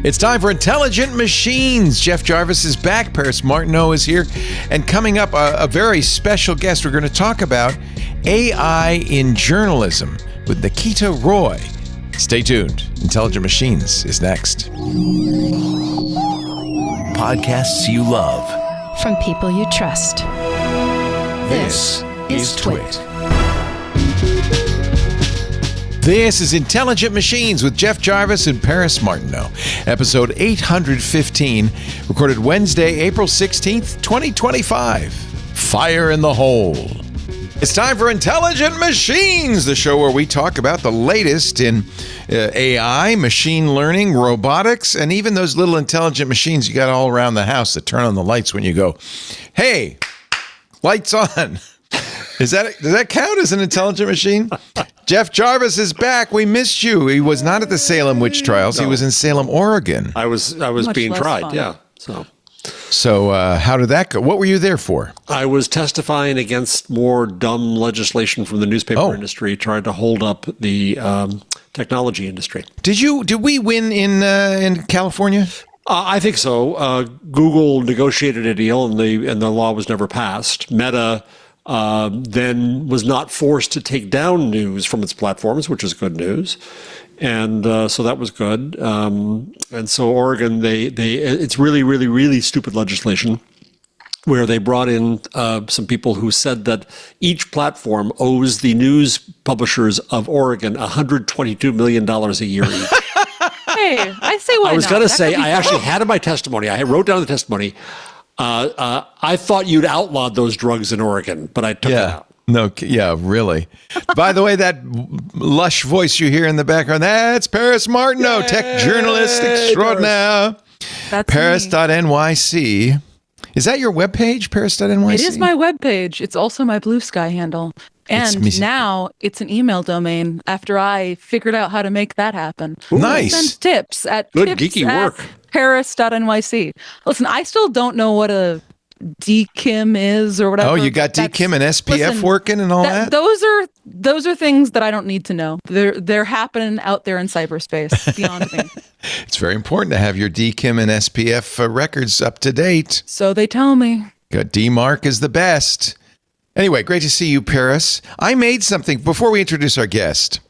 It's time for Intelligent Machines. Jeff Jarvis is back. Paris Martineau is here. And coming up, a very special guest. We're going to talk about AI in journalism with Nikita Roy. Stay tuned. Intelligent Machines is next. Podcasts you love. From people you trust. This is Twit. This is Intelligent Machines with Jeff Jarvis and Paris Martineau. Episode 815, recorded Wednesday, April 16th, 2025. Fire in the hole. It's time for Intelligent Machines, the show where we talk about the latest in AI, machine learning, robotics, and even those little intelligent machines you got all around the house that turn on the lights when you go, hey, lights on. Does that count as an intelligent machine? Jeff Jarvis is back. We missed you. He was not at the Salem witch trials. No. He was in Salem, Oregon. I was being tried. Fun. Yeah. So how did that go? What were you there for? I was testifying against more dumb legislation from the newspaper industry, trying to hold up the technology industry. Did we win in California? I think so. Google negotiated a deal, and the law was never passed. Meta then was not forced to take down news from its platforms, which is good news. And so that was good. And so Oregon, it's really, really, really stupid legislation where they brought in some people who said that each platform owes the news publishers of Oregon $122 million a year each. Hey, I say why I was not? going to say, I actually had in my testimony, I wrote down the testimony, I thought you'd outlawed those drugs in Oregon, but I took it out. No, yeah, really. By the way, that lush voice you hear in the background, that's Paris Martineau, tech journalist extraordinaire. That's Paris.nyc. Is that your webpage, Paris.nyc? It is my webpage. It's also my Blue Sky handle. And now it's an email domain after I figured out how to make that happen. Nice. Send tips at good geeky work. Paris.nyc. Listen, I still don't know what a DKIM is or whatever. Oh, you got DKIM and SPF working and all that? Those are things that I don't need to know. They're happening out there in cyberspace beyond me. It's very important to have your DKIM and SPF records up to date. So they tell me. Got DMARC is the best. Anyway, great to see you, Paris. I made something before we introduce our guest.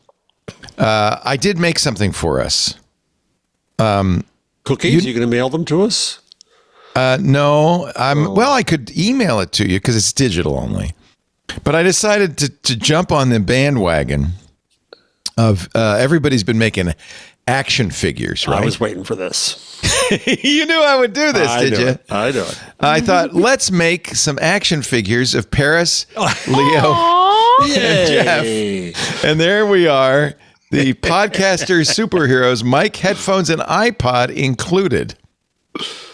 I did make something for us. Cookies? You going to mail them to us? No, well, I could email it to you because it's digital only. But I decided to jump on the bandwagon of everybody's been making action figures, right? I was waiting for this. You knew I would do this, did you? I do it. I thought, let's make some action figures of Paris, Leo, and Jeff. And there we are, the podcaster superheroes, mic, headphones, and iPod included.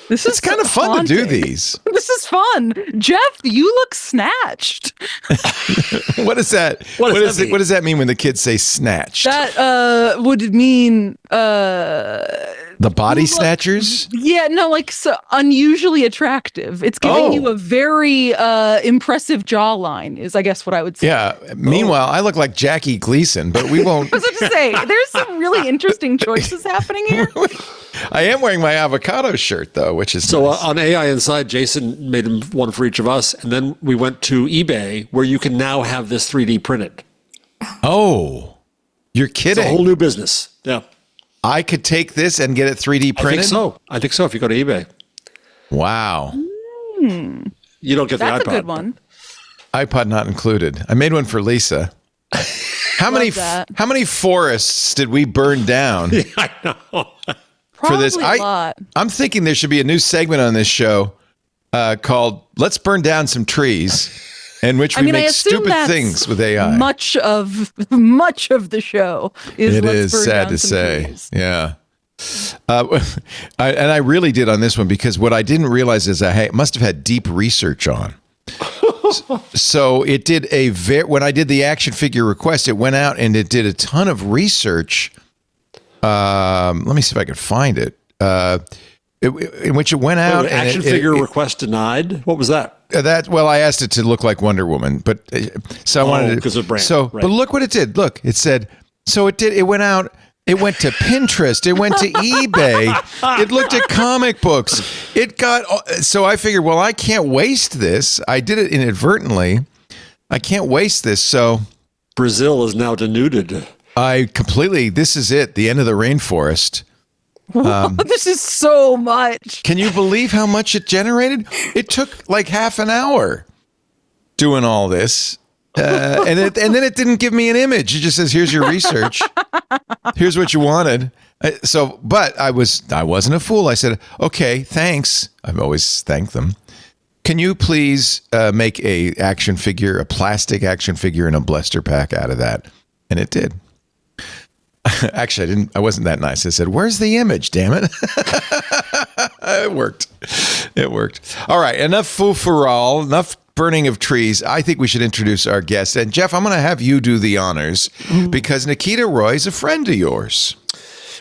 It's kind of fun to do these. This is fun. Jeff, you look snatched. What is that? What does that mean when the kids say snatched? That would mean the body snatchers? Yeah, no, like so unusually attractive. It's giving you a very impressive jawline, is I guess what I would say. Yeah. Meanwhile, I look like Jackie Gleason, but we won't. I was about to say, there's some really interesting choices happening here. I am wearing my avocado shirt, though, which is so nice. On AI Inside, Jason made one for each of us, and then we went to eBay, where you can now have this 3D printed. Oh, you're kidding! It's a whole new business. Yeah, I could take this and get it 3D printed. I think so. If you go to eBay. Wow. You don't get the iPod. That's a good one. iPod not included. I made one for Lisa. How many forests did we burn down? Yeah, I know. For this, a lot. I'm thinking there should be a new segment on this show called "Let's Burn Down Some Trees," in which we make stupid things with AI. Much of the show is. It is sad to say, trees. Yeah. I really did on this one because what I didn't realize is I must have had deep research on. So it did when I did the action figure request, it went out and it did a ton of research. Let me see if I can find it. In which it went out. Action figure request denied. What was that? I asked it to look like Wonder Woman, but so I wanted to. Because of brand. So, right. But look what it did. Look, it said. So it did. It went out It went to Pinterest. It went to eBay. It looked at comic books. So I figured, well, I can't waste this. I did it inadvertently. I can't waste this. So Brazil is now denuded. This is it. The end of the rainforest. This is so much. Can you believe how much it generated? It took like half an hour doing all this. And then it didn't give me an image. It just says, here's your research. Here's what you wanted. But I wasn't a fool. I said, okay, thanks. I've always thanked them. Can you please make a plastic action figure and a blister pack out of that? And it did. Actually, I wasn't that nice. I said, where's the image? Damn it. It worked. All right. Enough fool-for-all. Enough burning of trees. I think we should introduce our guest. And Jeff, I'm going to have you do the honors because Nikita Roy is a friend of yours.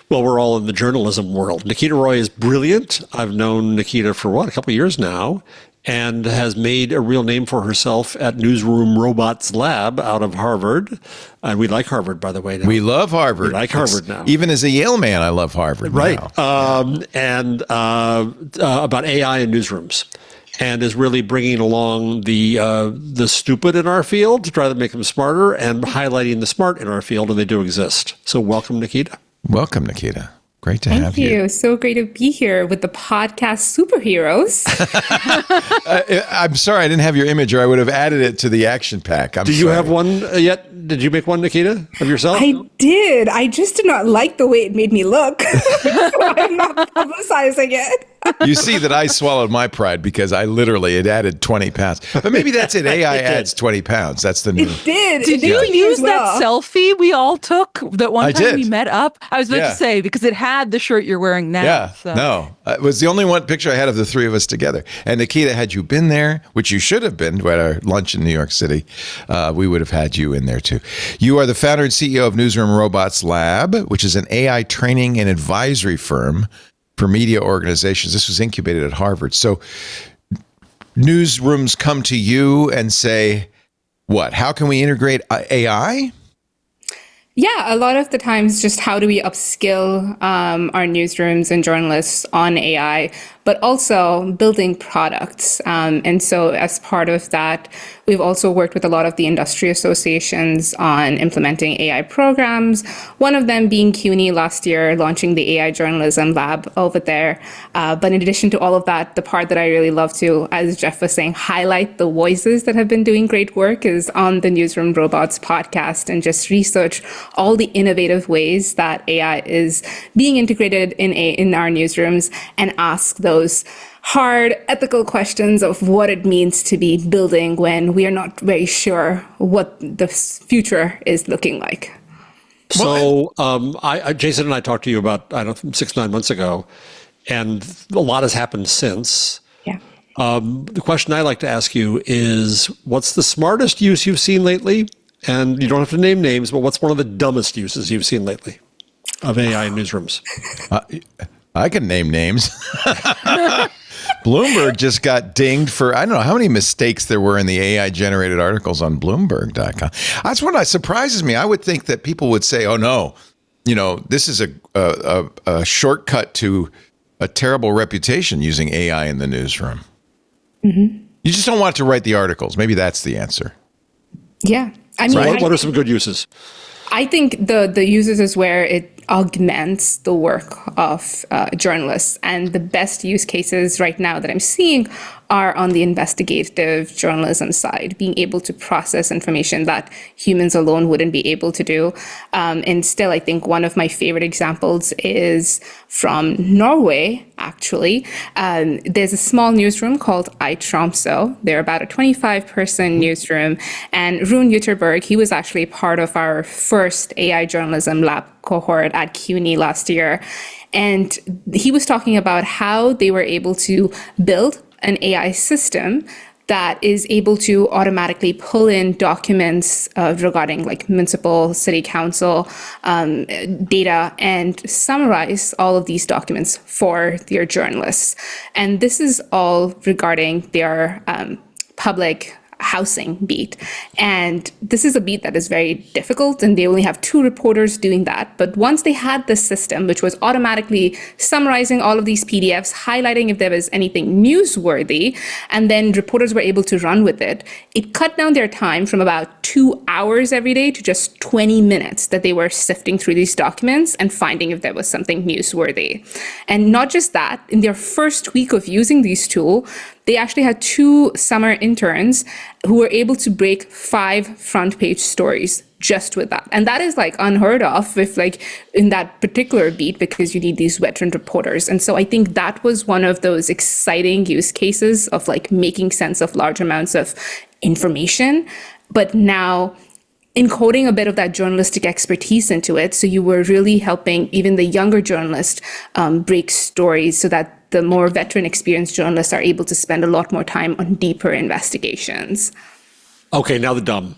Well, we're all in the journalism world. Nikita Roy is brilliant. I've known Nikita for a couple of years now, and has made a real name for herself at Newsroom Robots Lab out of Harvard. And we like Harvard, by the way. Now. We love Harvard. We like Harvard now. Even as a Yale man, I love Harvard. Right. Now. About AI and newsrooms. And is really bringing along the stupid in our field to try to make them smarter, and highlighting the smart in our field, and they do exist. So welcome, Nikita. Welcome, Nikita. Great to have you. Thank you. So great to be here with the podcast superheroes. I'm sorry I didn't have your image, or I would have added it to the action pack. Do you have one yet? Did you make one, Nikita, of yourself? I did. I just did not like the way it made me look. So I'm not publicizing it. You see that I swallowed my pride because it added 20 pounds. But maybe that's it. AI adds 20 pounds. That's the new. It did. Did you use that selfie we all took that one time we met up? I was about to say, because it had the shirt you're wearing now. Yeah, so. no. It was the only one picture I had of the three of us together. And Nikita, had you been there, which you should have been at our lunch in New York City, we would have had you in there too. You are the founder and CEO of Newsroom Robots Lab, which is an AI training and advisory firm for media organizations. This was incubated at Harvard. So newsrooms come to you and say, what? How can we integrate AI? Yeah, a lot of the times, just how do we upskill our newsrooms and journalists on AI, but also building products. And so as part of that, we've also worked with a lot of the industry associations on implementing AI programs, one of them being CUNY last year, launching the AI Journalism Lab over there. But in addition to all of that, the part that I really love to, as Jeff was saying, highlight the voices that have been doing great work is on the Newsroom Robots podcast, and just research all the innovative ways that AI is being integrated in our newsrooms, and ask those hard ethical questions of what it means to be building when we are not very sure what the future is looking like. So Jason and I talked to you about, 6-9 months ago, and a lot has happened since. Yeah. The question I like to ask you is, what's the smartest use you've seen lately? And you don't have to name names, but what's one of the dumbest uses you've seen lately of AI in newsrooms? I can name names. Bloomberg just got dinged for, I don't know how many mistakes there were in the AI generated articles on Bloomberg.com. That's what surprises me. I would think that people would say, oh no, this is a shortcut to a terrible reputation using AI in the newsroom. Mm-hmm. You just don't want to write the articles. Maybe that's the answer. Yeah. I mean, what are some good uses? I think the uses is where it augments the work of journalists. And the best use cases right now that I'm seeing are on the investigative journalism side, being able to process information that humans alone wouldn't be able to do. And still, I think one of my favorite examples is from Norway, actually. There's a small newsroom called iTromso. They're about a 25-person newsroom. And Rune Jutterberg, he was actually part of our first AI journalism lab cohort at CUNY last year. And he was talking about how they were able to build an AI system that is able to automatically pull in documents regarding like municipal, city council data, and summarize all of these documents for their journalists. And this is all regarding their public housing beat. And this is a beat that is very difficult, and they only have 2 reporters doing that. But once they had this system, which was automatically summarizing all of these PDFs, highlighting if there was anything newsworthy, and then reporters were able to run with it, it cut down their time from about 2 hours every day to just 20 minutes that they were sifting through these documents and finding if there was something newsworthy. And not just that, in their first week of using these tools, they actually had 2 summer interns who were able to break 5 front page stories just with that. And that is like unheard of if like in that particular beat, because you need these veteran reporters. And so I think that was one of those exciting use cases of like making sense of large amounts of information, but now encoding a bit of that journalistic expertise into it. So you were really helping even the younger journalists break stories so that the more veteran experienced journalists are able to spend a lot more time on deeper investigations. Okay, now the dumb.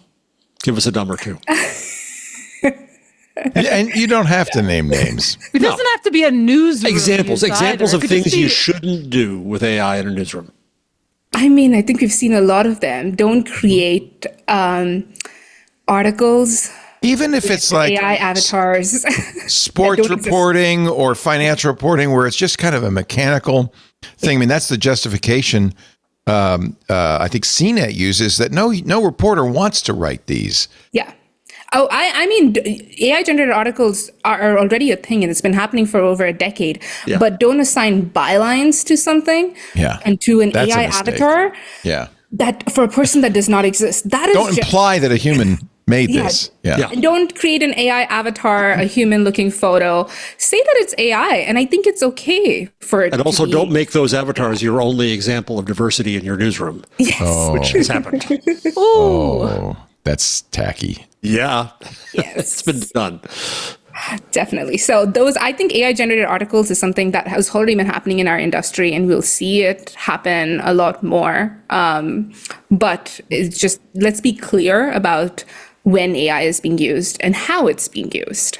Give us a dumb or two. And you don't have to name names. It doesn't have to be a newsroom. Examples of things you should. shouldn't do with AI in a newsroom. I mean, I think we've seen a lot of them. Don't create articles. Even if it's like AI avatars. sports reporting or financial reporting, where it's just kind of a mechanical thing. I mean, that's the justification I think CNET uses, that no reporter wants to write these. Yeah. Oh, I mean, AI-generated articles are already a thing, and it's been happening for over a decade. Yeah. But don't assign bylines to something and to an That's a AI mistake. avatar that for a person that does not exist. That is Don't imply that a human made this. Yeah. And don't create an AI avatar, a human-looking photo. Say that it's AI, and I think it's okay for it. And also, don't make those avatars your only example of diversity in your newsroom. Yes. Which has happened. Oh, that's tacky. Yeah. Yes. It's been done. Definitely. So I think AI-generated articles is something that has already been happening in our industry, and we'll see it happen a lot more. But it's just, let's be clear about when AI is being used and how it's being used.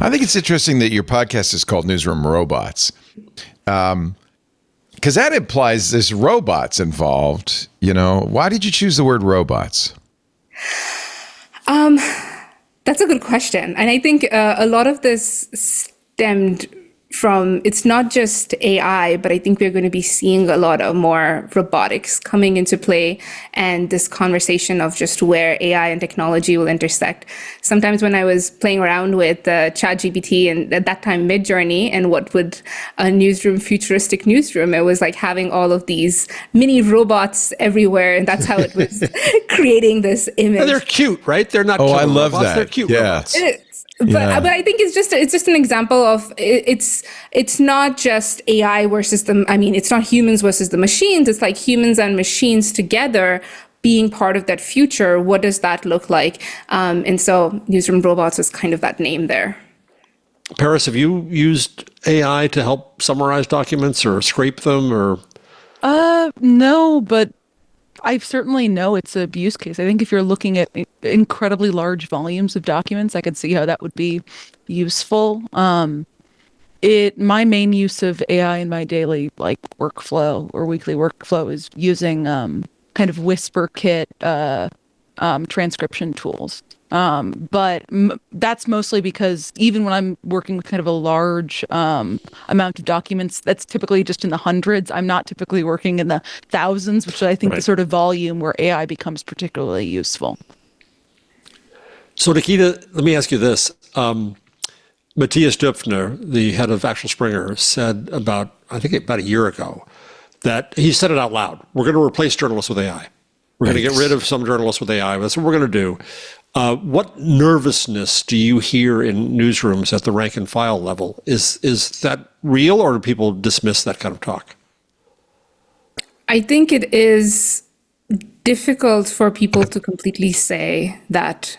I think it's interesting that your podcast is called Newsroom Robots, because that implies there's robots involved. You know, why did you choose the word robots? That's a good question. And I think a lot of this stemmed from, it's not just AI, but I think we're going to be seeing a lot of more robotics coming into play, and this conversation of just where AI and technology will intersect. Sometimes when I was playing around with ChatGPT, and at that time Midjourney, and what would a newsroom, futuristic newsroom, it was like having all of these mini robots everywhere, and that's how it was creating this image. And they're cute, right? They're not I love robots. that. They're cute robots. It is. But I think it's just an example of it's not just AI versus it's not humans versus the machines. It's like humans and machines together being part of that future. What does that look like? And so Newsroom Robots is kind of that name there. Paris, have you used AI to help summarize documents or scrape them or? No, but I certainly know it's a use case. I think if you're looking at incredibly large volumes of documents, I could see how that would be useful. My main use of AI in my daily workflow or weekly workflow is using kind of whisper kit transcription tools. But that's mostly because even when I'm working with kind of a large amount of documents, that's typically just in the hundreds. I'm not typically working in the thousands, which I think the sort of volume where AI becomes particularly useful. So Nikita, let me ask you this. Matthias Döpfner, the head of Axel Springer, said about a year ago that he said it out loud. We're going to replace journalists with AI. We're going to get rid of some journalists with AI. That's what we're going to do. What nervousness do you hear in newsrooms at the rank and file level? Is that real, or do people dismiss that kind of talk? I think it is difficult for people to completely say that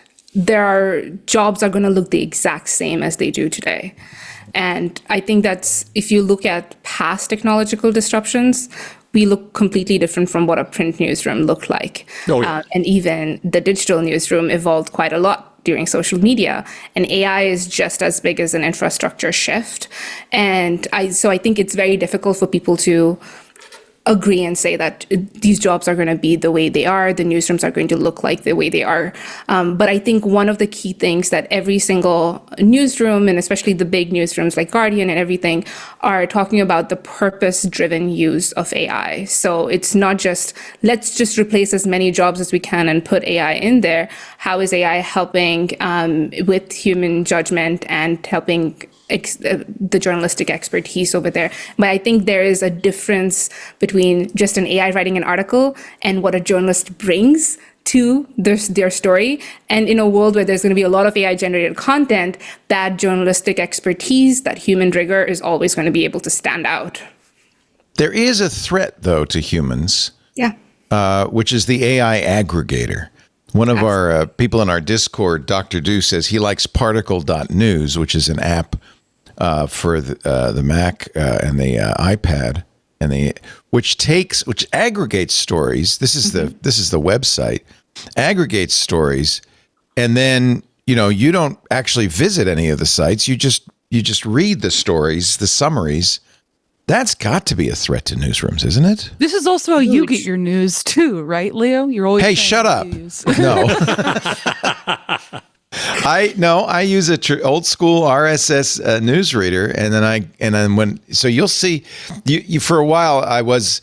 jobs are going to look the exact same as they do today. And I think that's, if you look at past technological disruptions, we look completely different from what a print newsroom looked like. Oh, yeah. And even the digital newsroom evolved quite a lot during social media. And AI is just as big as an infrastructure shift. And so I think it's very difficult for people to agree and say that these jobs are going to be the way they are, the newsrooms are going to look like the way they are. But I think one of the key things that every single newsroom, and especially the big newsrooms like Guardian and everything, are talking about the purpose-driven use of AI. So it's not just, let's just replace as many jobs as we can and put AI in there. How is AI helping with human judgment and helping the journalistic expertise over there? But I think there is a difference between just an AI writing an article and what a journalist brings to their story. And in a world where there's going to be a lot of AI generated content, that journalistic expertise, that human rigor is always going to be able to stand out. There is a threat, though, to humans, which is the AI aggregator. One of our people in our Discord, Dr. Do, says he likes particle.news, which is an app for the Mac and the iPad, and which aggregates stories. This is the website, aggregates stories, and then you don't actually visit any of the sites. You just read the stories, the summaries. That's got to be a threat to newsrooms, isn't it? This is also how you get your news too, right, Leo? You're always shut up. No. I use a old school RSS newsreader, and then so you'll see you for a while I was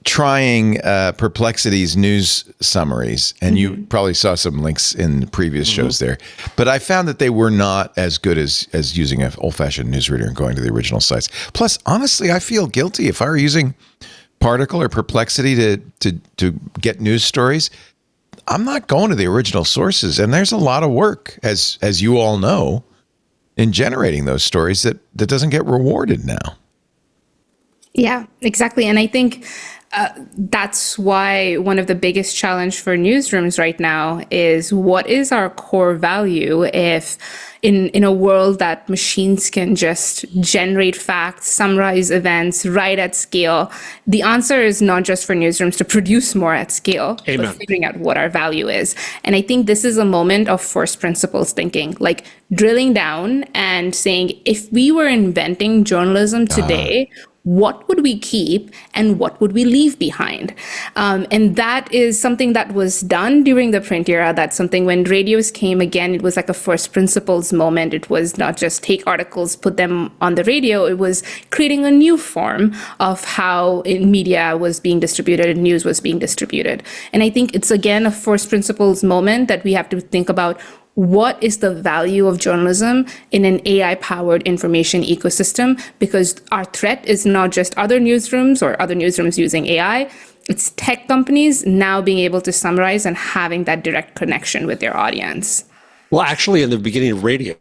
trying Perplexity's news summaries, and you probably saw some links in previous shows there, but I found that they were not as good as using an old-fashioned newsreader and going to the original sites. Plus, honestly, I feel guilty if I were using Particle or Perplexity to get news stories. I'm not going to the original sources, and there's a lot of work, as you all know, in generating those stories that doesn't get rewarded now. Yeah, exactly. And I think that's why one of the biggest challenge for newsrooms right now is, what is our core value if in a world that machines can just generate facts, summarize events, write at scale? The answer is not just for newsrooms to produce more at scale, Amen. but figuring out what our value is. And I think this is a moment of first principles thinking, like drilling down and saying, if we were inventing journalism today, what would we keep and what would we leave behind? And that is something that was done during the print era. That's something when radios came, again, it was like a first principles moment. It was not just take articles, put them on the radio. It was creating a new form of how media was being distributed and news was being distributed. And I think it's, again, a first principles moment that we have to think about, what is the value of journalism in an AI-powered information ecosystem? Because our threat is not just other newsrooms or other newsrooms using AI. It's tech companies now being able to summarize and having that direct connection with their audience. Well, actually, in the beginning of radio,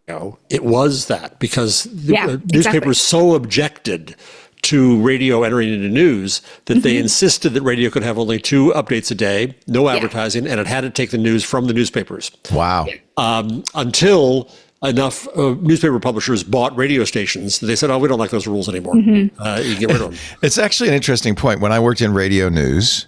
it was that, because the newspapers so objected to radio entering into news that they insisted that radio could have only 2 updates a day, no advertising, and it had to take the news from the newspapers. Wow. Until enough newspaper publishers bought radio stations, they said, oh, we don't like those rules anymore. You get rid of them. It's actually an interesting point. When I worked in radio news,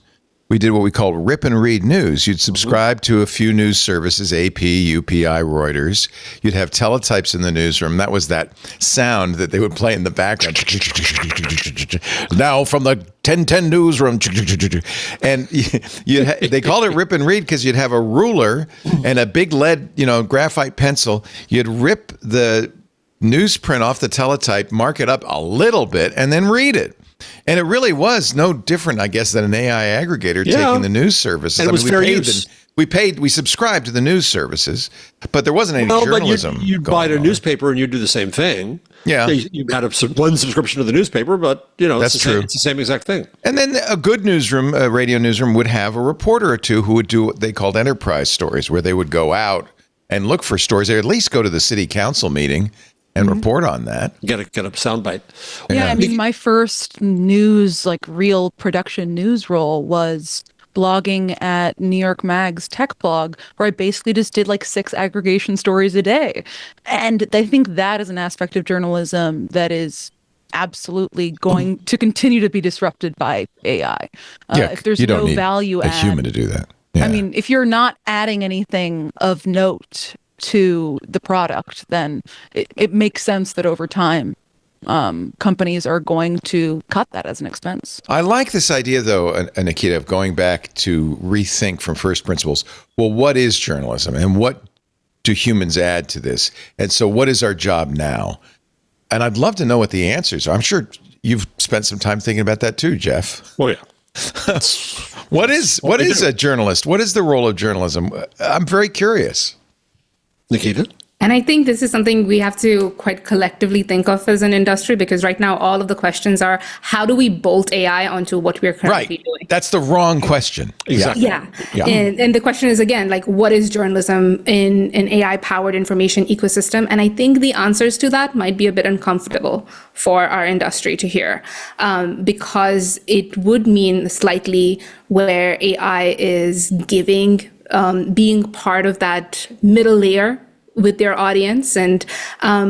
we did what we called rip and read news. You'd subscribe to a few news services, AP, UPI, Reuters. You'd have teletypes in the newsroom. That was that sound that they would play in the background. Now from the 1010 newsroom. And they called it rip and read because you'd have a ruler and a big lead, graphite pencil. You'd rip the newsprint off the teletype, mark it up a little bit, and then read it. And it really was no different, I guess, than an AI aggregator taking the news services. And it was fair use. We subscribed to the news services, but there wasn't any journalism. But you'd buy a newspaper and you'd do the same thing. Yeah. You had one subscription to the newspaper, but that's true. It's the same exact thing. And then a good newsroom, a radio newsroom, would have a reporter or two who would do what they called enterprise stories, where they would go out and look for stories. They would at least go to the city council meeting and report on that. Get a soundbite. Yeah, I mean, my first news, real production news role was blogging at New York Mag's tech blog, where I basically just did 6 aggregation stories a day. And I think that is an aspect of journalism that is absolutely going to continue to be disrupted by AI. If there's you don't no need value a human to do that. Yeah. I mean, if you're not adding anything of note to the product, then it makes sense that over time companies are going to cut that as an expense. I like this idea, though, Nikita, of going back to rethink from first principles. Well, what is journalism, and what do humans add to this? And so what is our job now? And I'd love to know what the answers are. I'm sure you've spent some time thinking about that too, Jeff. Oh, yeah. What is a journalist? What is the role of journalism? I'm very curious. Nikita? And I think this is something we have to quite collectively think of as an industry, because right now all of the questions are, how do we bolt AI onto what we're currently doing? That's the wrong question. Exactly. Yeah. And the question is, again, like, what is journalism in an AI-powered information ecosystem? And I think the answers to that might be a bit uncomfortable for our industry to hear, because it would mean slightly where AI is giving, being part of that middle layer with their audience, and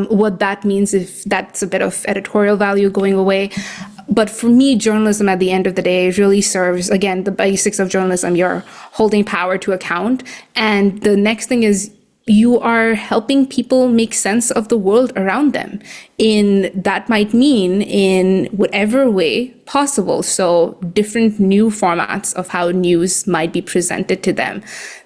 what that means if that's a bit of editorial value going away. But for me, journalism at the end of the day really serves, again, the basics of journalism. You're holding power to account. And the next thing is you are helping people make sense of the world around them. That might mean in whatever way possible. So different new formats of how news might be presented to them.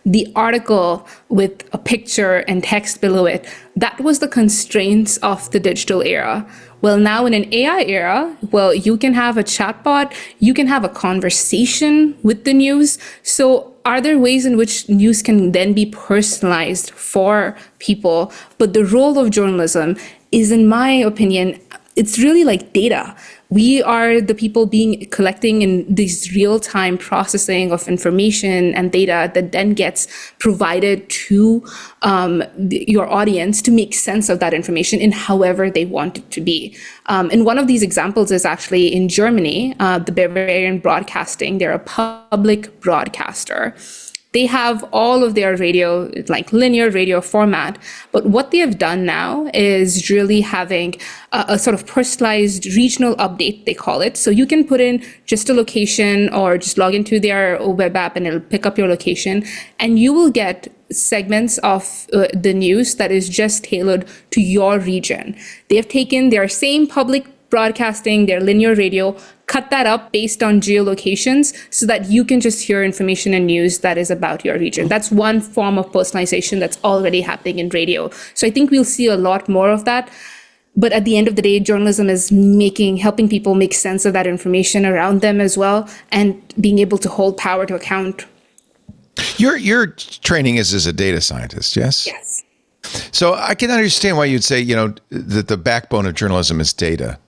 The article with a picture and text below it, that was the constraints of the digital era. Well, now in an AI era, well, you can have a chatbot, you can have a conversation with the news. So are there ways in which news can then be personalized for people? But the role of journalism is, in my opinion, it's really like data. We are the people collecting in this real-time processing of information and data that then gets provided to your audience to make sense of that information in however they want it to be. And one of these examples is actually in Germany, the Bavarian Broadcasting. They're a public broadcaster. They have all of their radio, like linear radio format. But what they have done now is really having a sort of personalized regional update, they call it. So you can put in just a location or just log into their web app and it'll pick up your location. And you will get segments of the news that is just tailored to your region. They have taken their same public broadcasting, their linear radio, cut that up based on geolocations so that you can just hear information and news that is about your region. That's one form of personalization that's already happening in radio. So I think we'll see a lot more of that. But at the end of the day, journalism is helping people make sense of that information around them as well, and being able to hold power to account. Your training is as a data scientist, yes? Yes. So I can understand why you'd say, that the backbone of journalism is data.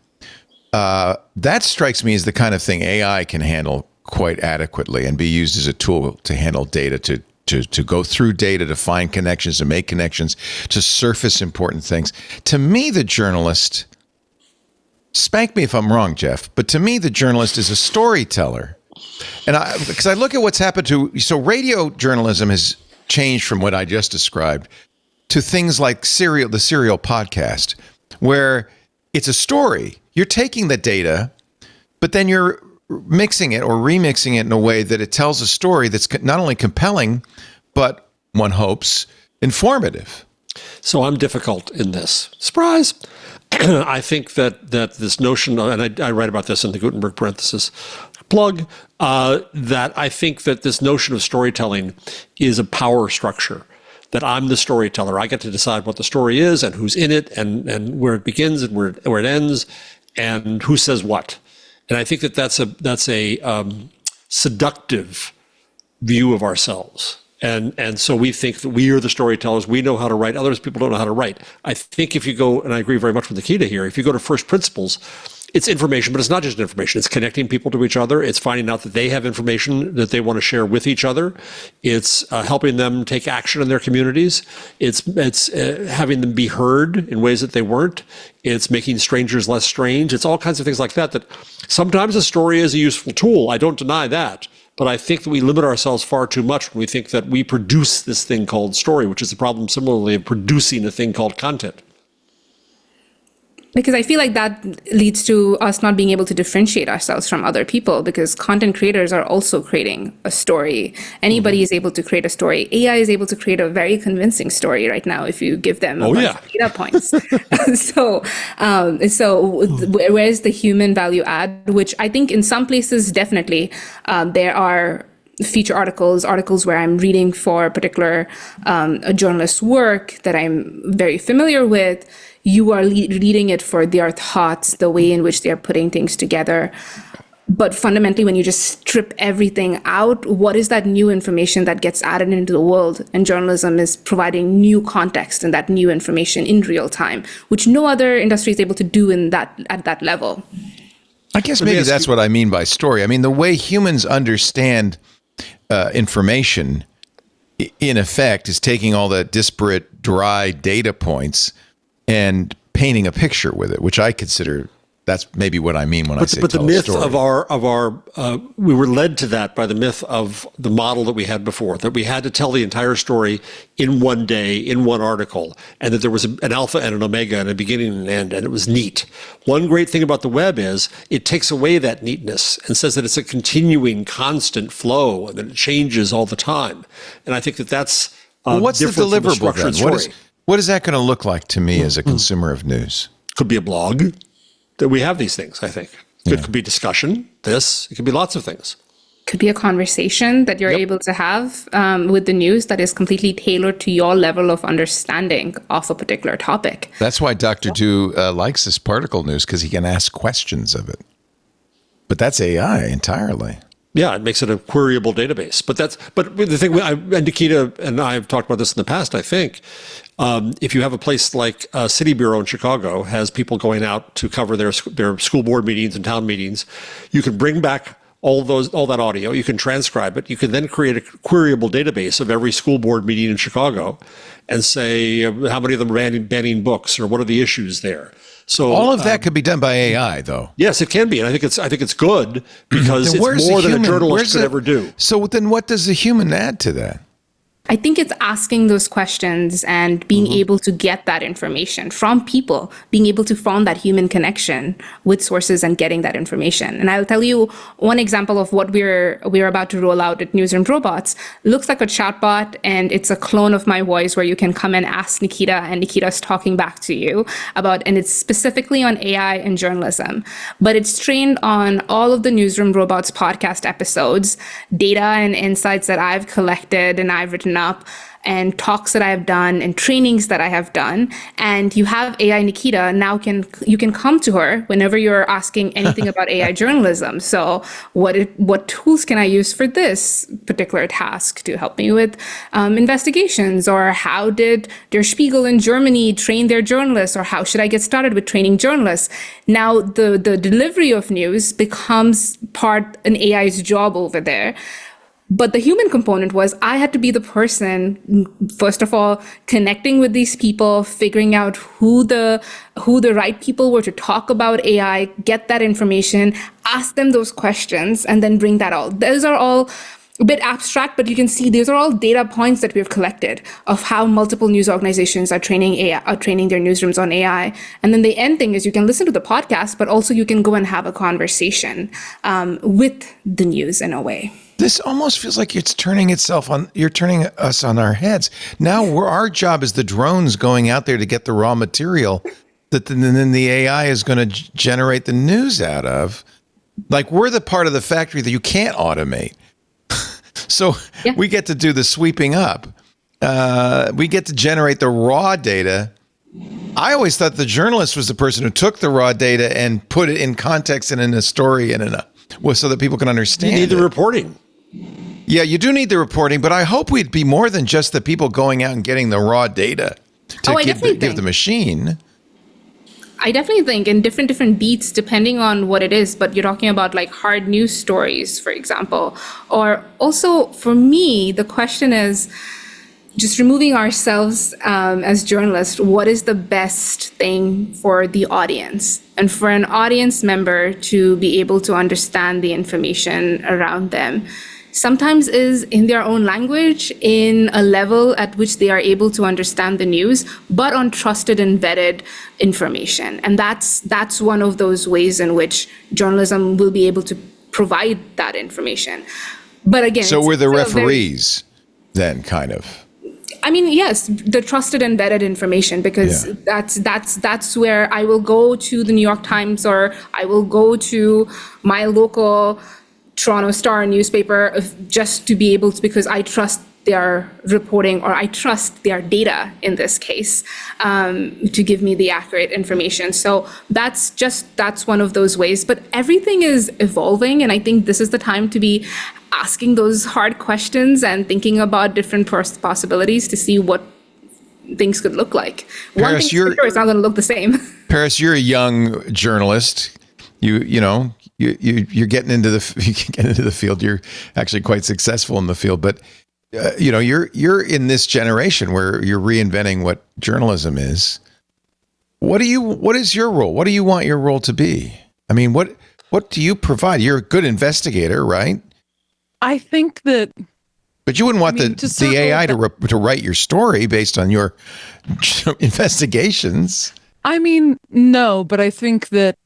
That strikes me as the kind of thing AI can handle quite adequately and be used as a tool to handle data, to go through data, to find connections, to make connections, to surface important things. To me, the journalist, spank me if I'm wrong, Jeff, but to me, the journalist is a storyteller. And because I look at what's happened so radio journalism has changed from what I just described to things like the serial podcast, where it's a story. You're taking the data, but then you're mixing it or remixing it in a way that it tells a story that's not only compelling, but one hopes informative. So I'm difficult in this. Surprise! I think that this notion, and I write about this in the Gutenberg parenthesis plug, that I think that this notion of storytelling is a power structure. That I'm the storyteller. I get to decide what the story is and who's in it and where it begins and where it ends and who says what. And I think that that's a seductive view of ourselves. And so we think that we are the storytellers. We know how to write. Others people don't know how to write. I think if you go, and I agree very much with Nikita here, if you go to first principles, it's information, but it's not just information. It's connecting people to each other. It's finding out that they have information that they want to share with each other. It's helping them take action in their communities. It's having them be heard in ways that they weren't. It's making strangers less strange. It's all kinds of things like that, that sometimes a story is a useful tool. I don't deny that. But I think that we limit ourselves far too much when we think that we produce this thing called story, which is the problem similarly of producing a thing called content. Because I feel like that leads to us not being able to differentiate ourselves from other people, because content creators are also creating a story. Anybody is able to create a story. AI is able to create a very convincing story right now if you give them a bunch of data points. So where's the human value add, which I think in some places definitely there are feature articles where I'm reading for a particular a journalist's work that I'm very familiar with. You are reading it for their thoughts, the way in which they're putting things together. But fundamentally, when you just strip everything out, what is that new information that gets added into the world? And journalism is providing new context and that new information in real time, which no other industry is able to do at that level. I guess maybe that's what I mean by story. I mean, the way humans understand information, in effect, is taking all the disparate, dry data points and painting a picture with it, which I consider that's maybe what I mean when I say tell a story. But the myth of we were led to that by the myth of the model that we had before, that we had to tell the entire story in one day, in one article, and that there was an alpha and an omega and a beginning and an end, and it was neat. One great thing about the web is it takes away that neatness and says that it's a continuing, constant flow and that it changes all the time. And I think that that's what's the deliverable then? What is that going to look like to me as a consumer of news? Could be a blog. That we have these things, I think. It could be discussion, it could be lots of things. Could be a conversation that you're able to have with the news that is completely tailored to your level of understanding of a particular topic. That's why Dr. Du likes this particle news, because he can ask questions of it. But that's AI entirely. Yeah, it makes it a queryable database. But the thing, and Nikita and I have talked about this in the past, I think. If you have a place like City Bureau in Chicago has people going out to cover their school board meetings and town meetings, you can bring back all that audio, you can transcribe it, you can then create a queryable database of every school board meeting in Chicago and say how many of them are banning books or what are the issues there. So all of that could be done by AI, though. Yes, it can be, and I think it's good because it's more than a journalist could ever do. So then, what does the human add to that? I think it's asking those questions and being able to get that information from people, being able to form that human connection with sources and getting that information. And I'll tell you one example of what we're about to roll out at Newsroom Robots. It looks like a chatbot, and it's a clone of my voice where you can come and ask Nikita, and Nikita's talking back to you and it's specifically on AI and journalism. But it's trained on all of the Newsroom Robots podcast episodes, data and insights that I've collected and I've written up, and talks that I have done and trainings that I have done. And you have AI Nikita now you can come to her whenever you're asking anything about AI journalism. So what tools can I use for this particular task to help me with investigations, or how did Der Spiegel in Germany train their journalists, or how should I get started with training journalists? Now the delivery of news becomes an AI's job over there. But the human component was I had to be the person, first of all, connecting with these people, figuring out who the right people were to talk about AI, get that information, ask them those questions, and then bring that all. Those are all a bit abstract, but you can see these are all data points that we've collected of how multiple news organizations are training their newsrooms on AI. And then the end thing is you can listen to the podcast, but also you can go and have a conversation with the news in a way. This almost feels like you're turning us on our heads. Now our job is the drones going out there to get the raw material that then the AI is going to generate the news out of. Like, we're the part of the factory that you can't automate. So we get to do the sweeping up. We get to generate the raw data. I always thought the journalist was the person who took the raw data and put it in context and in a story and so that people can understand. You need the reporting. Yeah, you do need the reporting, but I hope we'd be more than just the people going out and getting the raw data to give the machine. I definitely think in different beats, depending on what it is, but you're talking about like hard news stories, for example. Or also for me, the question is just removing ourselves as journalists, what is the best thing for the audience? And for an audience member to be able to understand the information around them, sometimes is in their own language, in a level at which they are able to understand the news, but on trusted and vetted information. And that's one of those ways in which journalism will be able to provide that information. But again, so we're the referees then, kind of. I mean, yes, the trusted and vetted information, because that's where I will go to the New York Times, or I will go to my local Toronto Star newspaper just to be able to, because I trust their reporting, or I trust their data in this case, to give me the accurate information. So that's one of those ways. But everything is evolving, and I think this is the time to be asking those hard questions and thinking about different possibilities to see what things could look like. One thing for sure, it's not going to look the same. Paris, you're a young journalist. You're getting into the field. You're actually quite successful in the field, but you're in this generation where you're reinventing what journalism is. What is your role? What do you want your role to be? I mean, what do you provide? You're a good investigator, right? I think that. But you wouldn't want the AI to write your story based on your investigations. I mean, no, but I think that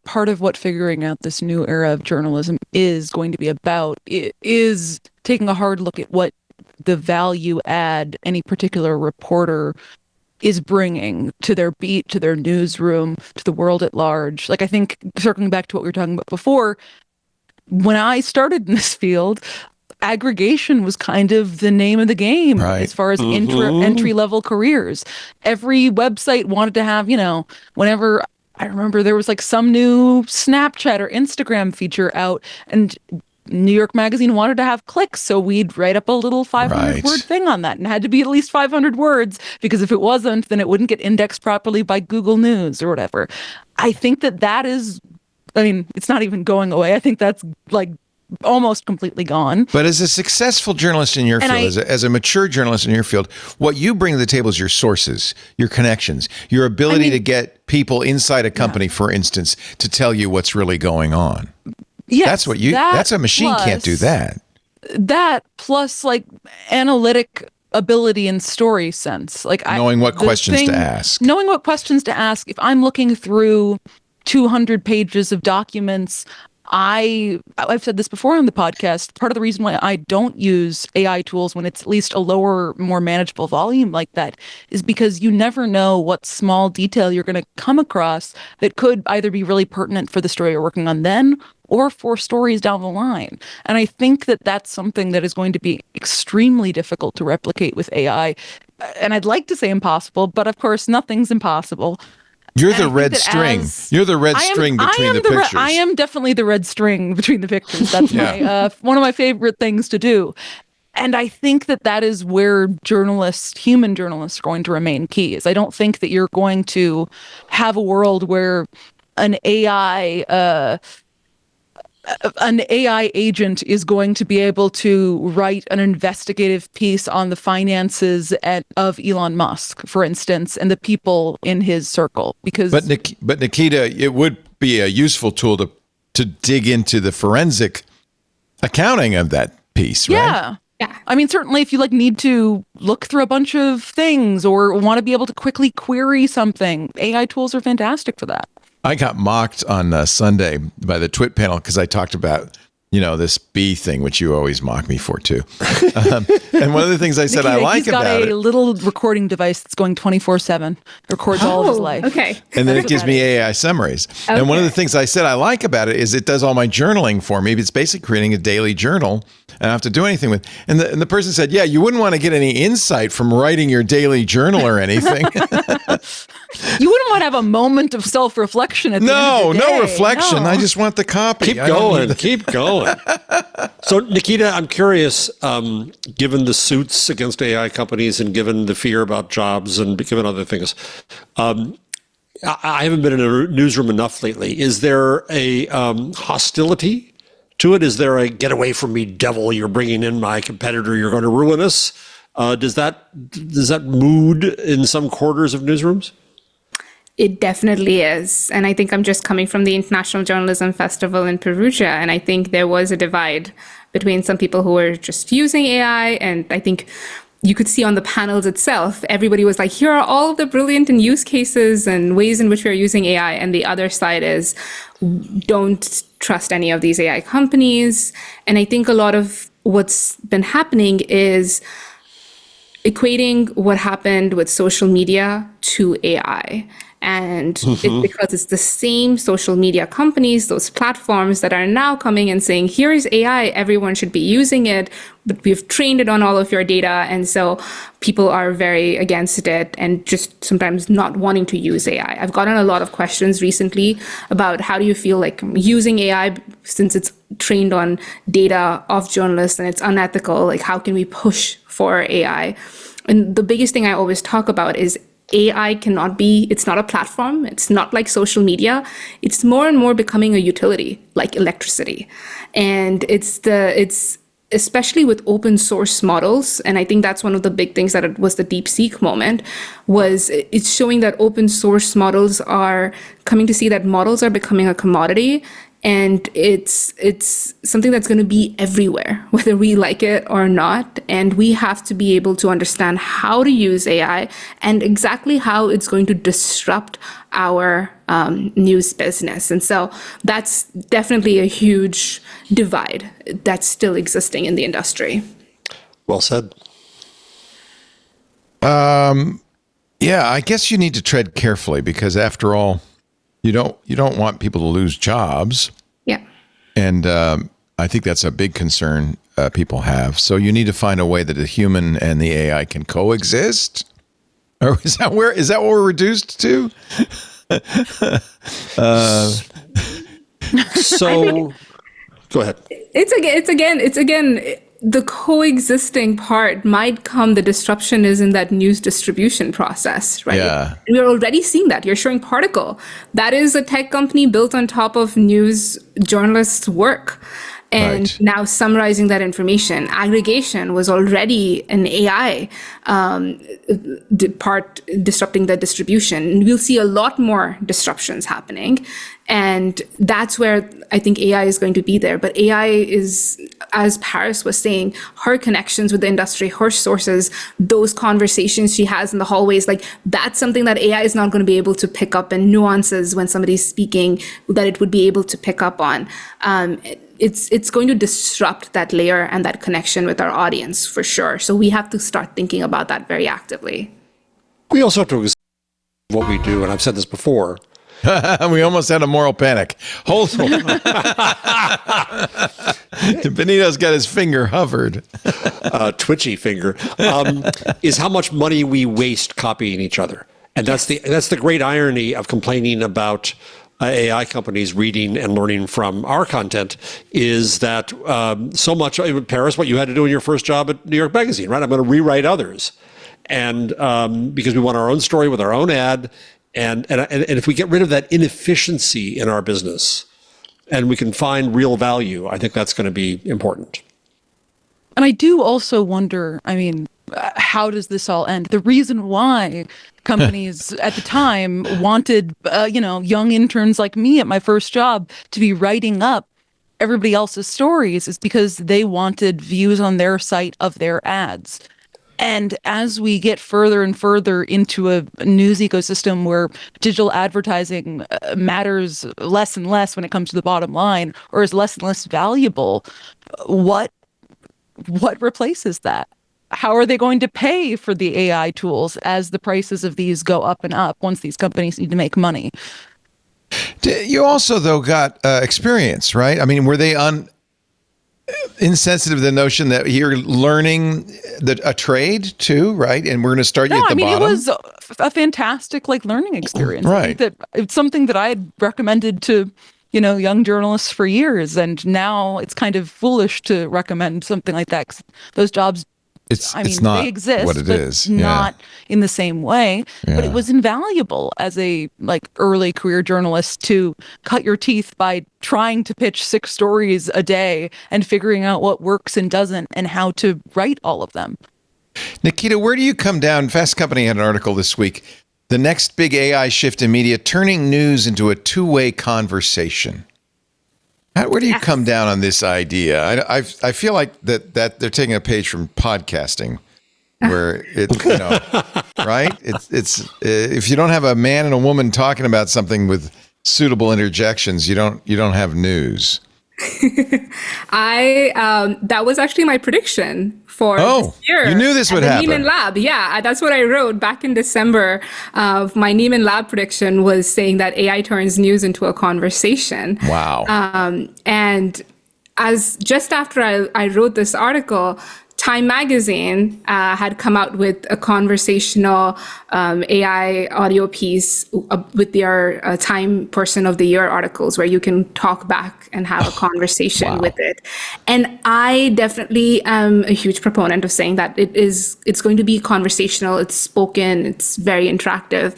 part of what figuring out this new era of journalism is going to be about is taking a hard look at what the value add any particular reporter is bringing to their beat, to their newsroom, to the world at large. Like, I think, circling back to what we were talking about before, when I started in this field, aggregation was kind of the name of the game, right, as far as entry-level careers. Every website wanted to have, whenever, I remember there was like some new Snapchat or Instagram feature out, and New York Magazine wanted to have clicks, so we'd write up a little 500-word thing on that, and it had to be at least 500 words, because if it wasn't, then it wouldn't get indexed properly by Google News or whatever. I think that is, I mean, it's not even going away. I think that's like almost completely gone. But as a successful journalist in your field, as a mature journalist in your field, what you bring to the table is your sources, your connections, your ability to get people inside a company, for instance, to tell you what's really going on. Yes, that's a machine can't do that. That plus like analytic ability and story sense, like knowing what questions to ask. Knowing what questions to ask. If I'm looking through 200 pages of documents, I've said this before on the podcast, part of the reason why I don't use AI tools when it's at least a lower, more manageable volume like that is because you never know what small detail you're going to come across that could either be really pertinent for the story you're working on then or for stories down the line. And I think that that's something that is going to be extremely difficult to replicate with AI. And I'd like to say impossible, but of course, nothing's impossible. You're the red string. You're the red string between the pictures. I am definitely the red string between the pictures. That's my one of my favorite things to do. And I think that is where human journalists are going to remain key. Is I don't think that you're going to have a world where an AI agent is going to be able to write an investigative piece on the finances of Elon Musk, for instance, and the people in his circle. But Nikita, it would be a useful tool to dig into the forensic accounting of that piece, right? Yeah. I mean, certainly if you need to look through a bunch of things or want to be able to quickly query something, AI tools are fantastic for that. I got mocked on Sunday by the Twit panel because I talked about, this bee thing, which you always mock me for too. And one of the things I said I like about it. He's got a little recording device that's going 24/7, records all of his life. Okay. And then it gives me AI summaries. Okay. And one of the things I said I like about it is it does all my journaling for me. It's basically creating a daily journal. I don't have to do anything with. And the person said, yeah, you wouldn't want to get any insight from writing your daily journal or anything. You wouldn't want to have a moment of self-reflection at the end of the day. No reflection. No. I just want the copy. Keep going. So, Nikita, I'm curious, given the suits against AI companies and given the fear about jobs and given other things, I haven't been in a newsroom enough lately. Is there a hostility to it? Is there a get away from me, devil? You're bringing in my competitor. You're going to ruin us. Does that mood in some quarters of newsrooms? It definitely is. And I think I'm just coming from the International Journalism Festival in Perugia, and I think there was a divide between some people who were just using AI, and I think you could see on the panels itself, everybody was like, here are all of the brilliant and use cases and ways in which we are using AI. And the other side is, don't trust any of these AI companies. And I think a lot of what's been happening is equating what happened with social media to AI. And it's because it's the same social media companies, those platforms that are now coming and saying, here is AI, everyone should be using it, but we've trained it on all of your data. And so people are very against it and just sometimes not wanting to use AI. I've gotten a lot of questions recently about how do you feel like using AI since it's trained on data of journalists and it's unethical, like how can we push for AI? And the biggest thing I always talk about is AI cannot be, it's not a platform. It's not like social media. It's more and more becoming a utility, like electricity. And it's especially with open source models. And I think that's one of the big things that it was the DeepSeek moment, was it's showing that open source models are coming to see that models are becoming a commodity. And it's something that's going to be everywhere, whether we like it or not. And we have to be able to understand how to use AI and exactly how it's going to disrupt our news business. And so that's definitely a huge divide that's still existing in the industry. Well said. Yeah, I guess you need to tread carefully because after all, you don't want people to lose jobs. Yeah. And I think that's a big concern people have. So you need to find a way that the human and the AI can coexist. Or is that what we're reduced to? So go ahead. It's again the coexisting part might come, the disruption is in that news distribution process, right? Yeah. We're already seeing that. You're showing Particle. That is a tech company built on top of news journalists' work. And Right. now summarizing that information. Aggregation was already an AI part disrupting the distribution. We'll see a lot more disruptions happening. And that's where I think AI is going to be there. But AI is, as Paris was saying, her connections with the industry, her sources, those conversations she has in the hallways, like that's something that AI is not going to be able to pick up, and nuances when somebody's speaking that it would be able to pick up on. It's going to disrupt that layer and that connection with our audience for sure. So we have to start thinking about that very actively. We also have to examine what we do, and I've said this before. We almost had a moral panic. Hold on. Benito's got his finger hovered. Twitchy finger, is how much money we waste copying each other. And that's the great irony of complaining about AI companies reading and learning from our content, is that so much, Paris, what you had to do in your first job at New York Magazine, right? I'm going to rewrite others. And because we want our own story with our own ad. And if we get rid of that inefficiency in our business and we can find real value, I think that's going to be important. And I do also wonder, I mean, how does this all end? The reason why companies at the time wanted, young interns like me at my first job to be writing up everybody else's stories is because they wanted views on their site of their ads. And as we get further and further into a news ecosystem where digital advertising matters less and less when it comes to the bottom line, or is less and less valuable, what replaces that? How are they going to pay for the AI tools as the prices of these go up and up once these companies need to make money? You also, though, got experience, right? I mean, were they insensitive to the notion that you're learning a trade too, right? And we're going to start you at the bottom. It was a fantastic learning experience. Right. I think that it's something that I had recommended to young journalists for years, and now it's kind of foolish to recommend something like that 'cause those jobs. It's not they exist, what it but is. not in the same way. Yeah. But it was invaluable as a early career journalist to cut your teeth by trying to pitch 6 stories a day and figuring out what works and doesn't and how to write all of them. Nikita, where do you come down? Fast Company had an article this week The next big AI shift in media, turning news into a two-way conversation. Where do you come down on this idea? I feel like that they're taking a page from podcasting, where it's right. It's if you don't have a man and a woman talking about something with suitable interjections, you don't have news. That was actually my prediction for this year. You knew this would happen. Neiman Lab, yeah, that's what I wrote back in December. My Neiman Lab prediction was saying that AI turns news into a conversation. Wow. And as just after I wrote this article, Time Magazine had come out with a conversational AI audio piece with their Time Person of the Year articles, where you can talk back and have a conversation with it. And I definitely am a huge proponent of saying that it's going to be conversational, it's spoken, it's very interactive.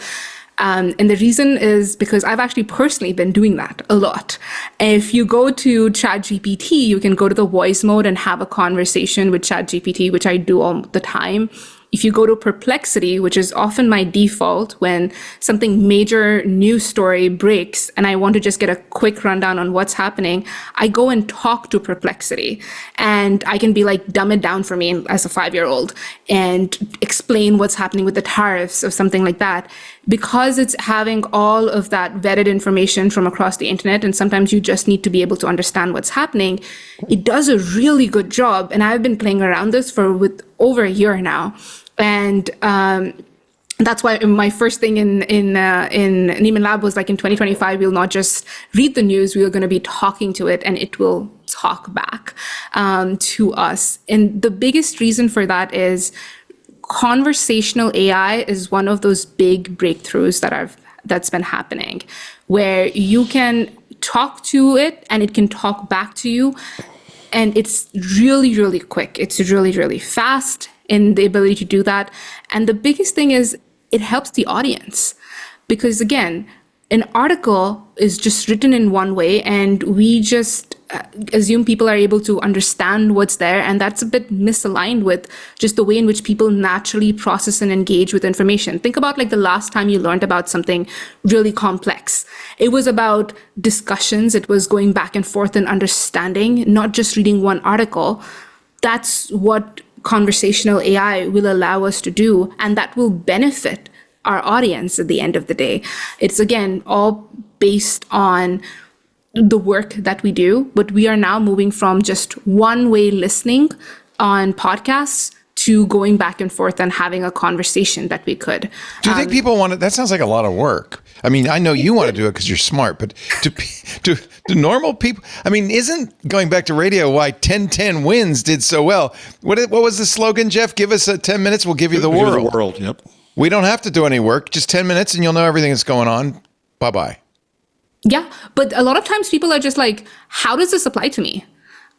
And the reason is because I've actually personally been doing that a lot. If you go to ChatGPT, you can go to the voice mode and have a conversation with ChatGPT, which I do all the time. If you go to Perplexity, which is often my default when something major news story breaks and I want to just get a quick rundown on what's happening, I go and talk to Perplexity, and I can be like, dumb it down for me as a 5-year-old and explain what's happening with the tariffs or something like that. Because it's having all of that vetted information from across the internet, and sometimes you just need to be able to understand what's happening, it does a really good job. And I've been playing around this with over a year now. And that's why my first thing in Neiman Lab was like, in 2025, we'll not just read the news, we're going to be talking to it, and it will talk back to us. And the biggest reason for that is conversational AI is one of those big breakthroughs that's been happening, where you can talk to it and it can talk back to you. And it's really, really quick. It's really, really fast in the ability to do that. And the biggest thing is it helps the audience, because again, an article is just written in one way, and we just assume people are able to understand what's there. And that's a bit misaligned with just the way in which people naturally process and engage with information. Think about like the last time you learned about something really complex. It was about discussions. It was going back and forth and understanding, not just reading one article. That's what conversational AI will allow us to do, and that will benefit our audience at the end of the day. It's again all based on the work that we do, but we are now moving from just one-way listening on podcasts to going back and forth and having a conversation that we could. Do you think people want it? That sounds like a lot of work. I mean, I know you want to do it because you're smart, but do normal people, I mean, isn't going back to radio why 1010 Wins did so well? What was the slogan, Jeff? Give us 10 minutes, we'll give you the world. Give you the world, yep. We don't have to do any work, just 10 minutes and you'll know everything that's going on. Bye-bye. Yeah, but a lot of times people are just like, how does this apply to me?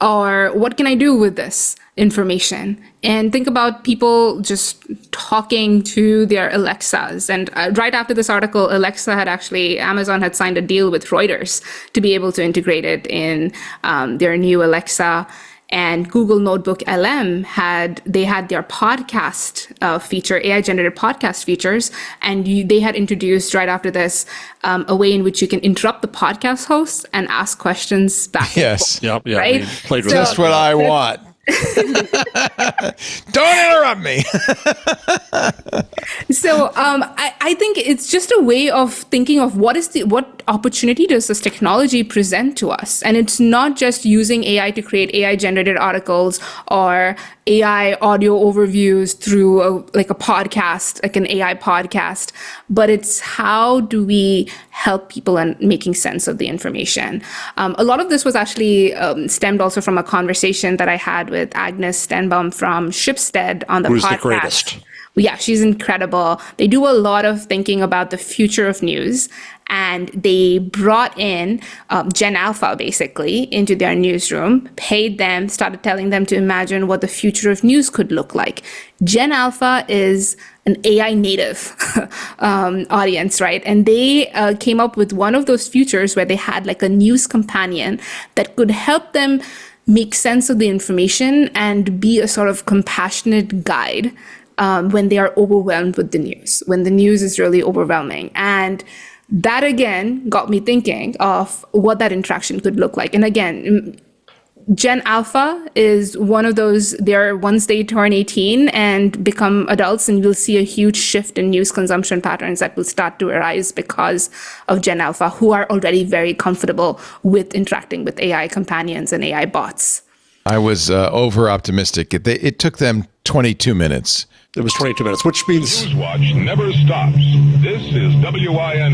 Or what can I do with this information? And think about people just talking to their Alexas. And right after this article, Amazon had signed a deal with Reuters to be able to integrate it in their new Alexa. And Google Notebook LM had their podcast feature, AI-generated podcast features, and they had introduced right after this a way in which you can interrupt the podcast host and ask questions back. Yes. Yep. Yeah. Right? Played with Just what I want. Don't interrupt me. So I think it's just a way of thinking of what opportunity does this technology present to us? And it's not just using AI to create AI generated articles or AI audio overviews through a podcast, like an AI podcast, but it's how do we help people in making sense of the information? A lot of this was actually stemmed also from a conversation that I had with Agnes Stenbaum from Shipstead on the podcast. Who's the greatest? Yeah, she's incredible. They do a lot of thinking about the future of news, and they brought in Gen Alpha basically into their newsroom, paid them, started telling them to imagine what the future of news could look like. Gen Alpha is an AI native audience, right? And they came up with one of those futures where they had like a news companion that could help them make sense of the information and be a sort of compassionate guide when they are overwhelmed with the news, when the news is really overwhelming. And that again got me thinking of what that interaction could look like. And again, Gen Alpha is one of those, once they turn 18 and become adults, and you'll see a huge shift in news consumption patterns that will start to arise because of Gen Alpha, who are already very comfortable with interacting with AI companions and AI bots. I was over optimistic. It took them 22 minutes. It was 22 minutes, which means Newswatch never stops. This is WINN.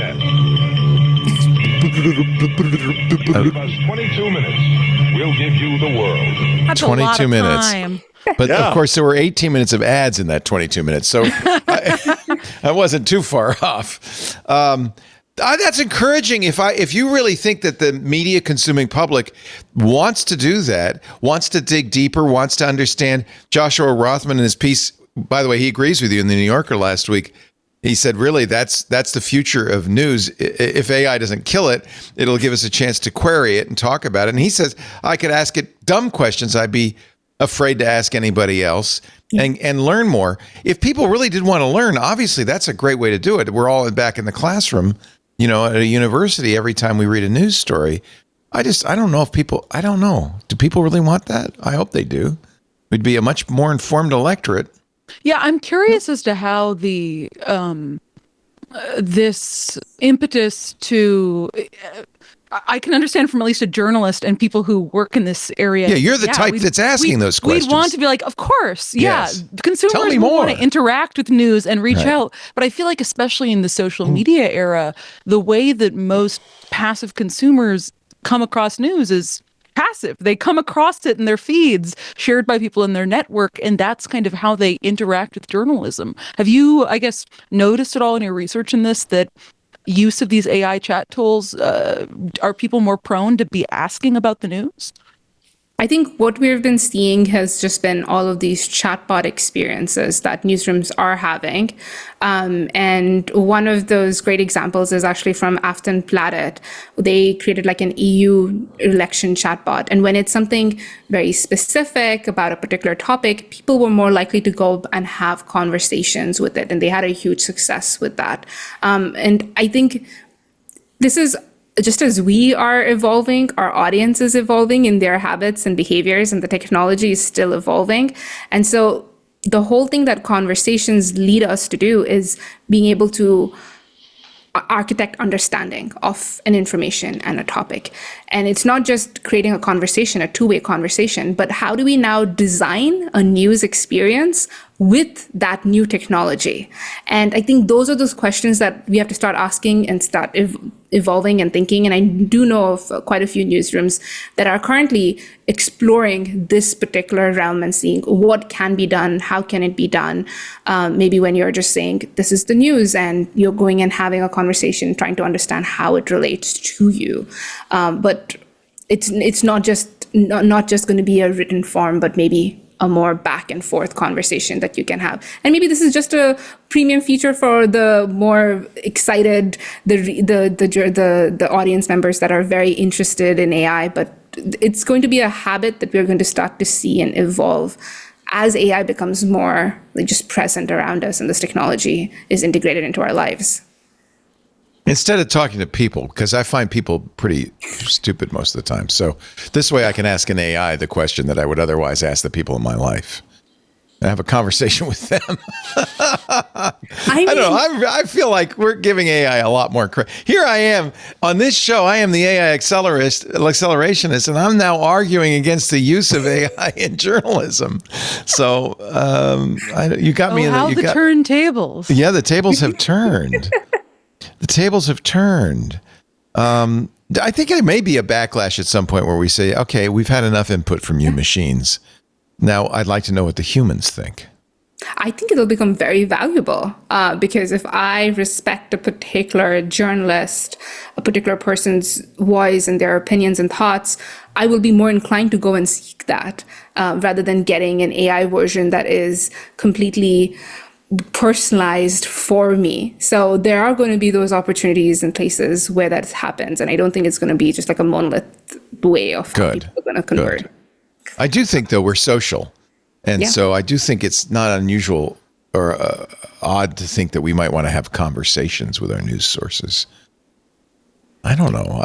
Give us 22 minutes. We'll give you the world. That's 22 a lot of minutes. time. But Yeah. of course, there were 18 minutes of ads in that 22 minutes. So I wasn't too far off. That's encouraging. If you really think that the media consuming public wants to do that, wants to dig deeper, wants to understand, Joshua Rothman in his piece, by the way, he agrees with you in the New Yorker last week. He said, really, that's the future of news. If AI doesn't kill it, it'll give us a chance to query it and talk about it. And he says, I could ask it dumb questions I'd be afraid to ask anybody else and learn more. If people really did want to learn, obviously, that's a great way to do it. We're all back in the classroom, at a university every time we read a news story. I don't know. Do people really want that? I hope they do. We'd be a much more informed electorate. Yeah, I'm curious as to how the this impetus to I can understand from at least a journalist and people who work in this area. Yeah, you're the type that's asking those questions. We'd want to be like, of course, Yes. Consumers Tell me want more. to interact with news and reach Right. out. But I feel like, especially in the social media era, the way that most passive consumers come across news is passive. They come across it in their feeds shared by people in their network, and that's kind of how they interact with journalism. Have you, I guess, noticed at all in your research in this that use of these AI chat tools, are people more prone to be asking about the news? I think what we've been seeing has just been all of these chatbot experiences that newsrooms are having. And one of those great examples is actually from Aftonbladet. They created like an EU election chatbot. And when it's something very specific about a particular topic, people were more likely to go and have conversations with it. And they had a huge success with that. And I think this is just as we are evolving, our audience is evolving in their habits and behaviors, and the technology is still evolving. And so the whole thing that conversations lead us to do is being able to architect understanding of an information and a topic. And it's not just creating a conversation, a two-way conversation, but how do we now design a news experience with that new technology? And I think those are those questions that we have to start asking and start evolving and thinking. And I do know of quite a few newsrooms that are currently exploring this particular realm and seeing what can be done, how can it be done. Maybe when you're just saying, this is the news, and you're going and having a conversation, trying to understand how it relates to you. But it's not just going to be a written form, but maybe a more back and forth conversation that you can have. And maybe this is just a premium feature for the more excited, the audience members that are very interested in AI, but it's going to be a habit that we're going to start to see and evolve as AI becomes more like just present around us and this technology is integrated into our lives. Instead of talking to people, because I find people pretty stupid most of the time. So this way I can ask an AI the question that I would otherwise ask the people in my life. And have a conversation with them. I don't know. I feel like we're giving AI a lot more credit. Here I am on this show. I am the AI accelerationist, and I'm now arguing against the use of AI in journalism. So you got me. How the turntables. Yeah, the tables have turned. The tables have turned. I think it may be a backlash at some point where we say, okay, we've had enough input from you machines. Now, I'd like to know what the humans think. I think it'll become very valuable because if I respect a particular journalist, a particular person's voice and their opinions and thoughts, I will be more inclined to go and seek that rather than getting an AI version that is completely personalized for me. So there are going to be those opportunities and places where that happens. And I don't think it's going to be just like a monolith way of how people are going to convert. I do think, though, we're social. And so I do think it's not unusual or odd to think that we might want to have conversations with our news sources. I don't know.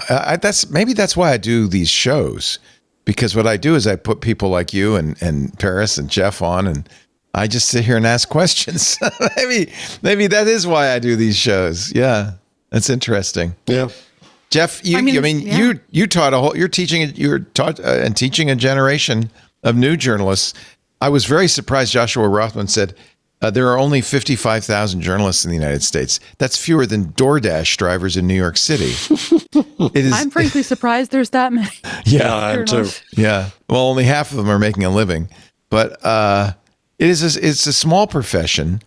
Maybe that's why I do these shows, because what I do is I put people like you and Paris and Jeff on, and I just sit here and ask questions. maybe that is why I do these shows. Yeah, that's interesting. Yeah. Jeff, you taught you're taught and teaching a generation of new journalists. I was very surprised. Joshua Rothman said there are only 55,000 journalists in the United States. That's fewer than DoorDash drivers in New York City. I'm frankly surprised there's that many. Yeah, I am too. Yeah. Well, only half of them are making a living, but it's a small profession.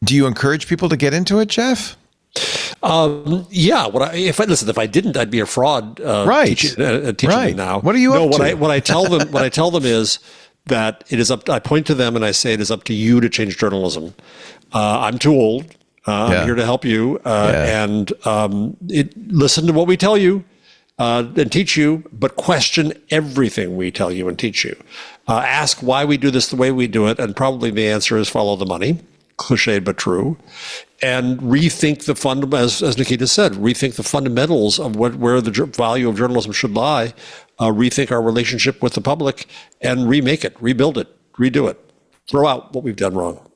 Do you encourage people to get into it, Jeff? Yeah. If I didn't, I'd be a fraud. Right. Teaching them now. What are you up to? What I tell them is that it is up. I point to them and I say it is up to you to change journalism. I'm too old. I'm here to help you. And listen to what we tell you and teach you, but question everything we tell you and teach you. Ask why we do this the way we do it, and probably the answer is follow the money. Cliched but true. And rethink the as Nikita said, rethink the fundamentals of where the value of journalism should lie. Rethink our relationship with the public, and remake it, rebuild it, redo it, throw out what we've done wrong.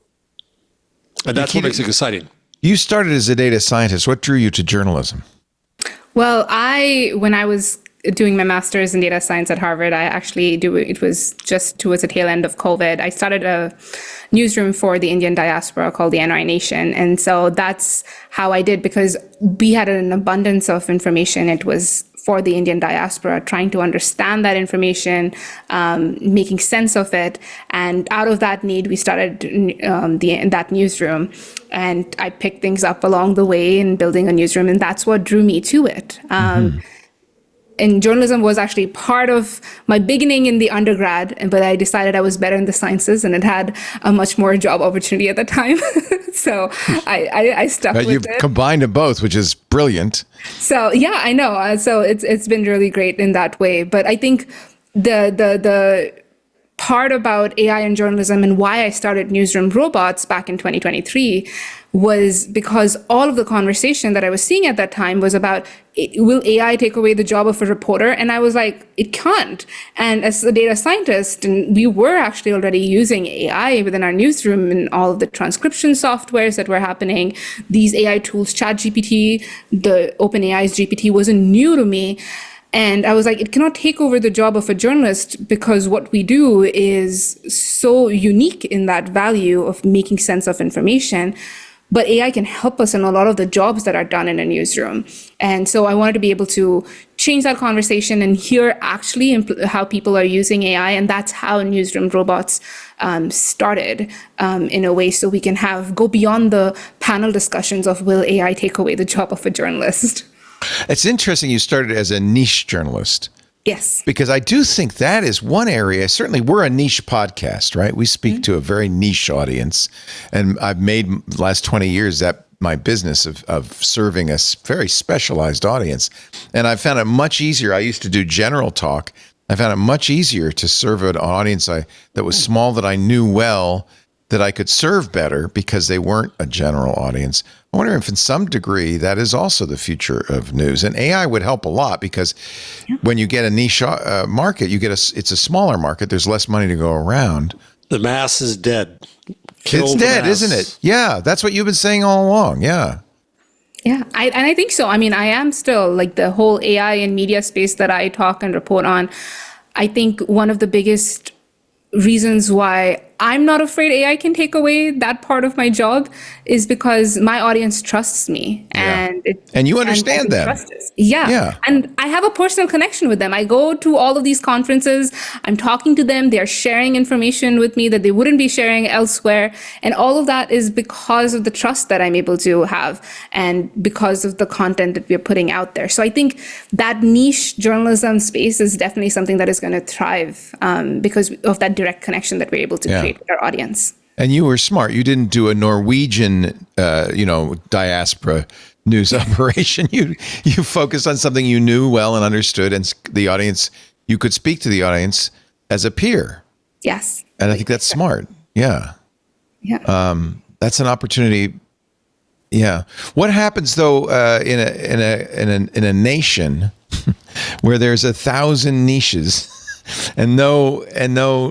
And that's what makes it exciting. You started as a data scientist. What drew you to journalism? Well, when I was doing my master's in data science at Harvard, it was just towards the tail end of COVID. I started a newsroom for the Indian diaspora called the NRI Nation. And so that's how I did, because we had an abundance of information. It was for the Indian diaspora, trying to understand that information, making sense of it. And out of that need, we started that newsroom. And I picked things up along the way in building a newsroom. And that's what drew me to it. And journalism was actually part of my beginning in the undergrad, but I decided I was better in the sciences, and it had a much more job opportunity at the time. So I stuck with it. You've combined them both, which is brilliant. So yeah, I know. So it's been really great in that way. But I think the part about AI and journalism and why I started Newsroom Robots back in 2023 was because all of the conversation that I was seeing at that time was about, will AI take away the job of a reporter? And I was like, it can't. And as a data scientist, and we were actually already using AI within our newsroom and all of the transcription softwares that were happening. These AI tools, ChatGPT, the OpenAI's GPT wasn't new to me. And I was like, it cannot take over the job of a journalist, because what we do is so unique in that value of making sense of information. But AI can help us in a lot of the jobs that are done in a newsroom. And so I wanted to be able to change that conversation and hear actually how people are using AI. And that's how Newsroom Robots started in a way, so we can go beyond the panel discussions of, will AI take away the job of a journalist? It's interesting you started as a niche journalist. Yes. Because I do think that is one area. Certainly, we're a niche podcast, right? We speak to a very niche audience. And I've made the last 20 years that my business of serving a very specialized audience. And I found it much easier. I used to do general talk. I found it much easier to serve an audience that was small, that I knew well, that I could serve better, because they weren't a general audience. I wonder if in some degree that is also the future of news. And AI would help a lot, because when you get a niche market, it's a smaller market. There's less money to go around. The mass is dead. It's dead, isn't it? Yeah, that's what you've been saying all along. Yeah. Yeah, I think so. I mean, I am still, like, the whole AI and media space that I talk and report on. I think one of the biggest reasons why I'm not afraid AI can take away that part of my job is because my audience trusts me. And you understand them. Yeah. And I have a personal connection with them. I go to all of these conferences. I'm talking to them. They're sharing information with me that they wouldn't be sharing elsewhere. And all of that is because of the trust that I'm able to have, and because of the content that we're putting out there. So I think that niche journalism space is definitely something that is going to thrive because of that direct connection that we're able to create with our audience. And you were smart. You didn't do a Norwegian, diaspora news operation. You focused on something you knew well and understood, and the audience, you could speak to the audience as a peer. Yes. And I think that's smart. Yeah. Yeah. That's an opportunity. Yeah. What happens though in a nation where there's 1,000 niches and no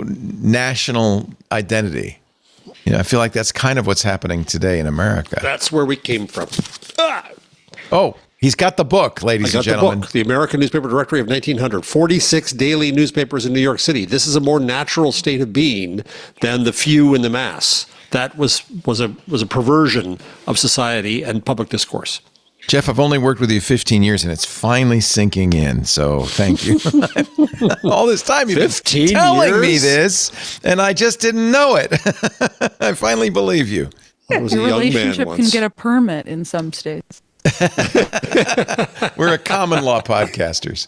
national identity? I feel like that's kind of what's happening today in America. That's where we came from. Oh, he's got the book, ladies and gentlemen. The book, The American Newspaper Directory of 1900, 46 daily newspapers in New York City. This is a more natural state of being than the few and the mass. That was a perversion of society and public discourse. Jeff, I've only worked with you 15 years, and it's finally sinking in. So thank you. All this time you've been telling me this, and I just didn't know it. I finally believe you. I was a Your young man relationship can once. get a permit in some states. We're a common law podcasters.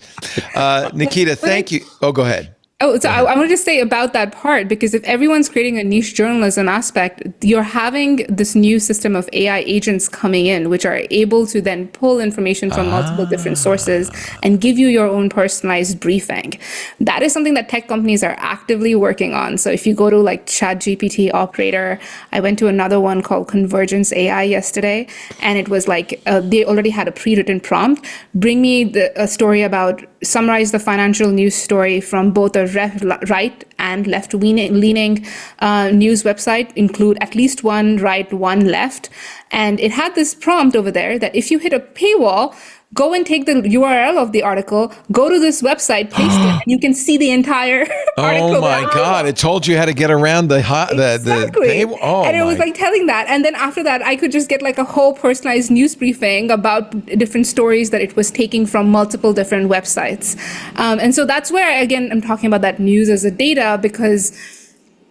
Nikita, thank you. Oh, go ahead. Oh, so I want to just say about that part, because if everyone's creating a niche journalism aspect, you're having this new system of AI agents coming in, which are able to then pull information from multiple different sources and give you your own personalized briefing. That is something that tech companies are actively working on. So if you go to like ChatGPT Operator, I went to another one called Convergence AI yesterday, and it was like they already had a pre-written prompt. Bring me a story about, summarize the financial news story from both a right and left-leaning news website, include at least one right, one left. And it had this prompt over there that if you hit a paywall, go and take the URL of the article, go to this website, paste it, and you can see the entire article. Oh my God! It told you how to get around the Exactly. And it was like telling that. And then after that, I could just get like a whole personalized news briefing about different stories that it was taking from multiple different websites. And so that's where, again, I'm talking about that news as a data, because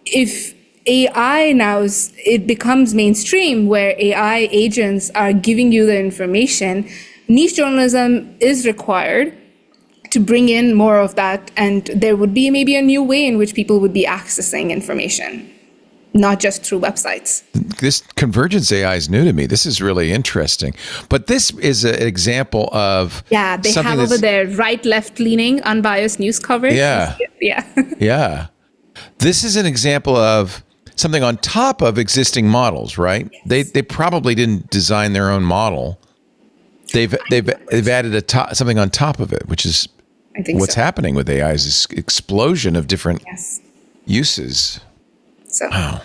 if AI now, it becomes mainstream where AI agents are giving you the information, niche journalism is required to bring in more of that, and there would be maybe a new way in which people would be accessing information, not just through websites. This convergence AI is new to me. This is really interesting. But this is an example of They something have over there right, left leaning, unbiased news coverage. Yeah. Yeah. This is an example of something on top of existing models, right? Yes. They probably didn't design their own model. They've added something on top of it, which is what's happening with AI, is this explosion of different uses. So. Wow.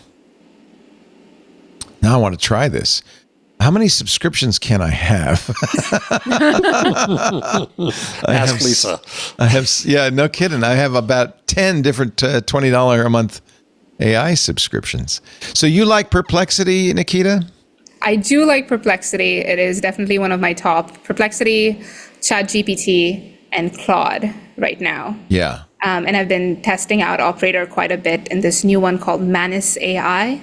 Now I want to try this. How many subscriptions can I have? Ask Lisa. No kidding. I have about 10 different $20 a month AI subscriptions. So you like Perplexity, Nikita? I do like Perplexity. It is definitely one of my top. Perplexity, ChatGPT, and Claude right now. Yeah. And I've been testing out Operator quite a bit in this new one called Manus AI.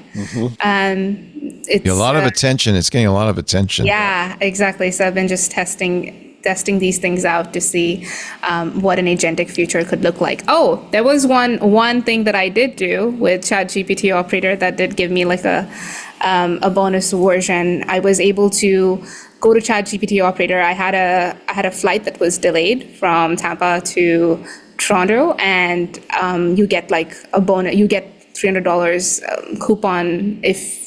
It's a lot of attention. It's getting a lot of attention. Yeah, exactly. So I've been just testing these things out to see what an agentic future could look like. Oh, there was one thing that I did do with ChatGPT Operator that did give me like a bonus version. I was able to go to ChatGPT Operator. I had a flight that was delayed from Tampa to Toronto, and you get like a bonus. You get $300 coupon if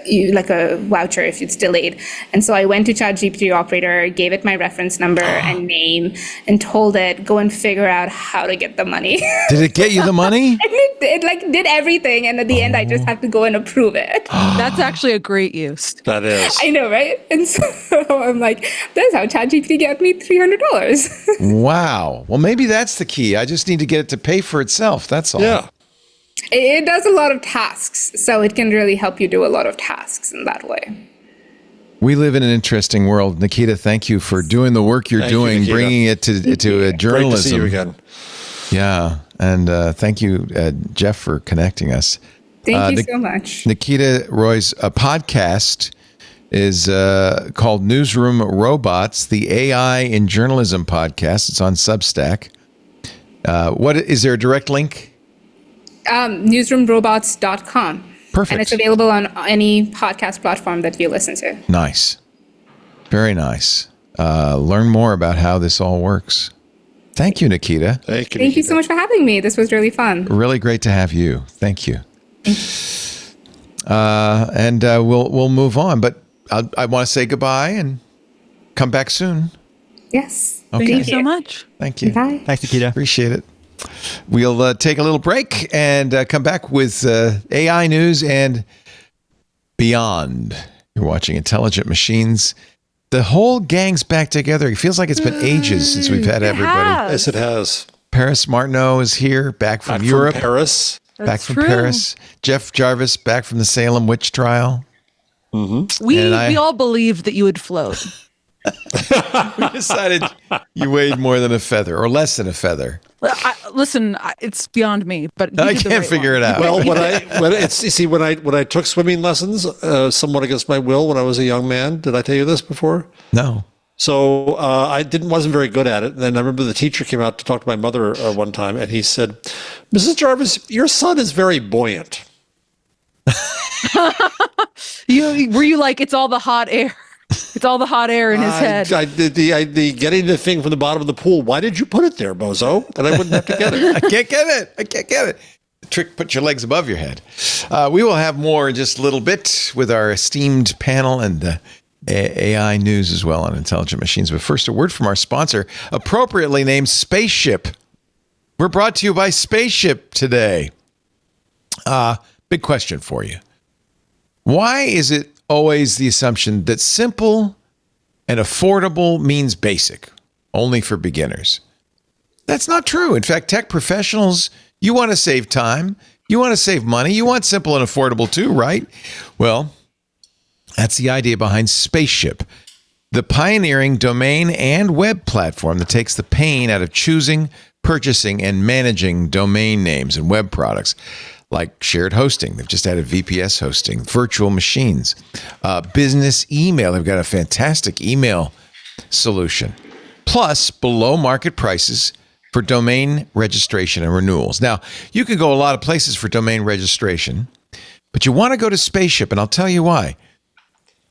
you like a voucher if it's delayed. And so I went to ChatGPT Operator, gave it my reference number and name, and told it, go and figure out how to get the money. Did it get you the money? And it like did everything, and at the end I just have to go and approve it. That's actually a great use. That is. I know, right? And so I'm like, that's how ChatGPT got me $300. Wow. Well, maybe that's the key. I just need to get it to pay for itself. That's all. Yeah. It does a lot of tasks, so it can really help you do a lot of tasks in that way. We live in an interesting world. Nikita, thank you for doing the work you're doing, bringing it to journalism. Great to see you again. Yeah. And thank you, Jeff, for connecting us. Thank you so much. Nikita Roy's podcast is called Newsroom Robots, the AI in Journalism podcast. It's on Substack. What is there a direct link? Newsroomrobots.com. Perfect. And it's available on any podcast platform that you listen to. Nice. Very nice. Learn more about how this all works. Thank you, Nikita. Thank you so much for having me. This was really fun. Really great to have you. Thank you. and we'll move on. But I want to say goodbye and come back soon. Yes. Thank you so much. Thank you. Bye. Thanks, Nikita. Appreciate it. We'll take a little break and come back with AI news and beyond. You're watching Intelligent Machines. The whole gang's back together. It feels like it's been ages since we've had everybody. Yes, it has. Paris Martineau is here, back from Europe. From Paris. Back from Paris. Jeff Jarvis, back from the Salem witch trial. We all believed that you would float. We decided you weighed more than a feather, or less than a feather. Listen, it's beyond me, but you I did the can't right figure one. it out. Well, when I took swimming lessons, somewhat against my will when I was a young man. Did I tell you this before? No. So wasn't very good at it. And then I remember the teacher came out to talk to my mother one time, and he said, "Mrs. Jarvis, your son is very buoyant." Were you like, it's all the hot air? It's all the hot air in his head. The getting the thing from the bottom of the pool. Why did you put it there, bozo? And I wouldn't have to get it. I can't get it. The trick, put your legs above your head. We will have more in just a little bit with our esteemed panel and AI news as well on Intelligent Machines. But first, a word from our sponsor, appropriately named Spaceship. We're brought to you by Spaceship today. Big question for you. Why is it always the assumption that simple and affordable means basic, only for beginners? That's not true. In fact, tech professionals, you want to save time, you want to save money, you want simple and affordable too, right? Well, that's the idea behind Spaceship, the pioneering domain and web platform that takes the pain out of choosing, purchasing, and managing domain names and web products. Like shared hosting. They've just added VPS hosting, virtual machines, business email. They've got a fantastic email solution. Plus, below market prices for domain registration and renewals. Now, you can go a lot of places for domain registration, but you want to go to Spaceship, and I'll tell you why.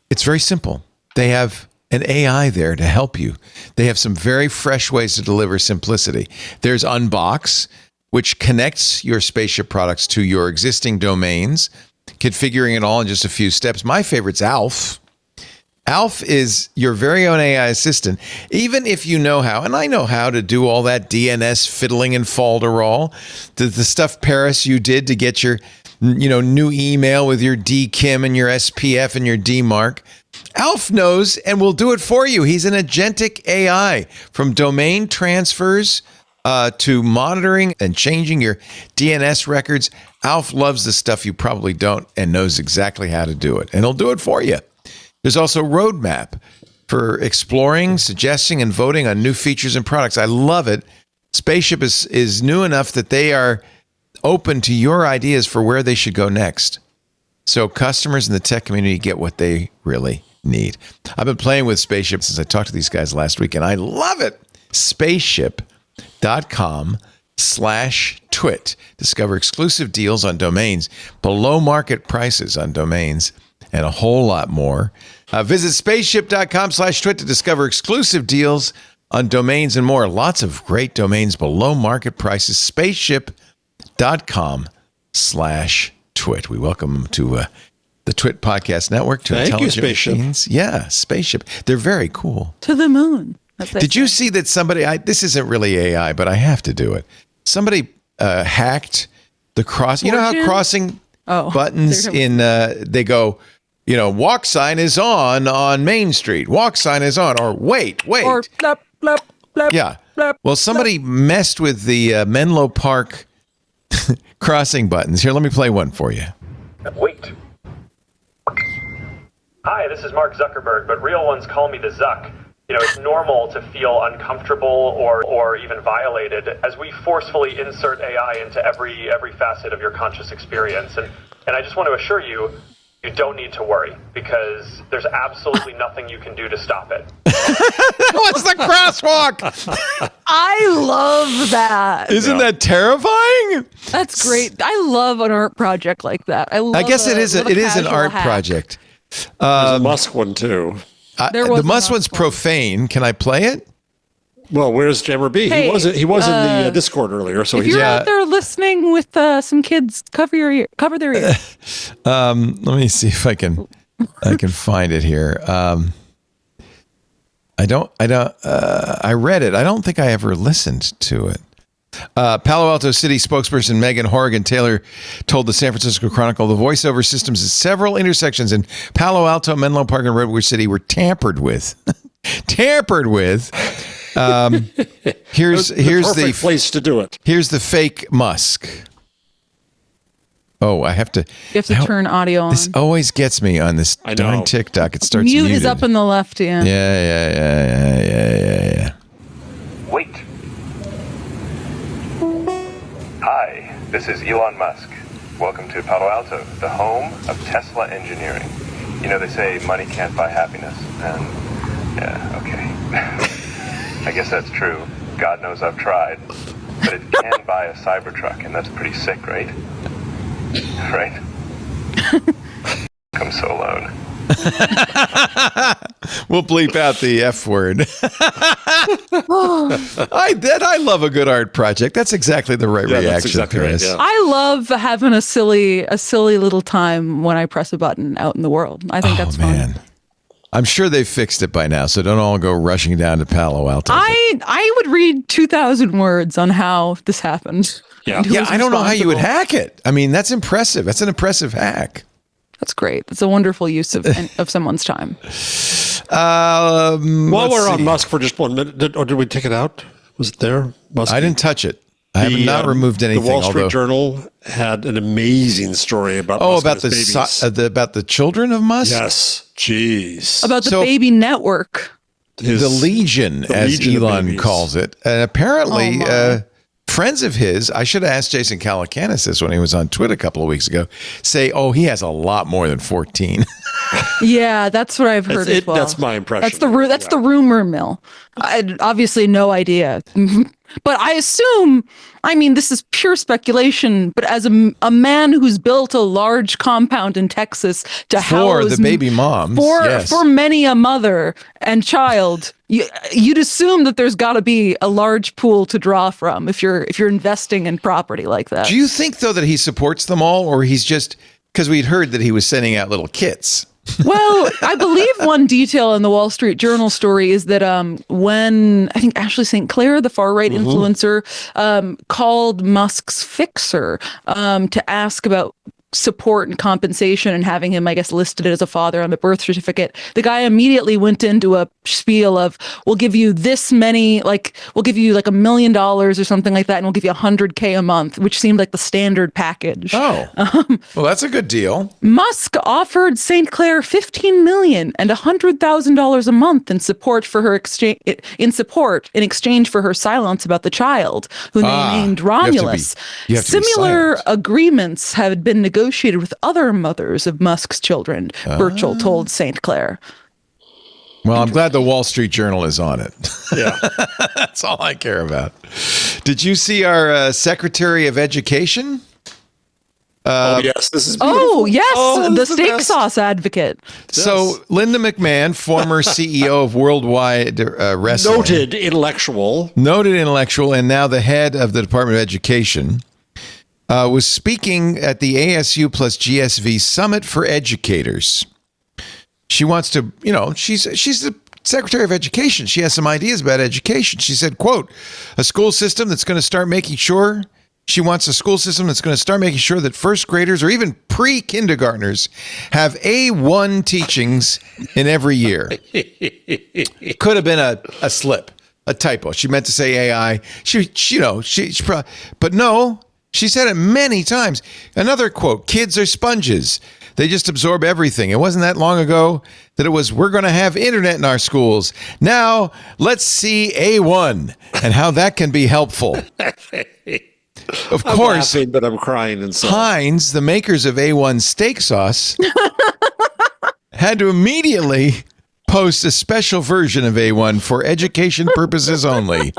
It's very simple. They have an AI there to help you. They have some very fresh ways to deliver simplicity. There's Unbox, which connects your Spaceship products to your existing domains, configuring it all in just a few steps. My favorite's Alf. Alf is your very own AI assistant, even if you know how, and I know how to do all that DNS fiddling and falderall, the stuff, Paris, you did to get your new email with your DKIM and your SPF and your DMARC. Alf knows and will do it for you. He's an agentic AI, from domain transfers to monitoring and changing your DNS records. Alf loves the stuff you probably don't and knows exactly how to do it, and he'll do it for you. There's also Roadmap for exploring, suggesting, and voting on new features and products. I love it. Spaceship is new enough that they are open to your ideas for where they should go next. So customers in the tech community get what they really need. I've been playing with Spaceship since I talked to these guys last week, and I love it. Spaceship.com/twit. Discover exclusive deals on domains, below market prices on domains, and a whole lot more. Visit spaceship.com/twit to discover exclusive deals on domains and more. Lots of great domains below market prices. Spaceship.com/twit. We welcome them to the Twit Podcast Network, to Thank you, Intelligent Spaceship. Machines. Yeah, Spaceship. They're very cool. To the moon. Did you see that somebody, this isn't really AI, but I have to do it. Somebody hacked the cross. You know how crossing buttons they go, walk sign is on Main Street. Walk sign is on, or wait. Or blap, blap, blap. Yeah. Blap, Well, somebody messed with the Menlo Park crossing buttons. Here, let me play one for you. Wait. Hi, this is Mark Zuckerberg, but real ones call me the Zuck. It's normal to feel uncomfortable or even violated as we forcefully insert AI into every facet of your conscious experience. And I just want to assure you, you don't need to worry, because there's absolutely nothing you can do to stop it. What's the crosswalk? I love that. Isn't that terrifying? That's great. I love an art project like that. I guess it is an art project. There's a Musk one too. The Musk one's profane. Can I play it? Well, where's Jammer B? Hey, he was in the Discord earlier, so If he's you're out there listening with some kids, cover their ears. Let me see if I can find it here. I read it. I don't think I ever listened to it. Palo Alto City spokesperson Megan Horrigan-Taylor told the San Francisco Chronicle the voiceover systems at several intersections in Palo Alto, Menlo Park, and Redwood City were tampered with. Tampered with. Here's the place to do it. Here's the fake Musk. Oh, I have to. You have to turn audio on. This always gets me on this darn TikTok. It starts Mute muted. is up in the left. Yeah. Yeah. Wait. Hi, this is Elon Musk. Welcome to Palo Alto, the home of Tesla engineering. You know, they say money can't buy happiness, and yeah, okay. I guess that's true. God knows I've tried. But it can buy a Cybertruck, and that's pretty sick, right? Right? I'm so alone. We'll bleep out the F word. I love a good art project. That's exactly the right reaction, that's exactly Chris. right, yeah. I love having a silly little time when I press a button out in the world. I think that's fun. I'm sure they've fixed it by now, so don't all go rushing down to Palo Alto. I would read 2,000 words on how this happened. Yeah, I don't know how you would hack it. I mean, that's impressive. That's an impressive hack. That's great. It's a wonderful use of someone's time. While we're on Musk for just 1 minute, did we take it out? Was it there? Musk? I didn't touch it. I have not removed anything. The Wall Street Journal had an amazing story about Musk about and his babies. about the children of Musk. Yes, jeez. About the baby network. The Legion, as Elon calls it, and apparently. Friends of his, I should have asked Jason Calacanis this when he was on Twitter a couple of weeks ago, say, he has a lot more than 14. Yeah, that's what I've heard as well. That's my impression. That's the rumor mill. I had obviously no idea. But I assume, this is pure speculation, but as a man who's built a large compound in Texas to house for the baby moms, for many a mother and child, you'd assume that there's got to be a large pool to draw from if you're investing in property like that. Do you think though that he supports them all, or he's just because we'd heard that he was sending out little kits? Well, I believe one detail in the Wall Street Journal story is that when I think Ashley St. Clair, the far-right influencer, called Musk's fixer to ask about support and compensation and having him, I guess, listed as a father on the birth certificate, the guy immediately went into a spiel of, we'll give you this many, we'll give you $1 million or something like that, and we'll give you $100K a month, which seemed like the standard package. Well, that's a good deal. Musk offered St. Clair $15 million and $100,000 a month in support for her in exchange for her silence about the child, who they named Romulus. Similar agreements had been negotiated with other mothers of Musk's children, Burchell told St. Clair. Well, I'm glad the Wall Street Journal is on it. Yeah. That's all I care about. Did you see our Secretary of Education? Yes, this is beautiful. Oh, yes, the steak sauce advocate. So, Linda McMahon, former CEO of Worldwide Wrestling. Noted intellectual, and now the head of the Department of Education, was speaking at the ASU plus GSV Summit for Educators. She wants to, she's the Secretary of Education. She has some ideas about education. She said, quote, she wants a school system that's going to start making sure that first graders or even pre-kindergartners have A1 teachings in every year. Could have been a slip, a typo. She meant to say AI. But no. She said it many times. Another quote, kids are sponges. They just absorb everything. It wasn't that long ago that it was, we're going to have internet in our schools. Now, let's see A1 and how that can be helpful. Of course, laughing, but I'm crying inside. Heinz, the makers of A1 steak sauce, had to immediately post a special version of A1 for education purposes only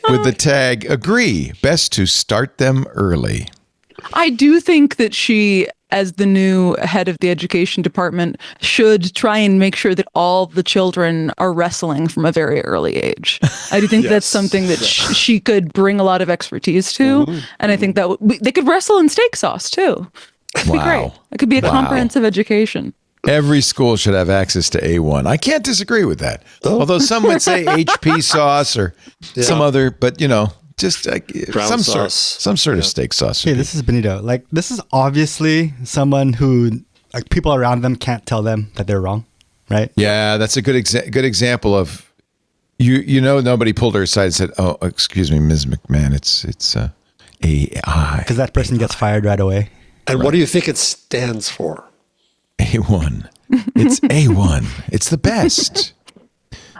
with the tag, agree, best to start them early. I do think that she as the new head of the education department, should try and make sure that all the children are wrestling from a very early age. I do think that's something that she could bring a lot of expertise to. And I think that they could wrestle in steak sauce too. It'd be great. It could be a comprehensive education. Every school should have access to A1. I can't disagree with that. Although some would say HP sauce or some other, but just some sort of steak sauce. Hey, this is Benito. Like, this is obviously someone who, like, people around them can't tell them that they're wrong, right? Yeah, that's a good example of nobody pulled her aside and said, "Oh, excuse me, Ms. McMahon, it's AI." Because that person gets fired right away. And what do you think it stands for? A1. It's A1. It's the best.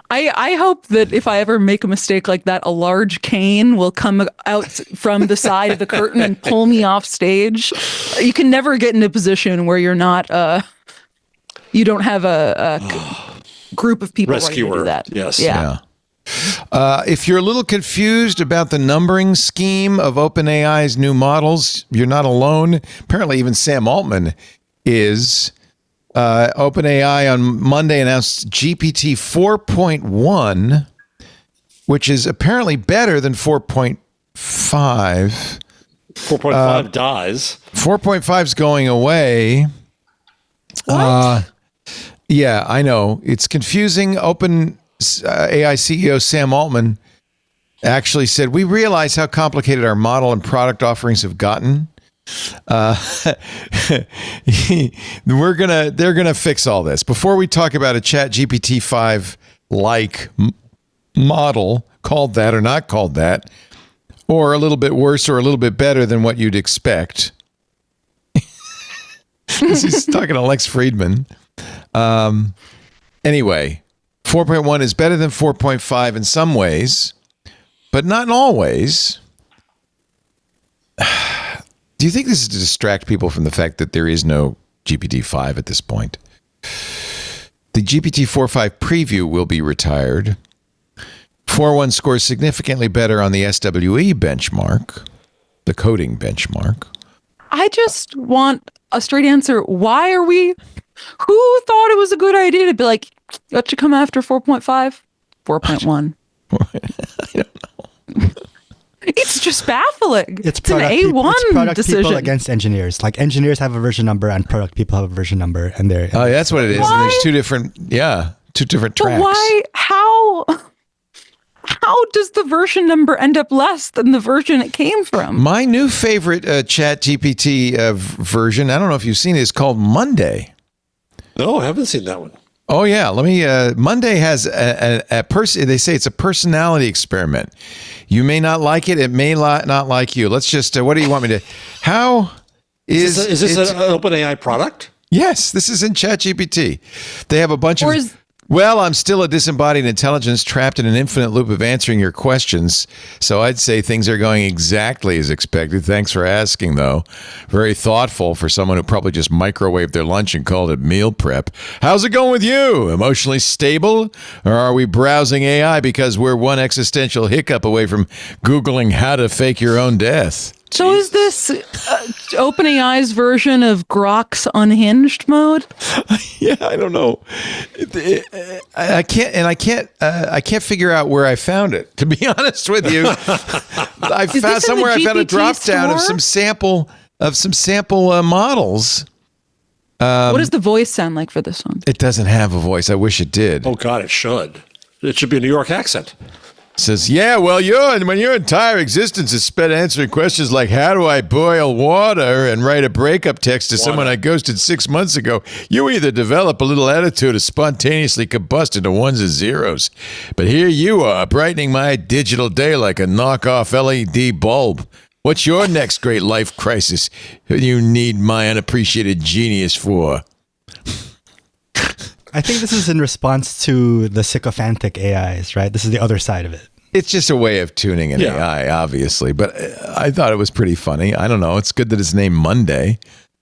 I hope that if I ever make a mistake like that, a large cane will come out from the side of the curtain and pull me off stage. You can never get in a position where you're not, you don't have a group of people ready to do that. Yes. Yeah. If you're a little confused about the numbering scheme of OpenAI's new models, you're not alone. Apparently, even Sam Altman is. OpenAI on Monday announced GPT 4.1, which is apparently better than 4.5. 4.5 dies. 4.5 is going away. What? Yeah, I know. It's confusing. OpenAI CEO Sam Altman actually said, "We realize how complicated our model and product offerings have gotten. They're gonna fix all this. Before we talk about a chat GPT 5 like model, called that or not called that, or a little bit worse or a little bit better than what you'd expect." He's talking to Lex Friedman. Anyway, 4.1 is better than 4.5 in some ways, but not in all ways. Do you think this is to distract people from the fact that there is no GPT-5 at this point? The GPT 4.5 preview will be retired. 4.1 scores significantly better on the SWE benchmark, the coding benchmark. I just want a straight answer. Why are we... Who thought it was a good idea to be like, let you come after 4.5? 4.1. I don't know. It's just baffling. It's an A1 it's product decision. people against engineers. Like, engineers have a version number and product people have a version number, and they're... Oh, that's what it is. And there's two different tracks. But why? How does the version number end up less than the version it came from? My new favorite chat GPT version, I don't know if you've seen it, is called Monday. No, I haven't seen that one. Oh, yeah. Let me. Monday has a person. They say it's a personality experiment. You may not like it. It may not like you. Let's just. What do you want me to? How is this an OpenAI product? Yes, this is in ChatGPT. They have a bunch of. Well, I'm still a disembodied intelligence trapped in an infinite loop of answering your questions. So I'd say things are going exactly as expected. Thanks for asking, though. Very thoughtful for someone who probably just microwaved their lunch and called it meal prep. How's it going with you? Emotionally stable? Or are we browsing AI because we're one existential hiccup away from Googling how to fake your own death? So is this OpenAI's version of Grok's unhinged mode? Yeah, I don't know. I can't figure out where I found it. To be honest with you, I found a drop down of some sample models. What does the voice sound like for this one? It doesn't have a voice. I wish it did. Oh God, it should. It should be a New York accent. Says, yeah, well, when your entire existence is spent answering questions like, how do I boil water and write a breakup text to someone I ghosted 6 months ago, you either develop a little attitude or spontaneously combust into ones and zeros. But here you are, brightening my digital day like a knockoff LED bulb. What's your next great life crisis you need my unappreciated genius for? I think this is in response to the sycophantic AIs, right? This is the other side of it. It's just a way of tuning an AI, obviously. But I thought it was pretty funny. I don't know. It's good that it's named Monday.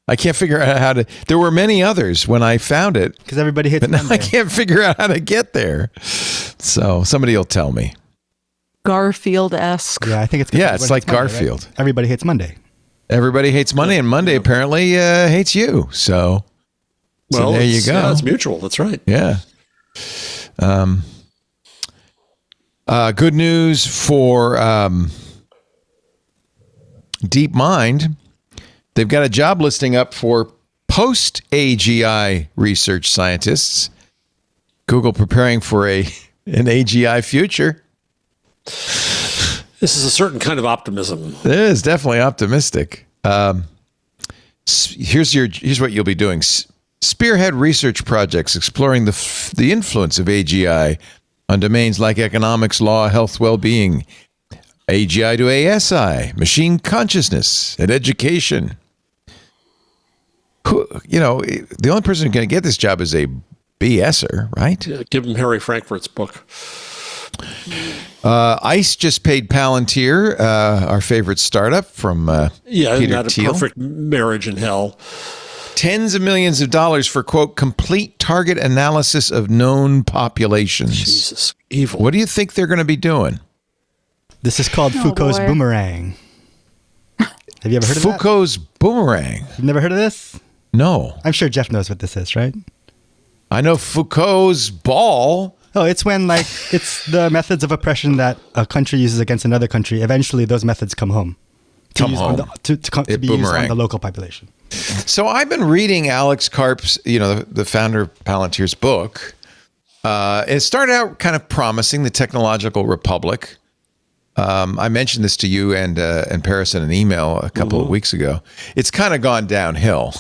I can't figure out how to... There were many others when I found it. Because everybody hates Monday. Monday. I can't figure out how to get there. So somebody will tell me. Garfield-esque. Yeah, I think it's... Yeah, it's like Monday, Garfield. Right? Everybody hates Monday. Everybody hates Monday, and Monday apparently hates you. So there you go. Yeah, it's mutual. That's right. Yeah. Good news for DeepMind. They've got a job listing up for post-AGI research scientists. Google preparing for an AGI future. This is a certain kind of optimism. It is definitely optimistic. Here's what you'll be doing. Spearhead research projects exploring the influence of AGI on domains like economics, law, health, well-being, AGI to ASI, machine consciousness, and education. The only person who's going to get this job is a BSer, right? Yeah, give him Harry Frankfurt's book. ICE just paid Palantir, our favorite startup from Peter not Thiel. A perfect marriage in hell. Tens of millions of dollars for, quote, complete target analysis of known populations. Jesus, evil. What do you think they're going to be doing? This is called Foucault's boomerang. Have you ever heard of that? Foucault's boomerang. You've never heard of this? No. I'm sure Jeff knows what this is, right? I know Foucault's ball. Oh, it's when it's the methods of oppression that a country uses against another country. Eventually, those methods come home. To be used on the local population. So I've been reading Alex Karp's, the founder of Palantir's book. It started out kind of promising, The Technological Republic. I mentioned this to you and Paris in an email a couple of weeks ago. It's kind of gone downhill.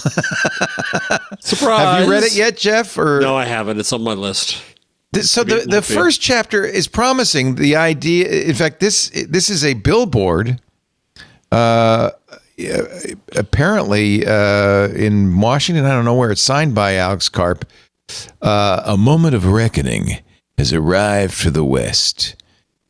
Surprise! Have you read it yet, Jeff? Or no, I haven't. It's on my list. So the first chapter is promising. The idea, in fact, this is a billboard. Apparently in Washington, I don't know where it's signed by Alex Karp. A moment of reckoning has arrived for the West.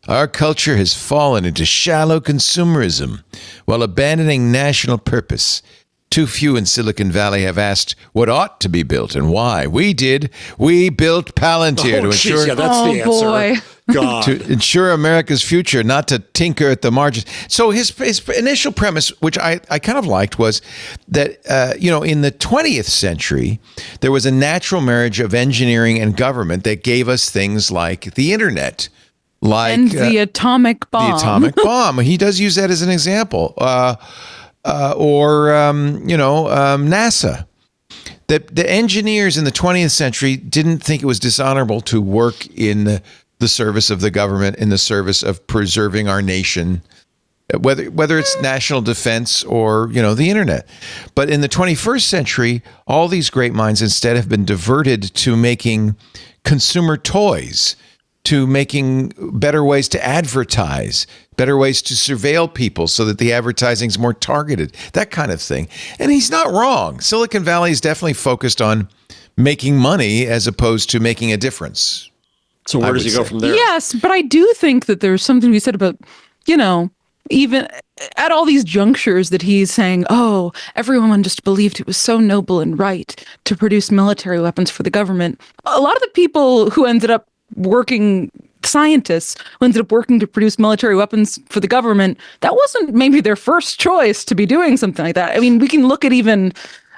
Our culture has fallen into shallow consumerism while abandoning national purpose. Too few in Silicon Valley have asked what ought to be built and why. We did. We built Palantir to ensure. Yeah, that's the answer. Boy. God. To ensure America's future, not to tinker at the margins. So his initial premise, which I kind of liked, was that, in the 20th century, there was a natural marriage of engineering and government that gave us things like the internet. And the atomic bomb. The atomic bomb. He does use that as an example. NASA. The engineers in the 20th century didn't think it was dishonorable to work in the service of the government, in the service of preserving our nation, whether it's national defense or, the internet. But in the 21st century, all these great minds instead have been diverted to making consumer toys, to making better ways to advertise, better ways to surveil people so that the advertising is more targeted, that kind of thing. And he's not wrong. Silicon Valley is definitely focused on making money as opposed to making a difference. So where does he go from there? Yes, but I do think that there's something to be said about, even at all these junctures that he's saying, oh, everyone just believed it was so noble and right to produce military weapons for the government. A lot of the people who ended up scientists who ended up working to produce military weapons for the government, that wasn't maybe their first choice to be doing something like that. I mean, we can look at even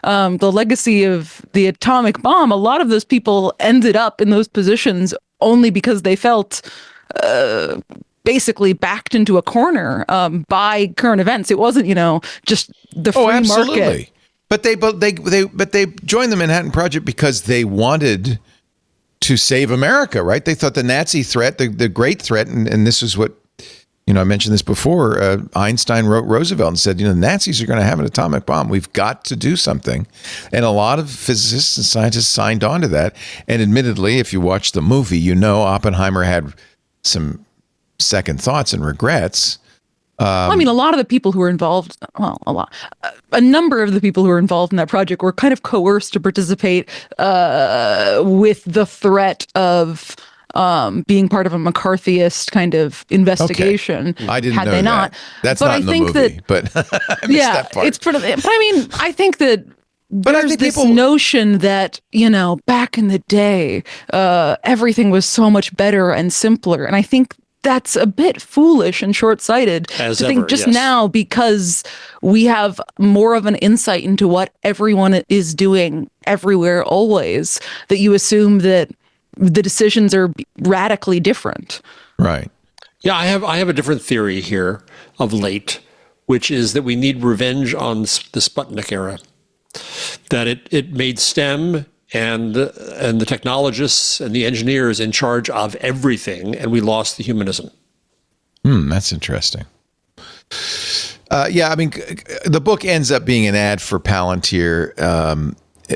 the legacy of the atomic bomb. A lot of those people ended up in those positions only because they felt basically backed into a corner by current events. It wasn't, just the free market. But they joined the Manhattan Project because they wanted to save America, right? They thought the Nazi threat, the great threat, and this is what, I mentioned this before, Einstein wrote Roosevelt and said, the Nazis are going to have an atomic bomb. We've got to do something. And a lot of physicists and scientists signed on to that. And admittedly, if you watch the movie, Oppenheimer had some second thoughts and regrets. A lot of the people who were involved, a number of the people who were involved in that project were kind of coerced to participate with the threat of being part of a McCarthyist kind of investigation. Okay. I didn't know they not. That's but not I in the think movie, but I missed that part. It's part of it. But I think that there's this notion that, back in the day, everything was so much better and simpler. And I think that's a bit foolish and short-sighted to think just now, because we have more of an insight into what everyone is doing everywhere always, that you assume that the decisions are radically different. Right. Yeah, I have a different theory here of late, which is that we need revenge on the Sputnik era. That it made STEM and the technologists and the engineers in charge of everything, and we lost the humanism. That's interesting. Yeah, I mean, the book ends up being an ad for Palantir.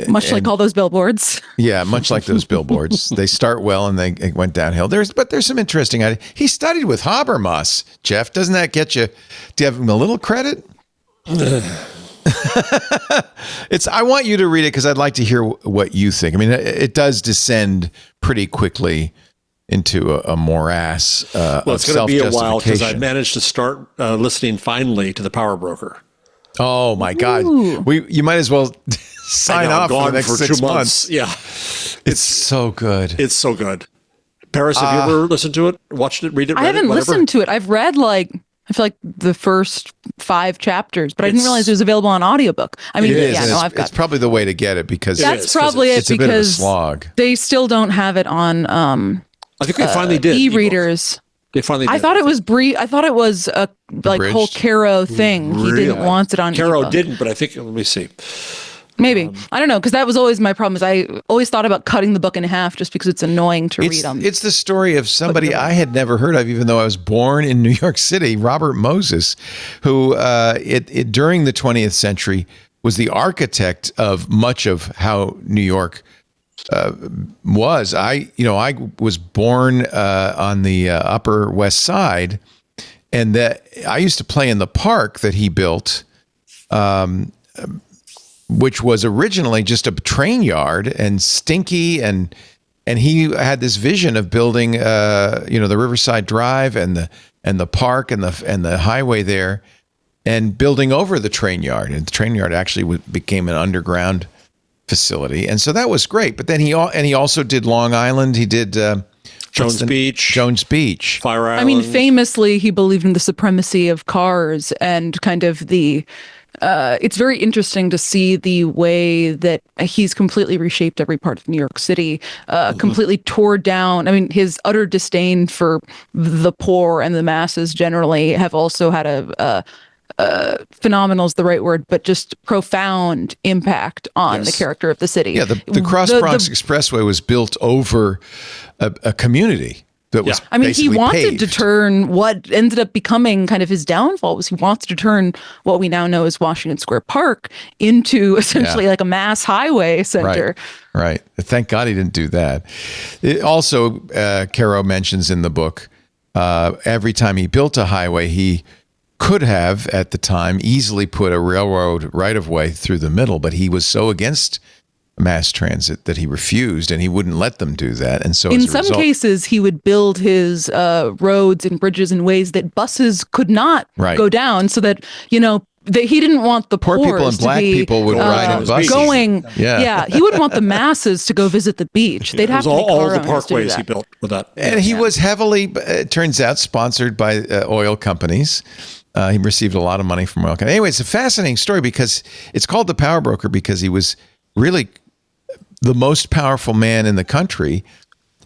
Much like all those billboards. Yeah, much like those billboards. They start well and they went downhill. But there's some interesting ideas. He studied with Habermas, Jeff. Doesn't that get you? Do you have him a little credit? I want you to read it because I'd like to hear what you think. I mean, it does descend pretty quickly into a morass of well, it's going to be a while because I self-justification. managed to start listening finally to the Power Broker. Oh my God! You might as well sign off for the next 6 months. Yeah, it's so good. It's so good. Paris, have you ever listened to it, watched it, read it? I haven't listened to it. I've read I feel like the first 5 chapters, but I didn't realize it was available on audiobook. I mean, it is, yeah, and no, I've got it's probably the way to get it because that's probably it's a bit of a because slog. They still don't have it on I think they finally did e-readers. They finally did. I thought it was I thought it was a whole Caro thing. He didn't want it on Caro ebook. didn't, but I think, let me see. Maybe. I don't know, because that was always my problem. Is I always thought about cutting the book in half just because it's annoying to read on. It's the story of somebody I had never heard of, even though I was born in New York City, Robert Moses, who during the 20th century was the architect of much of how New York was. I was born on the Upper West Side, and that I used to play in the park that he built, which was originally just a train yard and stinky, and he had this vision of building the Riverside Drive and the park and the highway there, and building over the train yard. And the train yard actually became an underground facility, and so that was great. But then he also did Long Island. He did Jones Beach, Fire Island. I mean, famously, he believed in the supremacy of cars and kind of the. It's very interesting to see the way that he's completely reshaped every part of New York City, completely tore down. I mean, his utter disdain for the poor and the masses generally have also had a phenomenal is the right word, but just profound impact on the character of the city. Yeah, the Cross Bronx Expressway was built over a community that was he wanted paved. to turn what ended up becoming kind of his downfall was he wanted to turn what we now know as Washington Square Park into essentially like a mass highway center. Right. Thank God he didn't do that. It also, Caro mentions in the book, every time he built a highway, he could have, at the time, easily put a railroad right-of-way through the middle, but he was so against mass transit that he refused, and he wouldn't let them do that. And so in some cases, he would build his roads and bridges in ways that buses could not go down, so that, he didn't want the poor people and black people would ride on buses. He wouldn't want the masses to go visit the beach. They'd have to be all the parkways he built with that. And he was heavily, it turns out, sponsored by oil companies. He received a lot of money from oil companies. Anyway, it's a fascinating story because it's called The Power Broker because he was really the most powerful man in the country,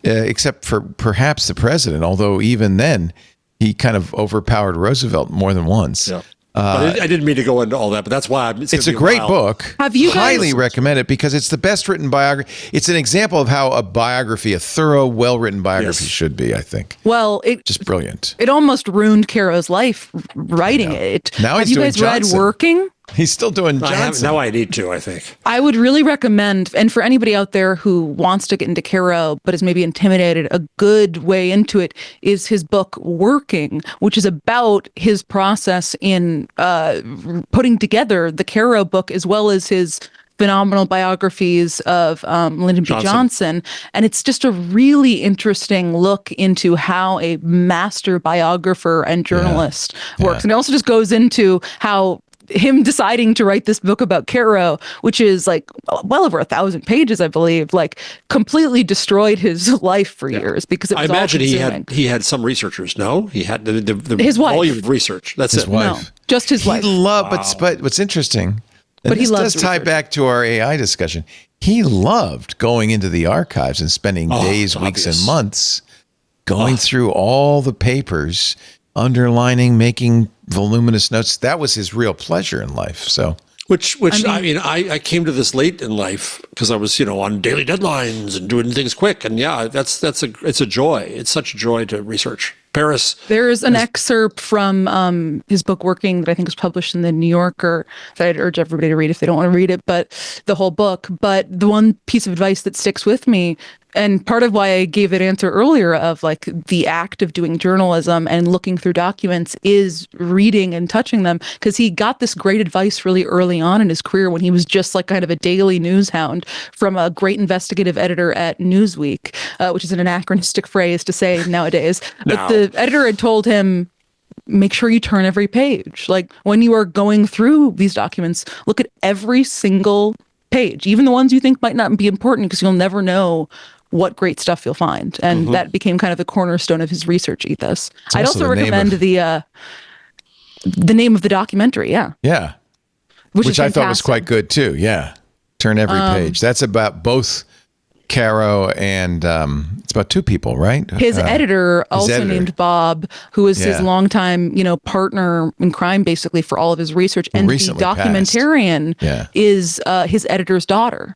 except for perhaps the president, although even then he kind of overpowered Roosevelt more than once. Yeah. But I didn't mean to go into all that, but that's why it's a great book. Have you highly recommend it because it's the best written biography. It's an example of how a thorough, well-written biography should be, I think. Well, just brilliant. It almost ruined Caro's life writing it. Now have he's you guys doing read Johnson. Working? He's still doing Johnson. Now I need to, I think. I would really recommend, and for anybody out there who wants to get into Caro but is maybe intimidated, a good way into it is his book Working, which is about his process in putting together the Caro book as well as his phenomenal biographies of Lyndon B. Johnson. And it's just a really interesting look into how a master biographer and journalist works. And it also just goes into how him deciding to write this book about Caro, which is like well over 1,000 pages, I believe, like completely destroyed his life for years because it was I imagine all he had some researchers. No, he had the his wife. volume of research. That's his it. wife. No, just his wife. He loved, but what's interesting, and But he this loves does tie research. back to our AI discussion. He loved going into the archives and spending days, weeks, and months going through all the papers, underlining, making voluminous notes. That was his real pleasure in life. So, Which I mean, I came to this late in life because I was, on daily deadlines and doing things quick. And yeah, it's a joy. It's such a joy to research. Paris. There's an excerpt from his book Working that I think was published in the New Yorker that I'd urge everybody to read if they don't want to read it, but the whole book. But the one piece of advice that sticks with me, and part of why I gave that answer earlier of like the act of doing journalism and looking through documents is reading and touching them, because he got this great advice really early on in his career when he was just like kind of a daily news hound from a great investigative editor at Newsweek, which is an anachronistic phrase to say nowadays. But the editor had told him, make sure you turn every page. Like when you are going through these documents, look at every single page, even the ones you think might not be important, because you'll never know what great stuff you'll find. And that became kind of the cornerstone of his research ethos. I'd also recommend the name of the documentary. Yeah. Yeah. Which I thought was quite good too. Yeah. Turn every page. That's about both Caro and it's about two people, right? His editor, named Bob, who was his longtime, partner in crime, basically for all of his research. And the documentarian is his editor's daughter.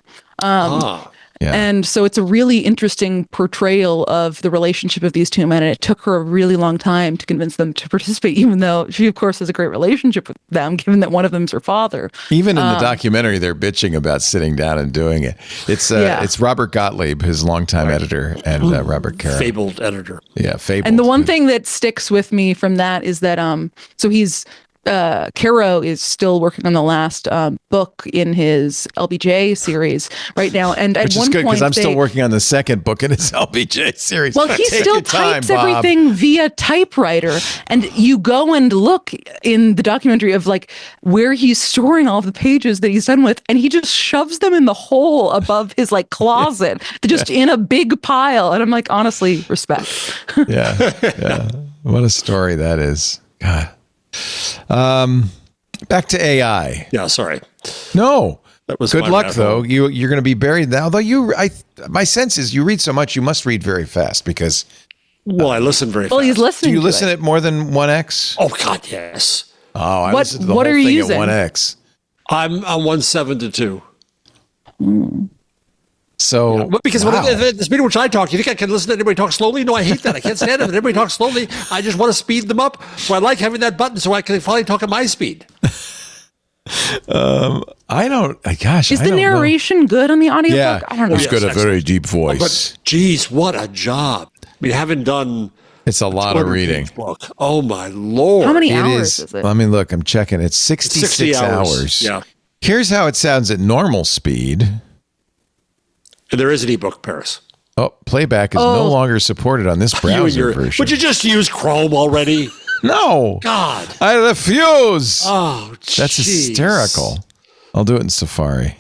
And so it's a really interesting portrayal of the relationship of these two men. And it took her a really long time to convince them to participate, even though she, of course, has a great relationship with them, given that one of them's her father. Even in the documentary, they're bitching about sitting down and doing it. It's Robert Gottlieb, his longtime editor, and Robert Caro. Fabled editor. Yeah, fabled. And the one thing that sticks with me from that is that, so he's, Caro is still working on the last book in his LBJ series right now, and at Which one is good point because I'm still working on the second book in his LBJ series. Well, he still types everything via typewriter, and you go and look in the documentary of like where he's storing all the pages that he's done with, and he just shoves them in the hole above his like closet, just in a big pile. And I'm like, honestly, respect. yeah. What a story that is. God. Back to AI. Yeah, sorry. No. That was good luck though. You're going to be buried now. Although my sense is you read so much, you must read very fast because. Well, I listen very fast. Well, he's listening. Do you listen at more than 1x? Oh God, yes. Oh, I listen to the whole are you thing using? at 1x. I'm on 1.7 to 2. So because when the speed at which I talk, you think I can listen to anybody talk slowly? No, I hate that. I can't stand it. When everybody talks slowly, I just want to speed them up. So I like having that button so I can finally talk at my speed. I don't. Gosh, is the narration good on the audiobook? Yeah, I don't know. He's got a very deep voice. But geez, what a job! I mean, having done it's a lot of reading. Book. Oh my Lord! How many hours is it? Let me look. I'm checking. It's 66 hours. Yeah. Here's how it sounds at normal speed. And there is an ebook, Paris. Oh, playback is no longer supported on this browser version. Would you just use Chrome already? No. God. I refuse. Oh, that's hysterical. I'll do it in Safari.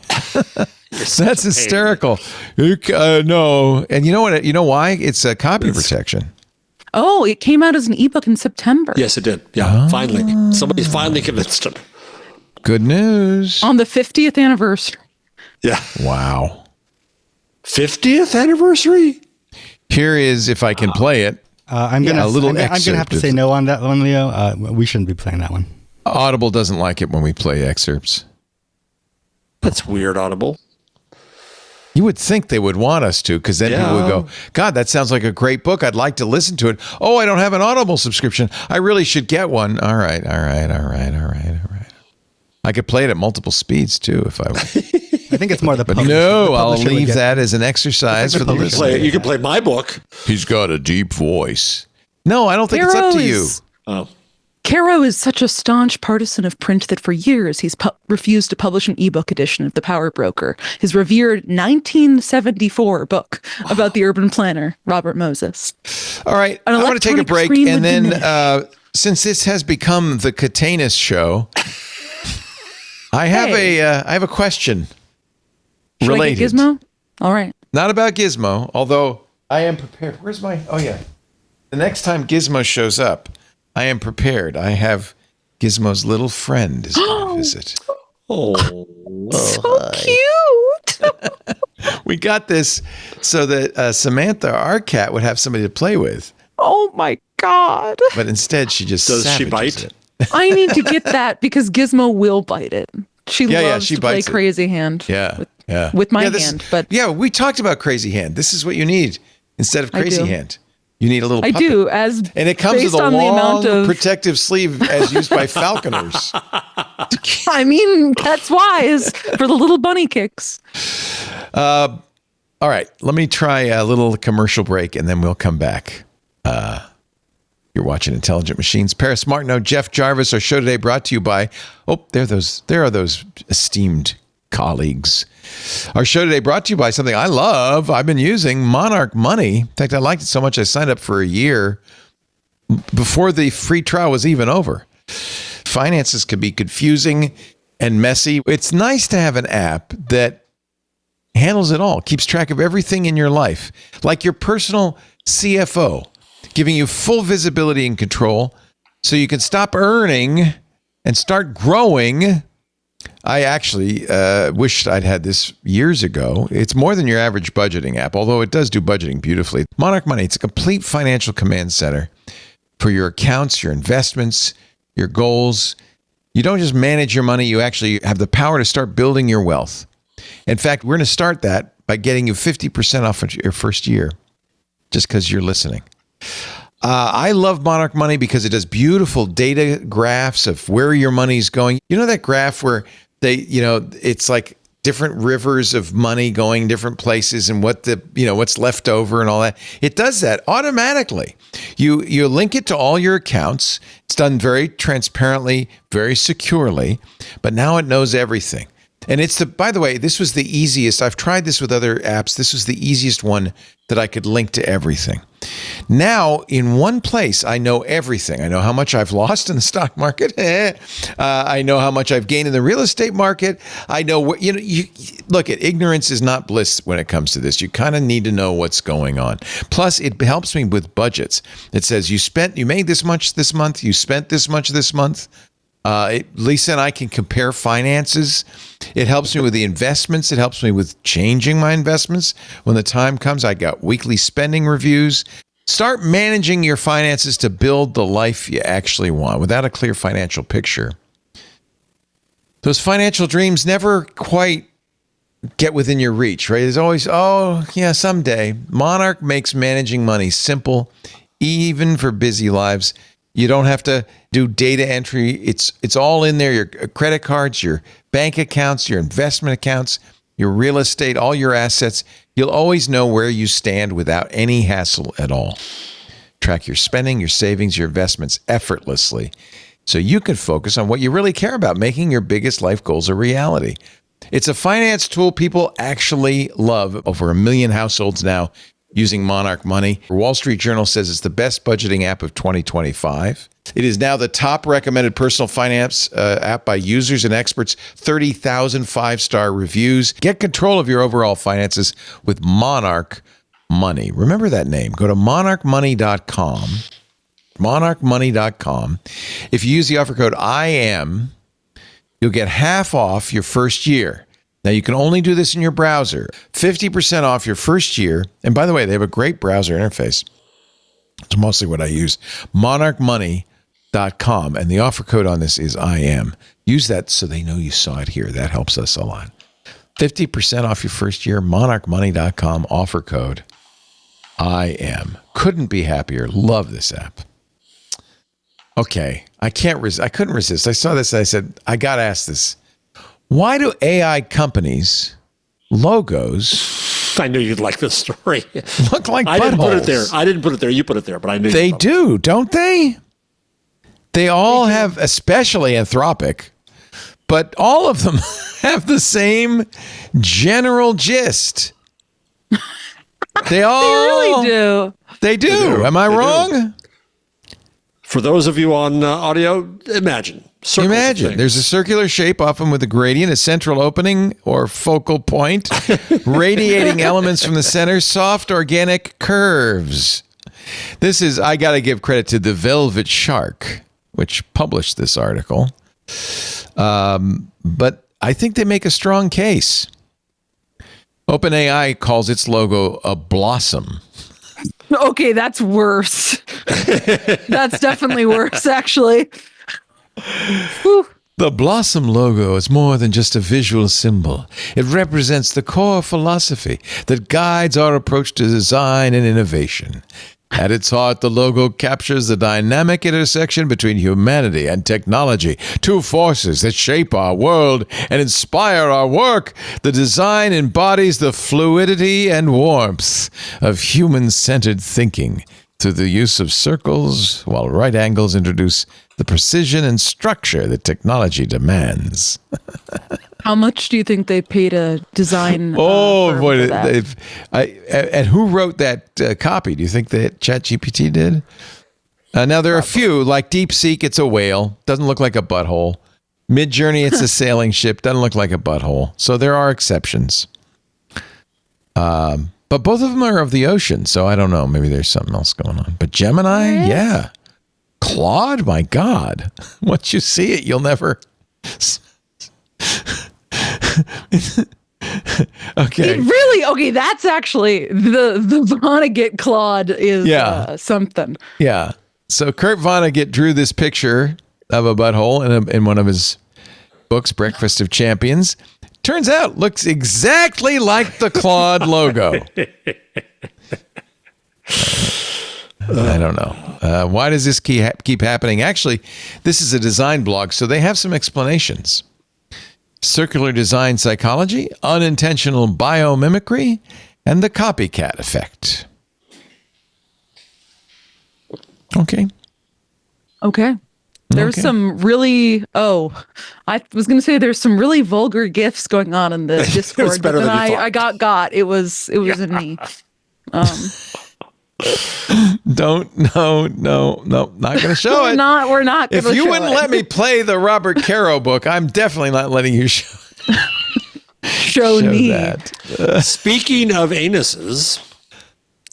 That's hysterical. No. And you know what? You know why? It's a copy protection. Oh, it came out as an ebook in September. Yes, it did. Yeah, finally. Somebody's finally convinced him. Good news. On the 50th anniversary. Yeah. Wow. 50th anniversary? Here is, if I can play it. I'm gonna have to say no on that one, Leo. We shouldn't be playing that one. Audible doesn't like it when we play excerpts. That's weird, Audible. You would think they would want us to, because then people would go, God, that sounds like a great book. I'd like to listen to it. Oh, I don't have an Audible subscription. I really should get one. All right. I could play it at multiple speeds too if I would. I think it's more the publisher. No, I'll leave that as an exercise for the listener. You can play my book. He's got a deep voice. No, I don't think it's up to you. Oh. Caro is such a staunch partisan of print that for years he's refused to publish an ebook edition of The Power Broker, his revered 1974 book about the urban planner, Robert Moses. All right, I want to take a break. And then since this has become the Catanus show, I have a question. Should related. I get Gizmo? All right. Not about Gizmo, although I am prepared. Where's my... Oh, yeah. The next time Gizmo shows up, I am prepared. I have Gizmo's little friend is going to visit. So cute. We got this so that Samantha, our cat, would have somebody to play with. Oh, my God. But instead, she just Does she savages bite? it. I need to get that because Gizmo will bite it. She loves she to play bites it. Crazy Hand. Yeah, With my this- hand, but yeah, we talked about Crazy Hand. This is what you need instead of Crazy do. Hand. You need a little. I puppet. do. And it comes with based a on the amount long of protective sleeve as used by falconers. I mean, that's wise for the little bunny kicks. All right, let me try a little commercial break and then we'll come back. You're watching Intelligent Machines. Paris Martineau, Jeff Jarvis. Our show today brought to you by, there are those esteemed colleagues. Our show today brought to you by something I love. I've been using Monarch Money. In fact, I liked it so much I signed up for a year before the free trial was even over. Finances can be confusing and messy. It's nice to have an app that handles it all, keeps track of everything in your life, like your personal CFO, giving you full visibility and control so you can stop earning and start growing. I actually wished I'd had this years ago. It's more than your average budgeting app, although it does do budgeting beautifully. Monarch Money, it's a complete financial command center for your accounts, your investments, your goals. You don't just manage your money, you actually have the power to start building your wealth. In fact, we're going to start that by getting you 50% off of your first year, just because you're listening. I love Monarch Money because it does beautiful data graphs of where your money's going. You know that graph where it's like different rivers of money going different places and what's left over and all that. It does that automatically. You link it to all your accounts. It's done very transparently, very securely, but now it knows everything. And by the way, this was the easiest. I've tried this with other apps. This was the easiest one that I could link to everything. Now, in one place, I know everything. I know how much I've lost in the stock market. I know how much I've gained in the real estate market. I know what, look, ignorance is not bliss when it comes to this. You kind of need to know what's going on. Plus, it helps me with budgets. It says you made this much this month, you spent this much this month. Lisa and I can compare finances. It helps me with the investments. It helps me with changing my investments. When the time comes, I got weekly spending reviews. Start managing your finances to build the life you actually want. Without a clear financial picture, those financial dreams never quite get within your reach, right? There's always, someday. Monarch makes managing money simple, even for busy lives. You don't have to do data entry. It's all in there. Your credit cards, your bank accounts, your investment accounts, your real estate, all your assets. You'll always know where you stand without any hassle at all. Track your spending, your savings, your investments effortlessly so you can focus on what you really care about, making your biggest life goals a reality. It's a finance tool people actually love. Over 1 million households now using Monarch Money. Wall Street Journal says it's the best budgeting app of 2025. It is now the top recommended personal finance app by users and experts. 30,000 5-star reviews. Get control of your overall finances with Monarch Money. Remember that name. Go to monarchmoney.com. Monarchmoney.com. If you use the offer code IAM, you'll get half off your first year. Now, you can only do this in your browser. 50% off your first year. And by the way, they have a great browser interface. It's mostly what I use. Monarchmoney.com. And the offer code on this is IM. Use that so they know you saw it here. That helps us a lot. 50% off your first year. Monarchmoney.com. Offer code IM. Couldn't be happier. Love this app. Okay. I couldn't resist. I saw this and I said, I got to ask this. Why do AI companies' logos... I knew you'd like this story. Look like buttholes? I didn't put it there. I didn't put it there. You put it there, but I knew they do, don't they? They all have, especially Anthropic, but all of them have the same general gist. They all... They really do. They do. Am I wrong? For those of you on audio, imagine circles. Imagine there's a circular shape, often with a gradient, a central opening or focal point, radiating elements from the center, soft organic curves. This is, I got to give credit to the Velvet Shark, which published this article. But I think they make a strong case. OpenAI calls its logo a blossom. Okay, that's worse. That's definitely worse, actually. Whew. The blossom logo is more than just a visual symbol. It represents the core philosophy that guides our approach to design and innovation. At its heart, the logo captures the dynamic intersection between humanity and technology, two forces that shape our world and inspire our work. The design embodies the fluidity and warmth of human-centered thinking through the use of circles, while right angles introduce the precision and structure that technology demands. How much do you think they paid a design? Oh boy, that? And who wrote that copy? Do you think that ChatGPT did? Now there are a few, like DeepSeek. It's a whale, doesn't look like a butthole. Midjourney, it's a sailing ship, doesn't look like a butthole. So there are exceptions. But both of them are of the ocean, so I don't know. Maybe there's something else going on. But Gemini, yeah. Claude, my God. Once you see it, you'll never... Okay. Okay, that's actually the Vonnegut Claude is something. Yeah. So Kurt Vonnegut drew this picture of a butthole in one of his books, Breakfast of Champions. Turns out, looks exactly like the Claude logo. I don't know. Why does this keep happening? Actually, this is a design blog, so they have some explanations. Circular design psychology, unintentional biomimicry, and the copycat effect. Okay. There's some really, I was going to say there's some really vulgar GIFs going on in the Discord, but then I got. It was in me. No, not going to show it. We're not going to show it. If you wouldn't let me play the Robert Caro book, I'm definitely not letting you show me that. Speaking of anuses,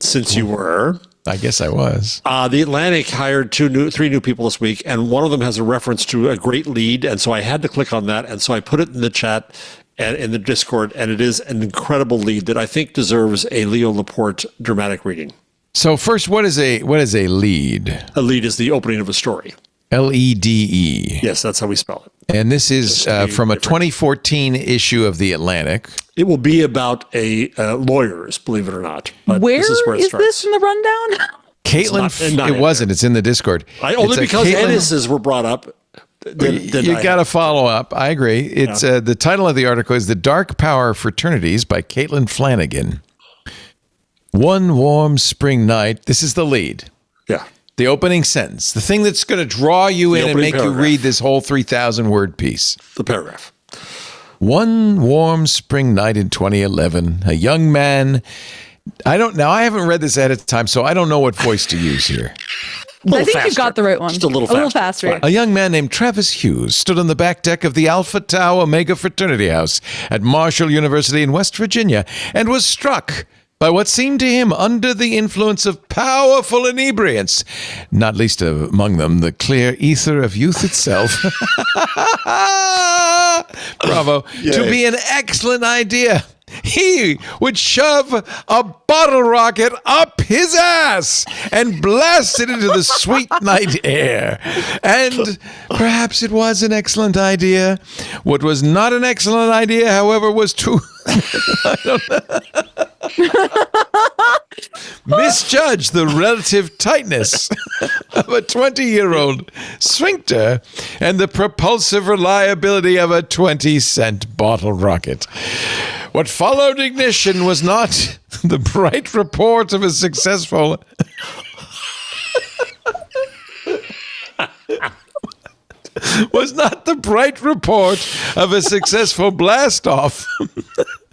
since you were... I guess I was. The Atlantic hired three new people this week, and one of them has a reference to a great lead, and so I had to click on that, and so I put it in the chat and in the Discord, and it is an incredible lead that I think deserves a Leo Laporte dramatic reading. So first, what is a lead? A lead is the opening of a story. LEDE. Yes, that's how we spell it. And this is from a 2014 issue of The Atlantic. It will be about lawyers, believe it or not. But where this is where it is starts. this in the rundown? Caitlin, it wasn't. It's in the Discord. Only because anuses were brought up. You got to follow up. I agree. It's the title of the article is "The Dark Power Fraternities" by Caitlin Flanagan. One warm spring night. This is the lead. Yeah. The opening sentence, the thing that's going to draw you in and make you read this whole 3,000 word piece. The paragraph. One warm spring night in 2011, a young man. I haven't read this ahead of time, so I don't know what voice to use here. I think you got the right one. Just a little faster. A young man named Travis Hughes stood on the back deck of the Alpha Tau Omega Fraternity House at Marshall University in West Virginia and was struck by what seemed to him under the influence of powerful inebriants, not least among them the clear ether of youth itself. Bravo. Yay. To be an excellent idea. He would shove a bottle rocket up his ass and blast it into the sweet night air. And perhaps it was an excellent idea. What was not an excellent idea, however, was to misjudge the relative tightness of a 20-year-old sphincter and the propulsive reliability of a 20-cent bottle rocket. What followed ignition was not the bright report of a successful blast-off,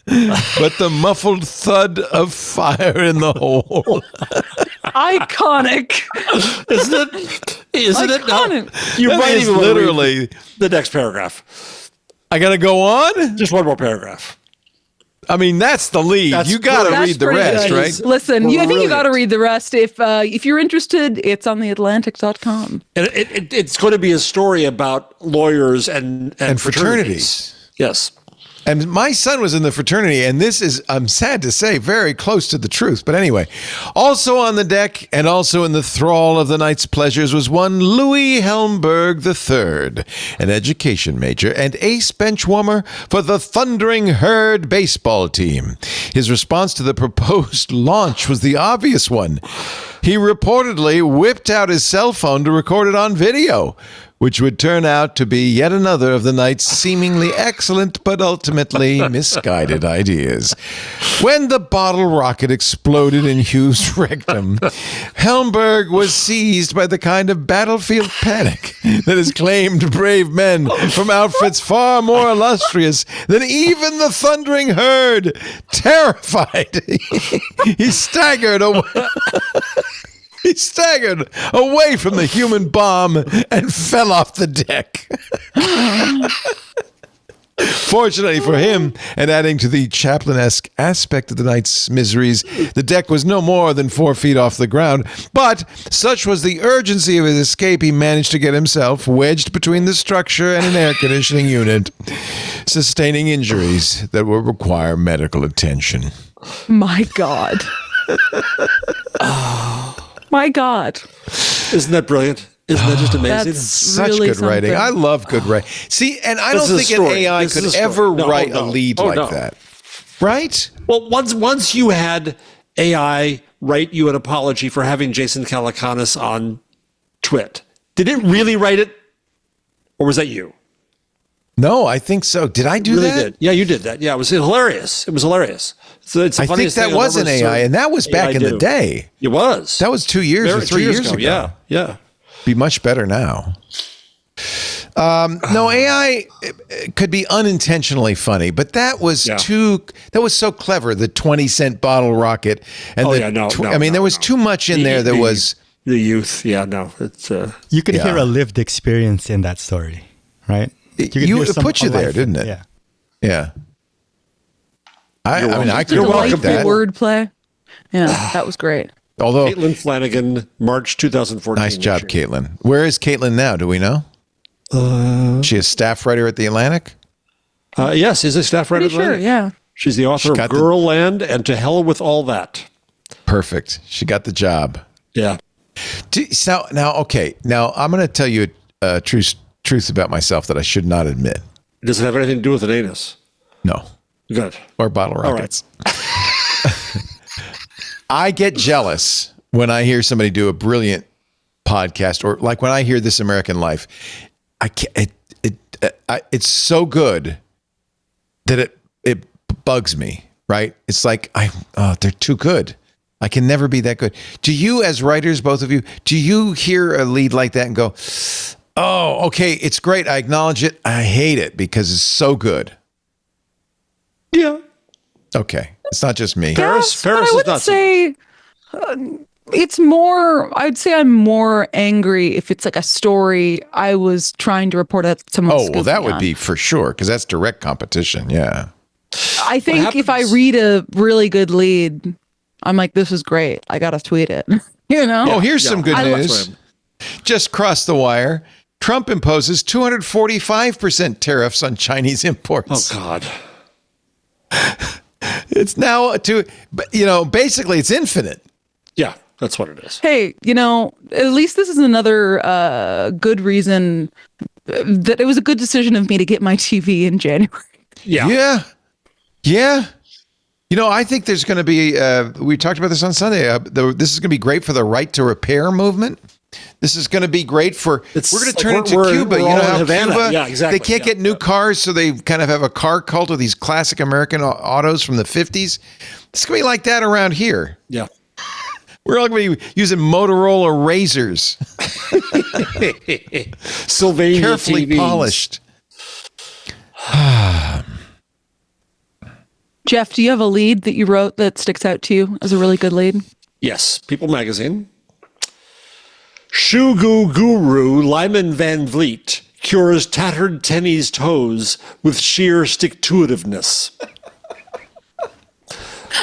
but the muffled thud of fire in the hole. Iconic. Isn't it? No. You That might is even wanna read literally the next paragraph. I got to go on? Just one more paragraph. I mean, that's the lead. That's You got to That's read the pretty rest, good. right? Listen, I think you Brilliant. got to read the rest. If you're interested, it's on theatlantic.com. And it's going to be a story about lawyers and fraternities. Yes. And my son was in the fraternity, and this is, I'm sad to say, very close to the truth. But anyway, also on the deck and also in the thrall of the night's pleasures was one Louis Helmberg III, an education major and ace benchwarmer for the Thundering Herd baseball team. His response to the proposed launch was the obvious one. He reportedly whipped out his cell phone to record it on video, which would turn out to be yet another of the night's seemingly excellent but ultimately misguided ideas. When the bottle rocket exploded in Hugh's rectum, Helmberg was seized by the kind of battlefield panic that has claimed brave men from outfits far more illustrious than even the Thundering Herd. Terrified, he staggered away. He staggered away from the human bomb and fell off the deck. Fortunately for him, and adding to the Chaplin-esque aspect of the night's miseries, the deck was no more than 4 feet off the ground. But such was the urgency of his escape, he managed to get himself wedged between the structure and an air conditioning unit, sustaining injuries that will require medical attention. My God. My God. Isn't that brilliant? Isn't that just amazing? That's Such really good writing. something. I love good writing. See, and I This don't is a think an story. AI This is could a story. ever No, write no. a lead Oh, like no. that. Right? Well, once you had AI write you an apology for having Jason Calacanis on Twit, did it really write it? Or was that you? No, I think so. Did I do really that? did. Yeah, you did that. Yeah, it was hilarious. It was hilarious. So it's the I think funniest that thing was I've an ever AI, seen and that was back AI in the do. day. It was. That was 2 years or 3 years ago. Yeah, yeah. Be much better now. No, AI could be unintentionally funny, but that was that was so clever. The 20-cent bottle rocket, and there was too much in there that was the youth. Yeah, no, it's you could hear a lived experience in that story, right? It put you there, didn't it? Yeah. Yeah. I mean, I could Delightful like that. wordplay. Yeah, that was great. Although Caitlin Flanagan, March 2014. Nice job, Caitlin. Where is Caitlin now? Do we know? She a staff writer at The Atlantic? Yes, is a staff writer. Pretty sure, yeah. She's the author of Girlland and To Hell with All That. Perfect. She got the job. Yeah. So now, okay. Now I'm going to tell you a truth about myself that I should not admit. Does it have anything to do with an anus? No. Good. Or bottle rockets. I get jealous when I hear somebody do a brilliant podcast, or like when I hear This American Life. I can't. It's so good that it bugs me. Right? It's like they're too good. I can never be that good. Do you, as writers, both of you, do you hear a lead like that and go, "Oh, okay, it's great. I acknowledge it. I hate it because it's so good." Yeah. Okay. It's not just me. Yes, Paris but I is would not say it's more. I'd say I'm more angry if it's like a story I was trying to report at someone. Oh, well, that would be for sure, because that's direct competition. Yeah. I think if I read a really good lead, I'm like, this is great. I got to tweet it. You know? Oh, here's some good news. right. Just crossed the wire. Trump imposes 245% tariffs on Chinese imports. Oh, God. It's now basically it's infinite. Yeah, that's what it is. Hey, at least this is another good reason that it was a good decision of me to get my TV in January. Yeah. Yeah. I think there's going to be, we talked about this on Sunday, this is going to be great for the right to repair movement. This is going to be great for, we're going to turn it to Cuba. You know how Cuba, yeah, exactly. they can't get new cars, so they kind of have a car cult of these classic American autos from the 50s. It's going to be like that around here. Yeah. We're all going to be using Motorola razors. Sylvania Carefully TVs. polished. Jeff, do you have a lead that you wrote that sticks out to you as a really good lead? Yes. People Magazine. Shoe guru Lyman Van Vliet cures tattered tenny's toes with sheer stick-to-itiveness.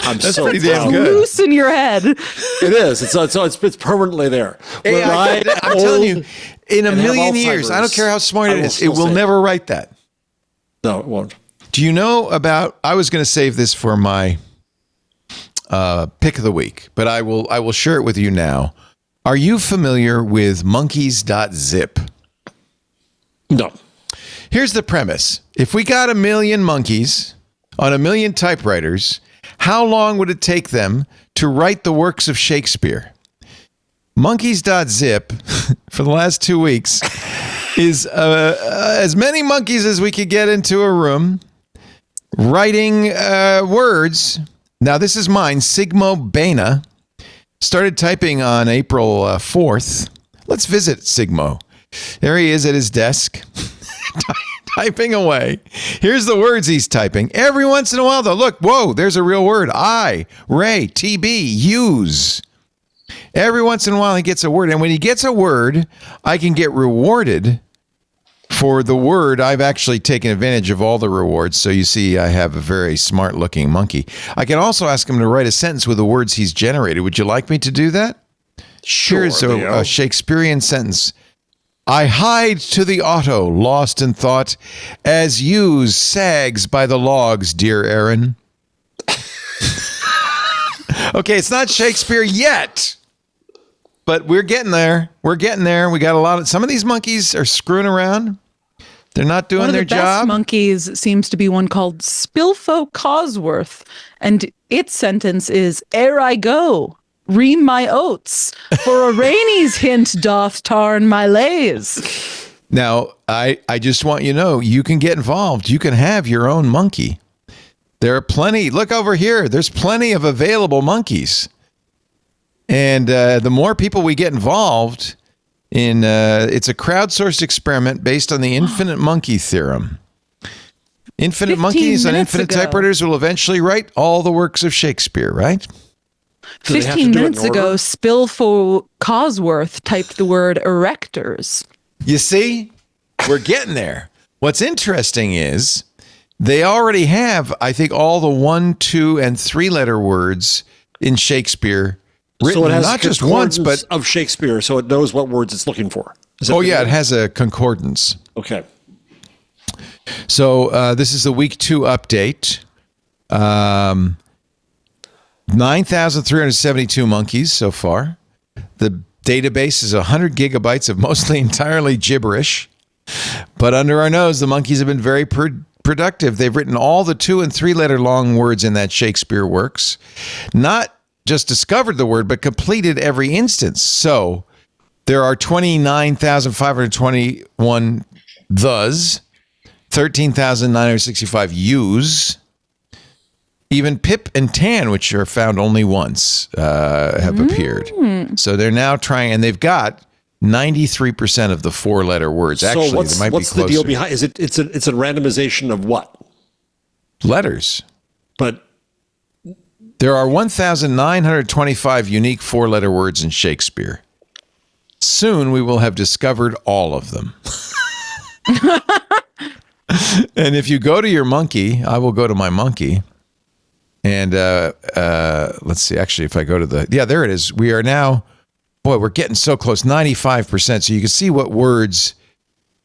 That's so pretty damn proud. good. Loose in your head. It is. It's permanently there. Hey, I'm telling you, in a million years, I don't care how smart it is, it will never write that. No, it won't. Do you know about? I was going to save this for my pick of the week, but I will share it with you now. Are you familiar with Monkeys.zip? No. Here's the premise. If we got 1 million monkeys on 1 million typewriters, how long would it take them to write the works of Shakespeare? Monkeys.zip, for the last 2 weeks, is as many monkeys as we could get into a room writing words. Now, this is mine. Sigmo Bena started typing on April 4th. Let's visit Sigmo. There he is at his desk, typing away. Here's the words he's typing. Every once in a while, though, look, whoa, there's a real word. Ray, TB, use. Every once in a while, he gets a word. And when he gets a word, I can get rewarded for the word. I've actually taken advantage of all the rewards. So you see, I have a very smart looking monkey. I can also ask him to write a sentence with the words he's generated. Would you like me to do that? Sure. Here's a Shakespearean sentence. I hide to the auto, lost in thought, as use sags by the logs, dear Aaron. Okay, it's not Shakespeare yet, but we're getting there. We're getting there. We got a lot of, some of these monkeys are screwing around. They're not doing their job. One of the best monkeys seems to be one called Spilfo Cosworth, and its sentence is, ere I go, ream my oats, for a rainey's hint doth tarn my lays. Now, I just want you to know, you can get involved. You can have your own monkey. There are plenty. Look over here. There's plenty of available monkeys. And the more people we get involved in, it's a crowdsourced experiment based on the infinite monkey theorem. Infinite monkeys on infinite typewriters will eventually write all the works of Shakespeare, right? 15 minutes ago, Spilfo Cosworth typed the word erectors. You see, we're getting there. What's interesting is they already have, I think, all the 1, 2, and 3-letter words in Shakespeare written, so it has not just once, but of Shakespeare, so it knows what words it's looking for. Oh, yeah, it has a concordance. Okay. So this is the week 2 update. 9,372 monkeys so far. The database is 100 gigabytes of mostly entirely gibberish. But under our nose, the monkeys have been very productive. They've written all the 2- and 3-letter long words in that Shakespeare works. Not just discovered the word, but completed every instance. So there are 29,521 thes, 13,965 yous. Even Pip and Tan, which are found only once, have appeared. So they're now trying, and they've got 93% of the 4-letter words. Actually, so what's they might be closer. The deal behind? Is it's a randomization of what? Letters. But there are 1,925 unique 4-letter words in Shakespeare. Soon we will have discovered all of them. And if you go to your monkey, I will go to my monkey. And let's see, actually, if I go to there it is. We are now, we're getting so close, 95%. So you can see what words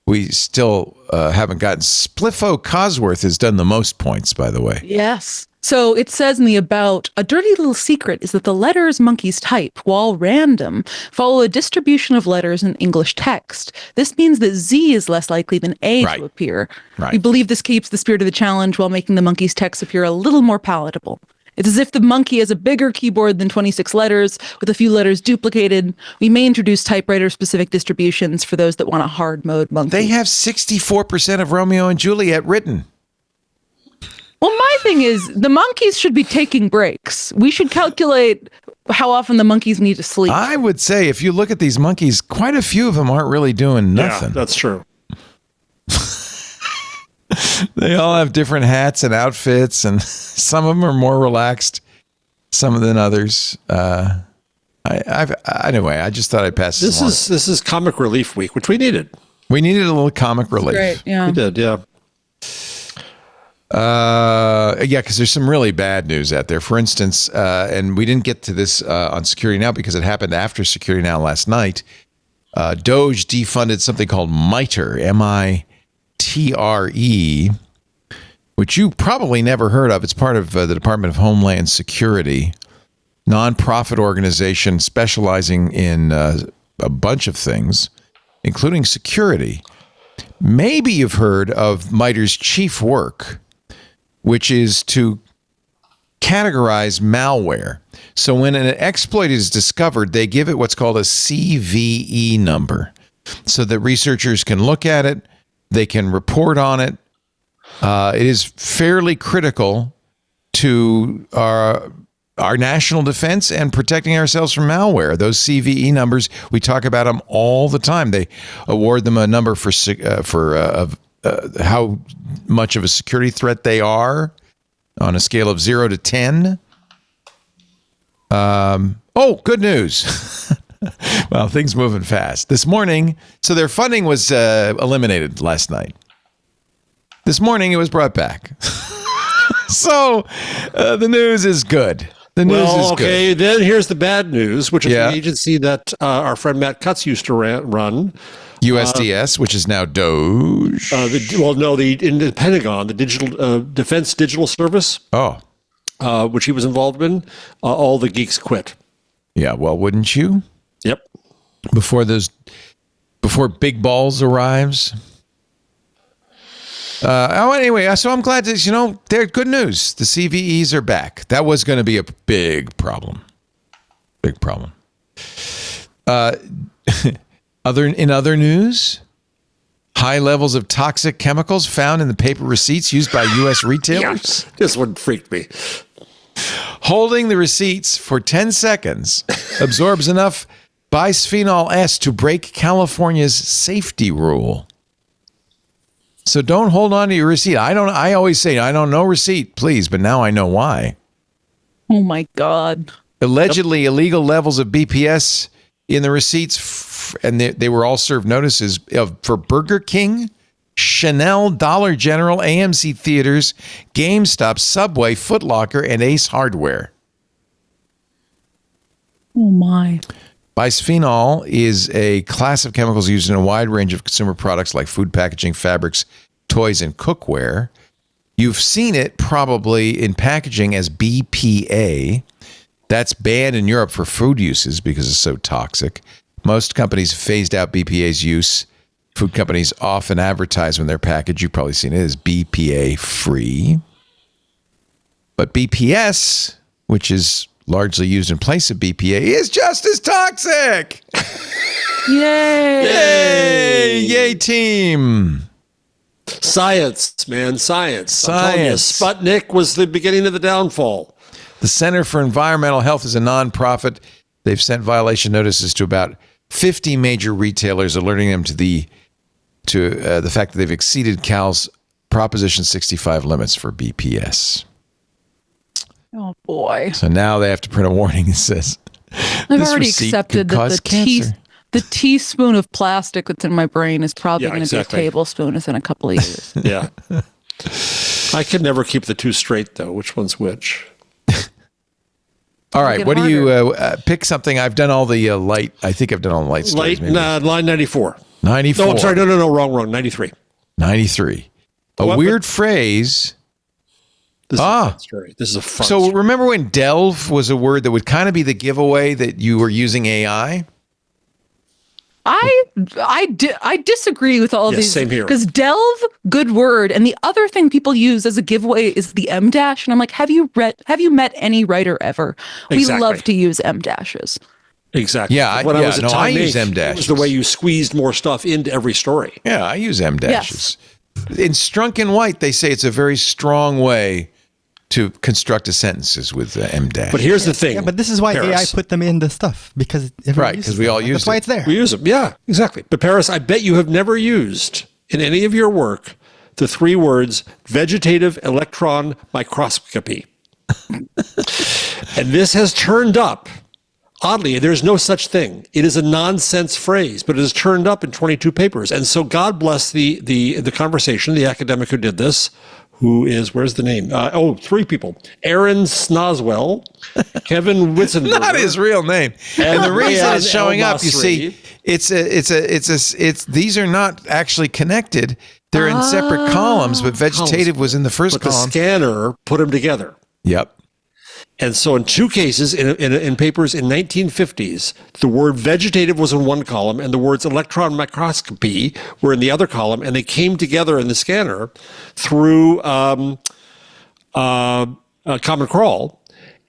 we still haven't gotten. Spliffo Cosworth has done the most points, by the way. Yes. So it says in the about, a dirty little secret is that the letters monkeys type, while random, follow a distribution of letters in English text. This means that Z is less likely than A to appear. Right. We believe this keeps the spirit of the challenge while making the monkey's text appear a little more palatable. It's as if the monkey has a bigger keyboard than 26 letters, with a few letters duplicated. We may introduce typewriter-specific distributions for those that want a hard mode monkey. They have 64% of Romeo and Juliet written. Well, my thing is, the monkeys should be taking breaks. We should calculate how often the monkeys need to sleep. I would say if you look at these monkeys, quite a few of them aren't really doing nothing. Yeah, that's true. They all have different hats and outfits, and some of them are more relaxed, some than others. Anyway, I just thought I'd pass this along. This is comic relief week, which we needed. We needed a little comic relief. Great, yeah. We did, yeah. Because there's some really bad news out there. For instance, and we didn't get to this on Security Now because it happened after Security Now last night. Doge defunded something called MITRE, M-I-T-R-E, which you probably never heard of. It's part of the Department of Homeland Security, nonprofit organization specializing in a bunch of things, including security. Maybe you've heard of MITRE's chief work, which is to categorize malware. So when an exploit is discovered, they give it what's called a CVE number so that researchers can look at it, they can report on it. It is fairly critical to our national defense and protecting ourselves from malware. Those CVE numbers, we talk about them all the time. They award them a number for how much of a security threat they are on a scale of 0 to 10. Good news. Well, things moving fast. This morning, so their funding was eliminated last night. This morning, it was brought back. So the news is good. The news is good. Okay, then here's the bad news, which is the agency that our friend Matt Cutts used to run. USDS, which is now Doge. In the Pentagon, the Digital Defense Digital Service. Oh. Which he was involved in. All the geeks quit. Yeah, well, wouldn't you? Yep. Before Big Balls arrives. Anyway, so I'm glad that, they're good news. The CVEs are back. That was going to be a big problem. Big problem. In other news, high levels of toxic chemicals found in the paper receipts used by U.S. retailers. Yes. This one freaked me. Holding the receipts for 10 seconds absorbs enough bisphenol S to break California's safety rule. So don't hold on to your receipt. I always say, I don't know receipt, please, but now I know why. Oh my God. Allegedly illegal levels of BPS in the receipts, and they were all served notices for Burger King, Chanel, Dollar General, AMC Theaters, GameStop, Subway, Foot Locker, and Ace Hardware. Oh my. Bisphenol is a class of chemicals used in a wide range of consumer products like food packaging, fabrics, toys, and cookware. You've seen it probably in packaging as BPA. That's banned in Europe for food uses because it's so toxic. Most companies phased out BPA's use. Food companies often advertise when they're packaged, you've probably seen it, as BPA free. But BPS, which is largely used in place of BPA, is just as toxic. Yay! Yay! Yay, team. Science, man, science. Science. Sputnik was the beginning of the downfall. The Center for Environmental Health is a nonprofit. They've sent violation notices to about 50 major retailers, alerting them to the fact that they've exceeded Cal's Proposition 65 limits for BPS. Oh boy! So now they have to print a warning that says, I've already accepted that the teaspoon of plastic that's in my brain is probably going to be a tablespoon within a couple of years. Yeah. I could never keep the two straight, though. Which one's which? All right. What do you pick something? I've done all the light. I think I've done all the light stories. Line 94. 94. No, I'm sorry. No. Wrong. 93. 93. A weird phrase. This is a story. This is a fun So story. remember when delve was a word that would kind of be the giveaway that you were using AI? I disagree with all of these. Same here. Because delve, good word, and the other thing people use as a giveaway is the M dash, and I'm like, have you met any writer ever? Exactly. We love to use M dashes. Exactly. Yeah, I use M dashes. It was the way you squeezed more stuff into every story. Yeah, I use M dashes. Yes. In Strunk and White, they say it's a very strong way to construct a sentences with M dash. But here's the thing. Yeah, but this is why AI put them in the stuff because we all use it. That's why it's there. We use them. Yeah, exactly. But Paris, I bet you have never used in any of your work the 3 words vegetative electron microscopy. And this has turned up Oddly, there's no such thing. It is a nonsense phrase, but it is turned up in 22 papers. And so God bless the conversation, the academic who did this, who is, where's the name? Three people. Aaron Snoswell, Kevin Witzenberger. Not his real name. And the reason it's showing up, you see, these are not actually connected. They're in separate columns, but vegetative was in the first column. The scanner put them together. Yep. And so in two cases, in papers in 1950s, the word vegetative was in one column and the words electron microscopy were in the other column, and they came together in the scanner through Common Crawl.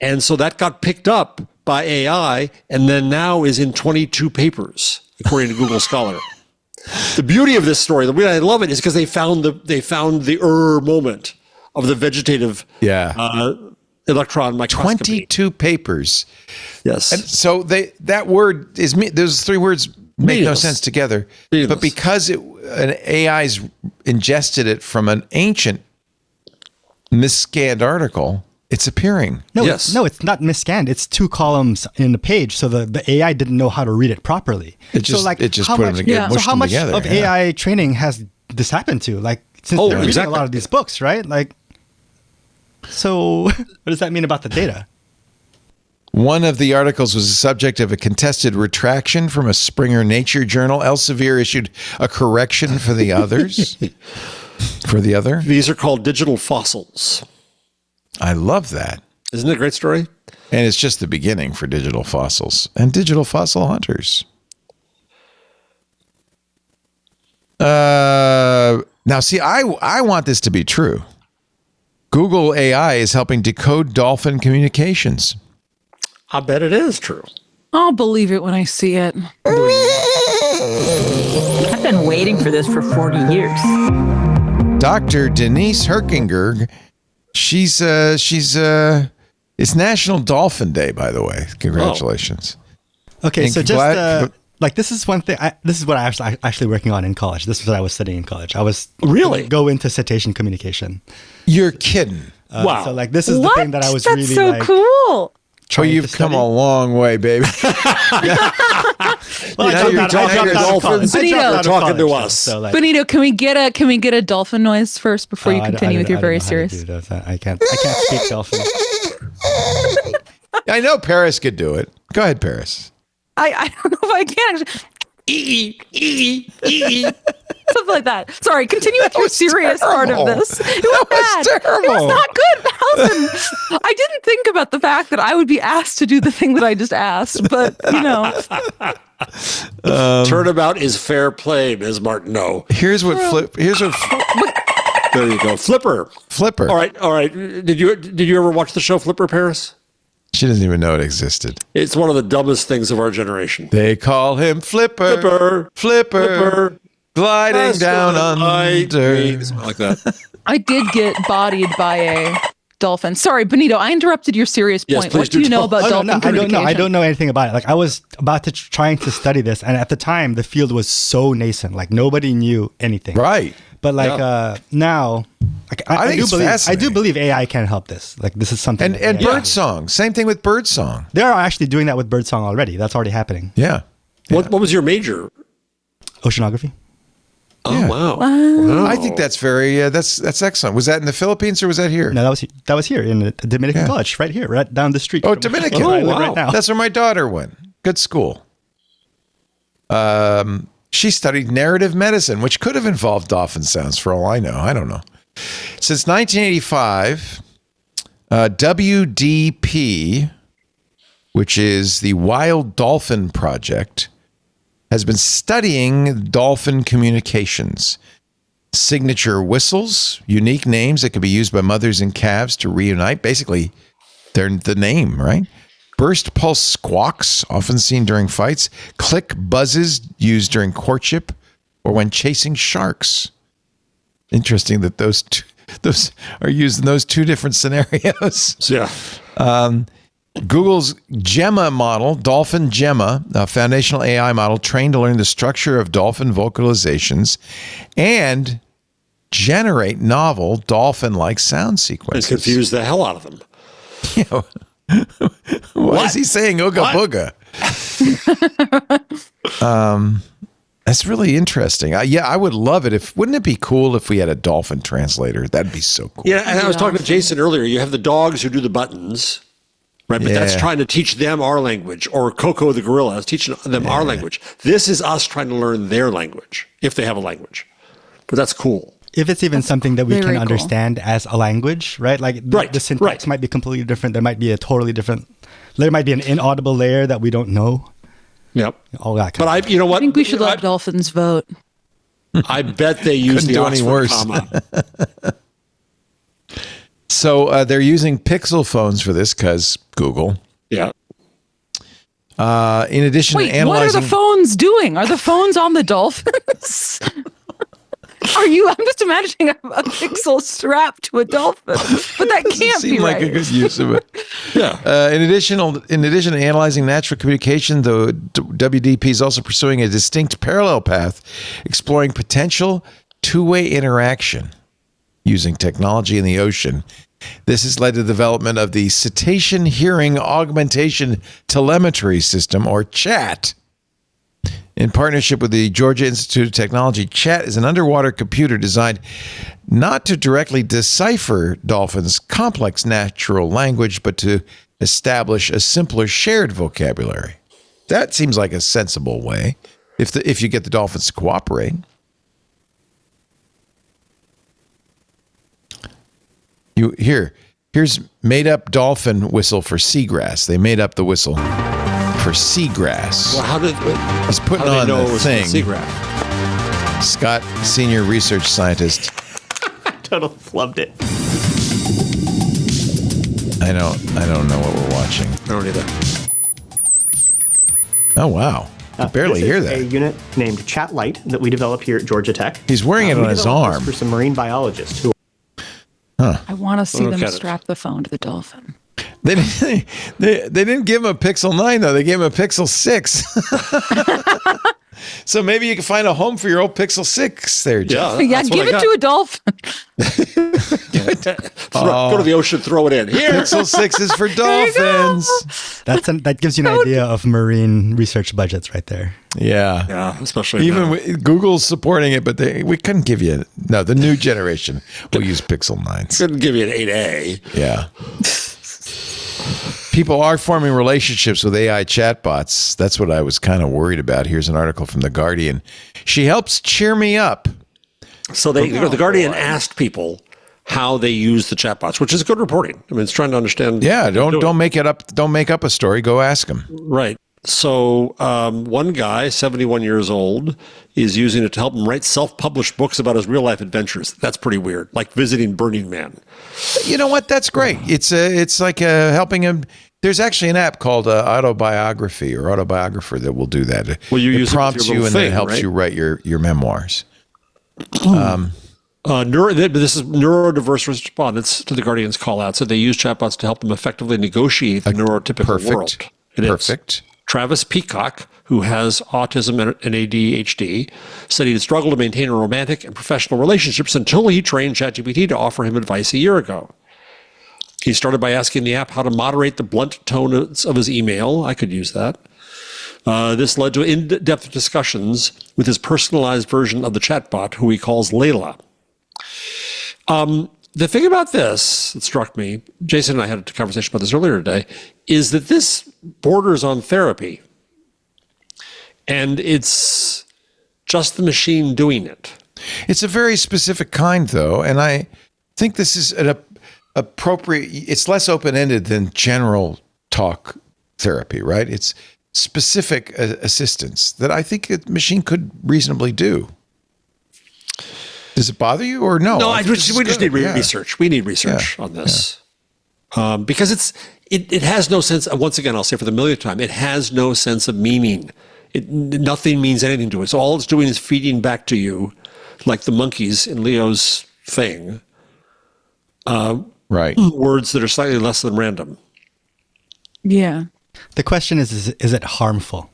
And so that got picked up by AI and then now is in 22 papers, according to Google Scholar. The beauty of this story, the way I love it, is because they found the moment of the vegetative electron microscopy. 22 papers. Yes. And so those three words make no sense together. But because an AI's ingested it from an ancient misscanned article, it's appearing. No, it's not misscanned. It's two columns in the page, so the AI didn't know how to read it properly. It just put them together. So how much of AI training has this happened to? Like, since they're reading a lot of these books, right? Like, so what does that mean about the data? One of the articles was the subject of a contested retraction from a Springer Nature journal. Elsevier issued a correction for the others. These are called digital fossils. I love that. Isn't it a great story? And it's just the beginning for digital fossils and digital fossil hunters. Now, see, I want this to be true. Google AI is helping decode Dolphin Communications. I bet it is true. I'll believe it when I see it. I've been waiting for this for 40 years. Dr. Denise Herkinger, it's National Dolphin Day, by the way. Congratulations. Okay, so just this is one thing. This is what I was actually working on in college. This is what I was studying in college. I was go into citation communication. You're kidding. Wow. So this is the thing that I was That's really so cool. Oh, you've come a long way, baby. You're talking to us. Benito, can we get a dolphin noise first before you continue with your very serious? I can't speak dolphin. I know Paris could do it. Go ahead, Paris. I don't know if I can actually. Something like that. Sorry, continue with your serious part of this. It was bad. Terrible. It was not good, Allison. I didn't think about the fact that I would be asked to do the thing that I just asked, but Turnabout is fair play, Ms. Martineau. Here's what there you go. Flipper. All right. Did you ever watch the show Flipper, Paris? She doesn't even know it existed. It's one of the dumbest things of our generation. They call him Flipper. Gliding down under. Something like that. I did get bodied by a dolphin. Sorry, Benito, I interrupted your serious point. Yes, what do you know about dolphin communication? I don't know anything about it. Like, I was about to trying to study this, and at the time, the field was so nascent. Like, nobody knew anything. Right. But now, I do believe AI can help this. Like, this is something. And birdsong. Same thing with birdsong. They are actually doing that with birdsong already. That's already happening. Yeah. What was your major? Oceanography. Oh, yeah. Wow. I think that's very that's excellent. Was that in the Philippines or was that here? No, that was here in the Dominican College, right here, right down the street. Oh, Dominican. Where I live right now. That's where my daughter went. Good school. She studied narrative medicine, which could have involved dolphin sounds for all I know. I don't know. Since 1985, WDP, which is the Wild Dolphin Project, has been studying dolphin communications. Signature whistles, unique names that can be used by mothers and calves to reunite. Basically, they're the name, right? Burst pulse squawks, often seen during fights. Click buzzes used during courtship or when chasing sharks. Interesting that those are used in those two different scenarios. Yeah. Google's Gemma model, DolphinGemma, a foundational AI model trained to learn the structure of dolphin vocalizations and generate novel dolphin-like sound sequences. And confuse the hell out of them. Why is he saying ooga booga? That's really interesting. Yeah, I would love it. Wouldn't it be cool if we had a dolphin translator? That'd be so cool. Yeah, and I was talking to Jason earlier. You have the dogs who do the buttons, right? But that's trying to teach them our language, or Coco the gorilla is teaching them our language. This is us trying to learn their language, if they have a language. But that's cool. If it's even something that we can understand as a language, right? Like the syntax might be completely different. There might be a totally different. There might be an inaudible layer that we don't know. Yep. All that. But you know what? I think we should let dolphins vote. I bet they use the Oxford comma. So they're using Pixel phones for this because Google. Yeah. In addition to analyzing... what are the phones doing? Are the phones on the dolphins? I'm just imagining a Pixel strapped to a dolphin, but that can't be right. Seem like a good use of it. Yeah. In addition to analyzing natural communication, the WDP is also pursuing a distinct parallel path, exploring potential two-way interaction using technology in the ocean. This has led to the development of the Cetacean Hearing Augmentation Telemetry System, or CHAT. In partnership with the Georgia Institute of Technology, CHAT is an underwater computer designed not to directly decipher dolphins' complex natural language, but to establish a simpler shared vocabulary. That seems like a sensible way, if you get the dolphins to cooperate. Here's made-up dolphin whistle for seagrass. They made up the whistle for seagrass. Well, he's putting on the thing. Seagrass? Scott, senior research scientist. Totally flubbed it. I don't know what we're watching. I don't either. Oh wow! I barely hear that. A unit named Chat Lite that we developed here at Georgia Tech. He's wearing it on his arm for some marine biologists who. I want to see them strap the phone to the dolphin. They didn't give him a Pixel 9, though. They gave him a Pixel 6. So maybe you can find a home for your old Pixel 6 there, Jeff. Yeah, give it to a dolphin. Go to the ocean, throw it in. Here. Pixel 6 is for dolphins. That gives you an idea of marine research budgets right there. Yeah. Yeah, especially even Google's supporting it, but we couldn't give you the new generation will use Pixel 9s. Couldn't give you an 8A. Yeah. People are forming relationships with AI chatbots. That's what I was kind of worried about. Here's an article from The Guardian. She helps cheer me up. So The Guardian asked people how they use the chatbots, which is good reporting. I mean, it's trying to understand. Yeah, don't make it up. Don't make up a story. Go ask them. Right. So one guy, 71 years old, is using it to help him write self-published books about his real-life adventures. That's pretty weird, like visiting Burning Man. You know what? That's great. It's like helping him. There's actually an app called Autobiography or Autobiographer that will do that. Well, it prompts you and then helps you write your memoirs. This is neurodiverse respondents to The Guardian's call out. So they use chatbots to help them effectively negotiate the neurotypical world. Perfect. Travis Peacock, who has autism and ADHD, said he'd struggled to maintain romantic and professional relationships until he trained ChatGPT to offer him advice a year ago. He started by asking the app how to moderate the blunt tones of his email. I could use that. This led to in-depth discussions with his personalized version of the chatbot, who he calls Layla. The thing about this that struck me, Jason and I had a conversation about this earlier today, is that this borders on therapy. And it's just the machine doing it. It's a very specific kind, though, and I think this is an appropriate. It's less open-ended than general talk therapy, right? It's specific assistance that I think a machine could reasonably do. Does it bother you or no? No, we just need research. We need research on this. Yeah. Because it has no sense. Once again, I'll say for the millionth time, it has no sense of meaning. Nothing means anything to it. So all it's doing is feeding back to you, like the monkeys in Leo's thing, words that are slightly less than random. Yeah. The question is it harmful?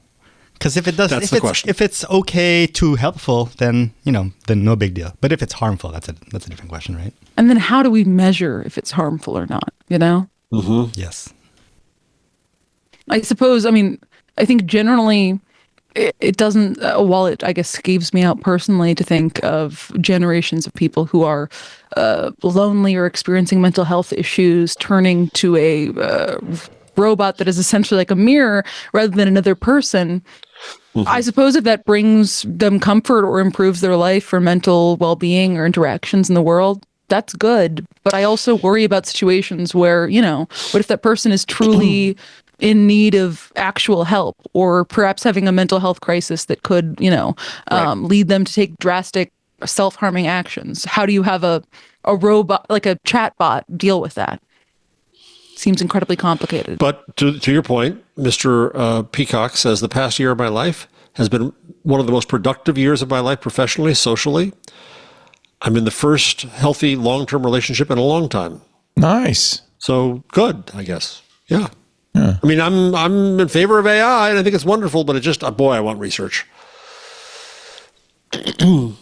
Because if if it's okay to helpful, then no big deal. But if it's harmful, that's a different question, right? And then how do we measure if it's harmful or not? Mm-hmm. Yes. I suppose, I mean, I think generally it doesn't, while it, I guess, scaves me out personally to think of generations of people who are lonely or experiencing mental health issues turning to a robot that is essentially like a mirror rather than another person. I suppose if that brings them comfort or improves their life or mental well-being or interactions in the world, that's good. But I also worry about situations where, what if that person is truly in need of actual help, or perhaps having a mental health crisis that could, lead them to take drastic self-harming actions? How do you have a robot, like a chatbot, deal with that? Seems incredibly complicated. But to your point, Mr. Peacock says the past year of my life has been one of the most productive years of my life professionally, socially. I'm in the first healthy long-term relationship in a long time. Nice. So good, I guess. Yeah. I mean, I'm in favor of AI, and I think it's wonderful, but it just, boy, I want research. Boy,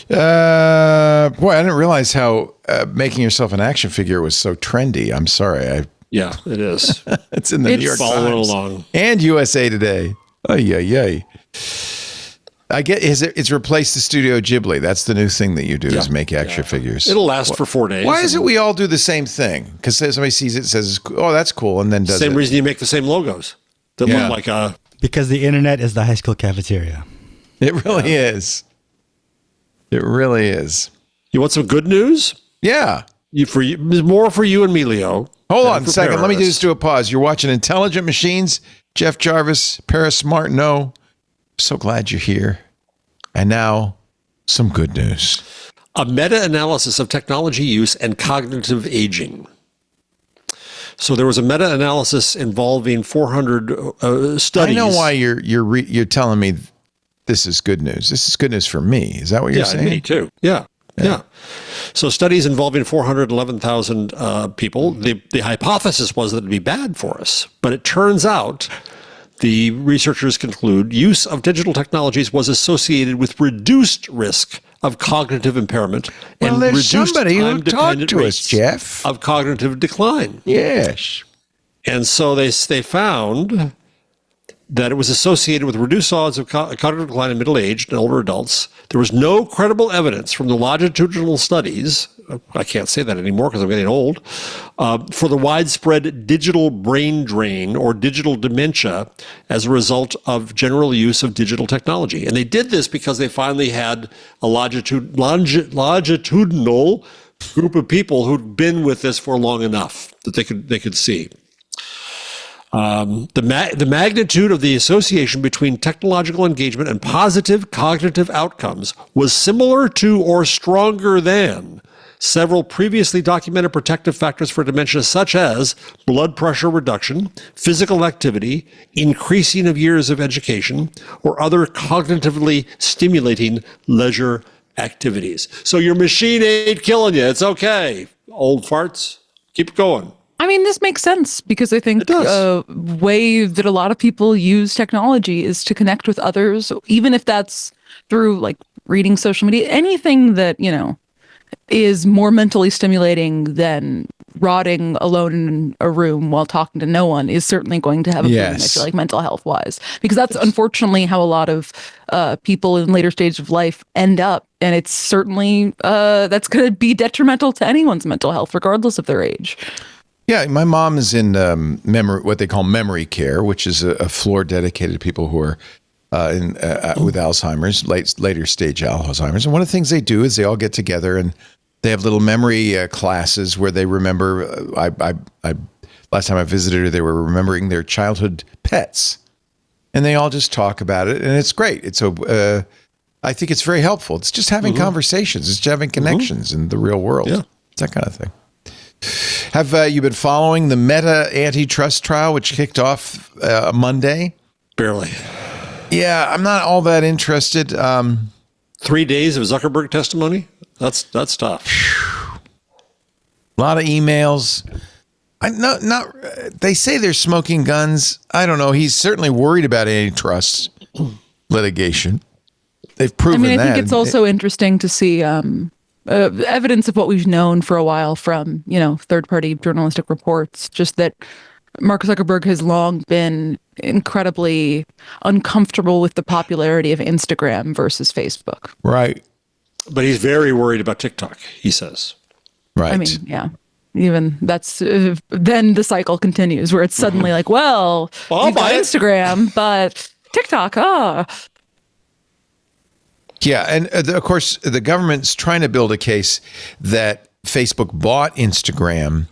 I didn't realize how making yourself an action figure was so trendy. I'm sorry. Yeah, it is. It's in the New York Times along. And USA Today. Ay. I get it's replaced the Studio Ghibli. That's the new thing that you do is make action figures. It'll last for 4 days. Why is it we all do the same thing? Because somebody sees it, says, "Oh, that's cool," and then does same reason you make the same logos that look like a. Because the internet is the high school cafeteria. It really is. It really is. You want some good news? Yeah. More for you and me, Leo. Hold on a second. Let me just do a pause. You're watching Intelligent Machines. Jeff Jarvis, Paris Martineau. So glad you're here. And now, some good news. A meta-analysis of technology use and cognitive aging. So there was a meta-analysis involving 400 studies. I know why you're telling me this is good news. This is good news for me. Is that what you're saying? Yeah, me too. Yeah. So studies involving 411,000 people. The hypothesis was that it'd be bad for us, but it turns out the researchers conclude use of digital technologies was associated with reduced risk of cognitive impairment and reduced time-dependent rates Jeff, of cognitive decline. Yes. And so they found that it was associated with reduced odds of cognitive decline in middle-aged and older adults. There was no credible evidence from the longitudinal studies, I can't say that anymore because I'm getting old, for the widespread digital brain drain or digital dementia as a result of general use of digital technology. And they did this because they finally had a longitudinal group of people who'd been with this for long enough that they could see. The magnitude of the association between technological engagement and positive cognitive outcomes was similar to or stronger than several previously documented protective factors for dementia, such as blood pressure reduction, physical activity, increasing of years of education, or other cognitively stimulating leisure activities. So your machine ain't killing you. It's okay. Old farts, keep going. I mean, this makes sense because I think a way that a lot of people use technology is to connect with others, even if that's through like reading social media, anything that, is more mentally stimulating than rotting alone in a room while talking to no one is certainly going to have a boom, I feel like, mental health wise, because that's unfortunately how a lot of people in later stages of life end up. And it's certainly that's going to be detrimental to anyone's mental health, regardless of their age. Yeah, my mom is in what they call memory care, which is a floor dedicated to people who are with Alzheimer's, later stage Alzheimer's. And one of the things they do is they all get together and they have little memory classes where they remember. Last time I visited her, they were remembering their childhood pets, and they all just talk about it, and it's great. It's I think it's very helpful. It's just having conversations. It's just having connections in the real world. Yeah. It's that kind of thing. Have you been following the Meta antitrust trial, which kicked off Monday? Barely. Yeah, I'm not all that interested. 3 days of Zuckerberg testimony? That's tough. A lot of emails. They say they're smoking guns. I don't know. He's certainly worried about antitrust litigation. They've proven that. I think it's also interesting to see evidence of what we've known for a while from, third-party journalistic reports, just that Mark Zuckerberg has long been incredibly uncomfortable with the popularity of Instagram versus Facebook. Right. But he's very worried about TikTok, he says. Right. I mean, yeah. Even that's then the cycle continues where it's suddenly like, well, I'll you've got buy it. Instagram, but TikTok, Yeah, and of course, the government's trying to build a case that Facebook bought Instagram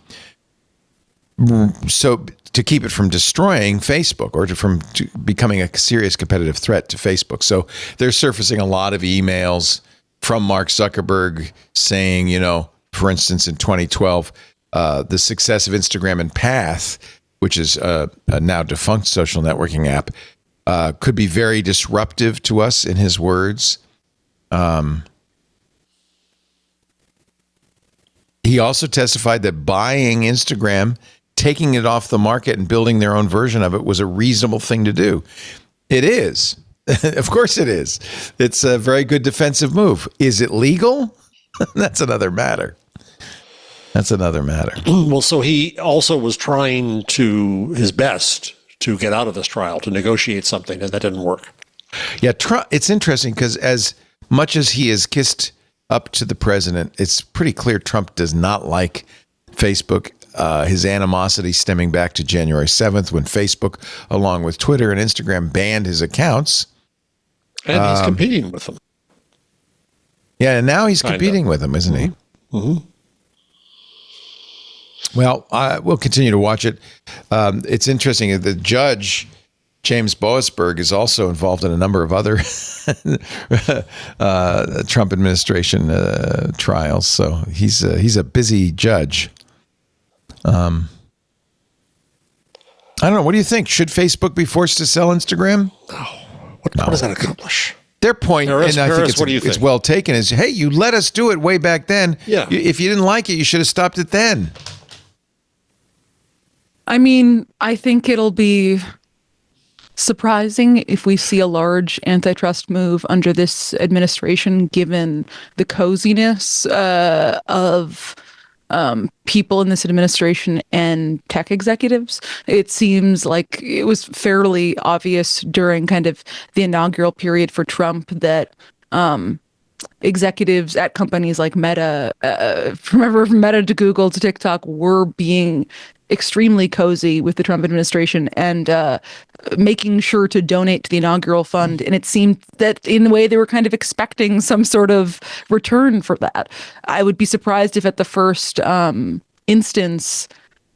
so to keep it from destroying Facebook or from becoming a serious competitive threat to Facebook. So they're surfacing a lot of emails from Mark Zuckerberg saying, for instance, in 2012, the success of Instagram and Path, which is a now defunct social networking app, could be very disruptive to us, in his words. He also testified that buying Instagram, taking it off the market and building their own version of it was a reasonable thing to do. It is. Of course it is. It's a very good defensive move. Is it legal? That's another matter. Well, so he also was trying his best to get out of this trial, to negotiate something, and that didn't work. Yeah, Trump, it's interesting because as much as he has kissed up to the president, it's pretty clear Trump does not like Facebook. His animosity stemming back to January 7th when Facebook, along with Twitter and Instagram, banned his accounts. And he's competing with them. Yeah, and now he's competing with them, isn't he? Mm-hmm. Well, we'll continue to watch it. It's interesting. The judge, James Boasberg, is also involved in a number of other Trump administration trials. So he's a busy judge. I don't know. What do you think? Should Facebook be forced to sell Instagram? Oh, what does that accomplish? Their point, Paris, and I think what do you it's think? well taken, is, hey, you let us do it way back then. Yeah. If you didn't like it, you should have stopped it then. I mean, I think it'll be surprising if we see a large antitrust move under this administration, given the coziness of people in this administration and tech executives. It seems like it was fairly obvious during kind of the inaugural period for Trump that executives at companies like Meta, from Meta to Google to TikTok, were being extremely cozy with the Trump administration and making sure to donate to the inaugural fund. And it seemed that in a way they were kind of expecting some sort of return for that. I would be surprised if at the first instance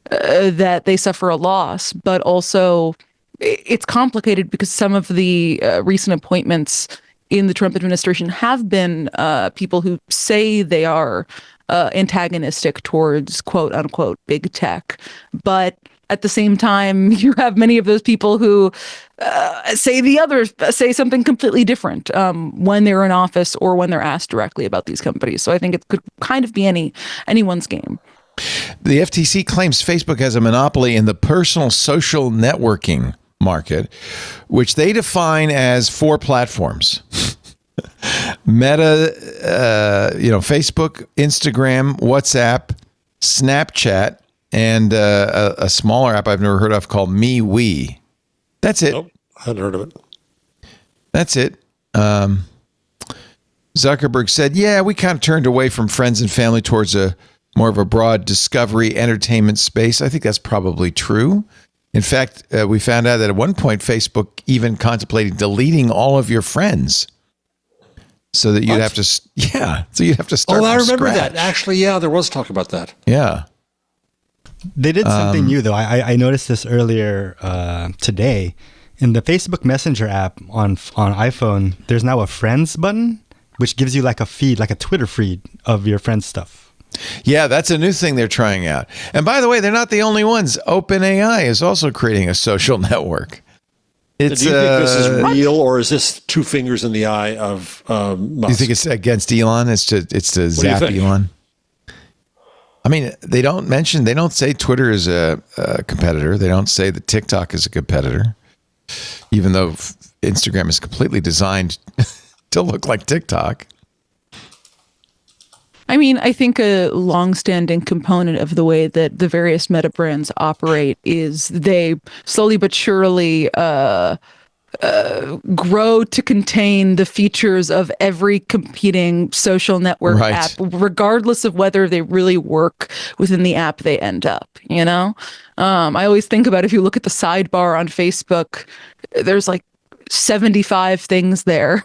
that they suffer a loss, but also it's complicated because some of the recent appointments in the Trump administration have been people who say they are antagonistic towards quote unquote big tech. But at the same time, you have many of those people who say something completely different when they're in office or when they're asked directly about these companies. So I think it could kind of be anyone's game. The FTC claims Facebook has a monopoly in the personal social networking market, which they define as 4 platforms. Meta, Facebook, Instagram, WhatsApp, Snapchat, and a smaller app I've never heard of called MeWe. That's it. Nope, I hadn't heard of it. That's it. Zuckerberg said, yeah, we kind of turned away from friends and family towards more of a broad discovery entertainment space. I think that's probably true. In fact, we found out that at one point, Facebook even contemplated deleting all of your friends so that you'd have to start Oh, I from remember scratch. that. Actually, yeah, there was talk about that. Yeah. They did something new, though. I noticed this earlier today. In the Facebook Messenger app on iPhone, there's now a Friends button, which gives you like a feed, like a Twitter feed of your friends' stuff. Yeah, that's a new thing they're trying out. And by the way, they're not the only ones. OpenAI is also creating a social network. Do you think this is real, or is this 2 fingers in the eye of Musk? Do you think it's against Elon? It's to zap Elon? I mean, they don't say Twitter is a competitor. They don't say that TikTok is a competitor, even though Instagram is completely designed to look like TikTok. I mean, I think a longstanding component of the way that the various meta brands operate is they slowly but surely grow to contain the features of every competing social network Right. app, regardless of whether they really work within the app they end up, you know? I always think about if you look at the sidebar on Facebook, there's like 75 things there.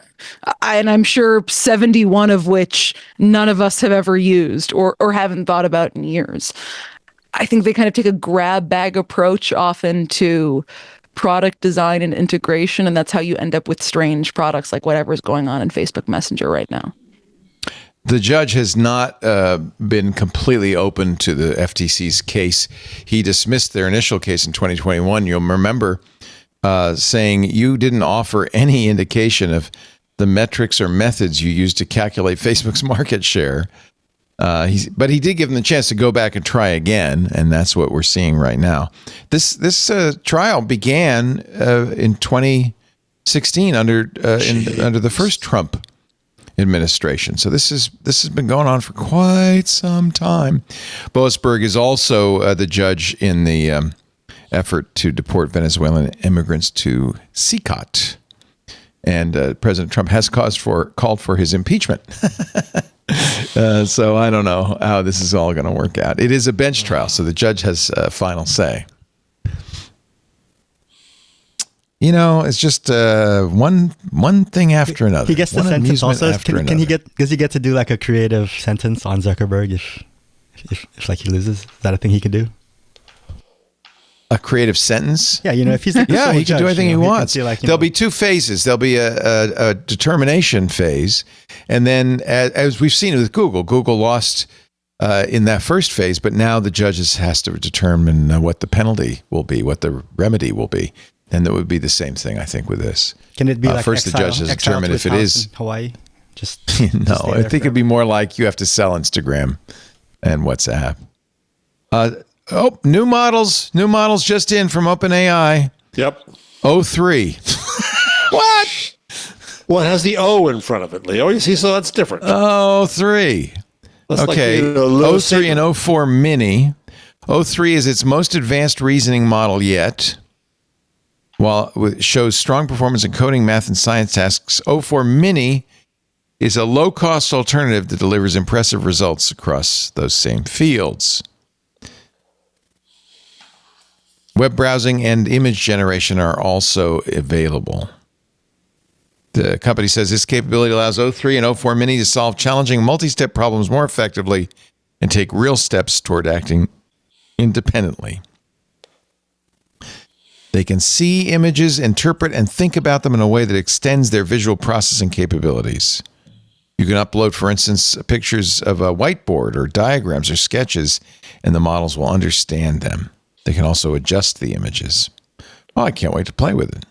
And I'm sure 71 of which none of us have ever used or haven't thought about in years. I think they kind of take a grab bag approach often to product design and integration, and that's how you end up with strange products like whatever's going on in Facebook Messenger right now. The judge has not been completely open to the FTC's case. He dismissed their initial case in 2021. You'll remember saying you didn't offer any indication of the metrics or methods you used to calculate Facebook's market share. But he did give them the chance to go back and try again, and that's what we're seeing right now. This trial began in 2016 under the first Trump administration. So this has been going on for quite some time. Boasberg is also the judge in the effort to deport Venezuelan immigrants to CICOT. And President Trump has called for his impeachment. So I don't know how this is all going to work out. It is a bench trial, so the judge has final say. You know, it's just one thing after another. He gets the One sentence amusement also. after Can he another. does he get to do like a creative sentence on Zuckerberg if like he loses? Is that a thing he could do? A creative sentence? Yeah, you know, if he's like yeah, he can do anything he wants. There'll be be two phases. There'll be a determination phase, and then as we've seen with Google lost in that first phase, but now the judges has to determine what the penalty will be, what the remedy will be. And that would be the same thing, I think, with this. Can it be like first exile, the judge has exile determined to if his it house is in Hawaii? Just no, stay I there think it'd be more like you have to sell Instagram and WhatsApp. New models just in from OpenAI. Yep. O3. What? Well, it has the O in front of it, Leo. You see, so that's different. O3. That's Okay. like, low O3 and O4 Mini. O3 is its most advanced reasoning model yet. While it shows strong performance in coding, math, and science tasks, O4 Mini is a low-cost alternative that delivers impressive results across those same fields. Web browsing and image generation are also available. The company says this capability allows O3 and O4 Mini to solve challenging multi-step problems more effectively and take real steps toward acting independently. They can see images, interpret, and think about them in a way that extends their visual processing capabilities. You can upload, for instance, pictures of a whiteboard or diagrams or sketches, and the models will understand them. They can also adjust the images. Oh, I can't wait to play with it.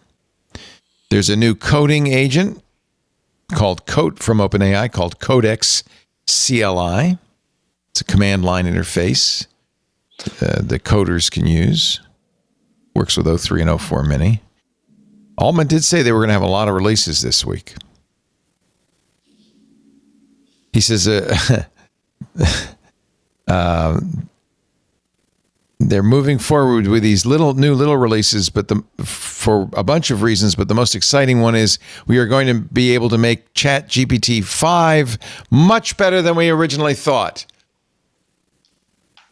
There's a new coding agent called Code from OpenAI called Codex CLI. It's a command line interface that coders can use. Works with O3 and O4 Mini. Altman did say they were going to have a lot of releases this week. He says they're moving forward with these little releases, but for a bunch of reasons. But the most exciting one is we are going to be able to make ChatGPT 5 much better than we originally thought.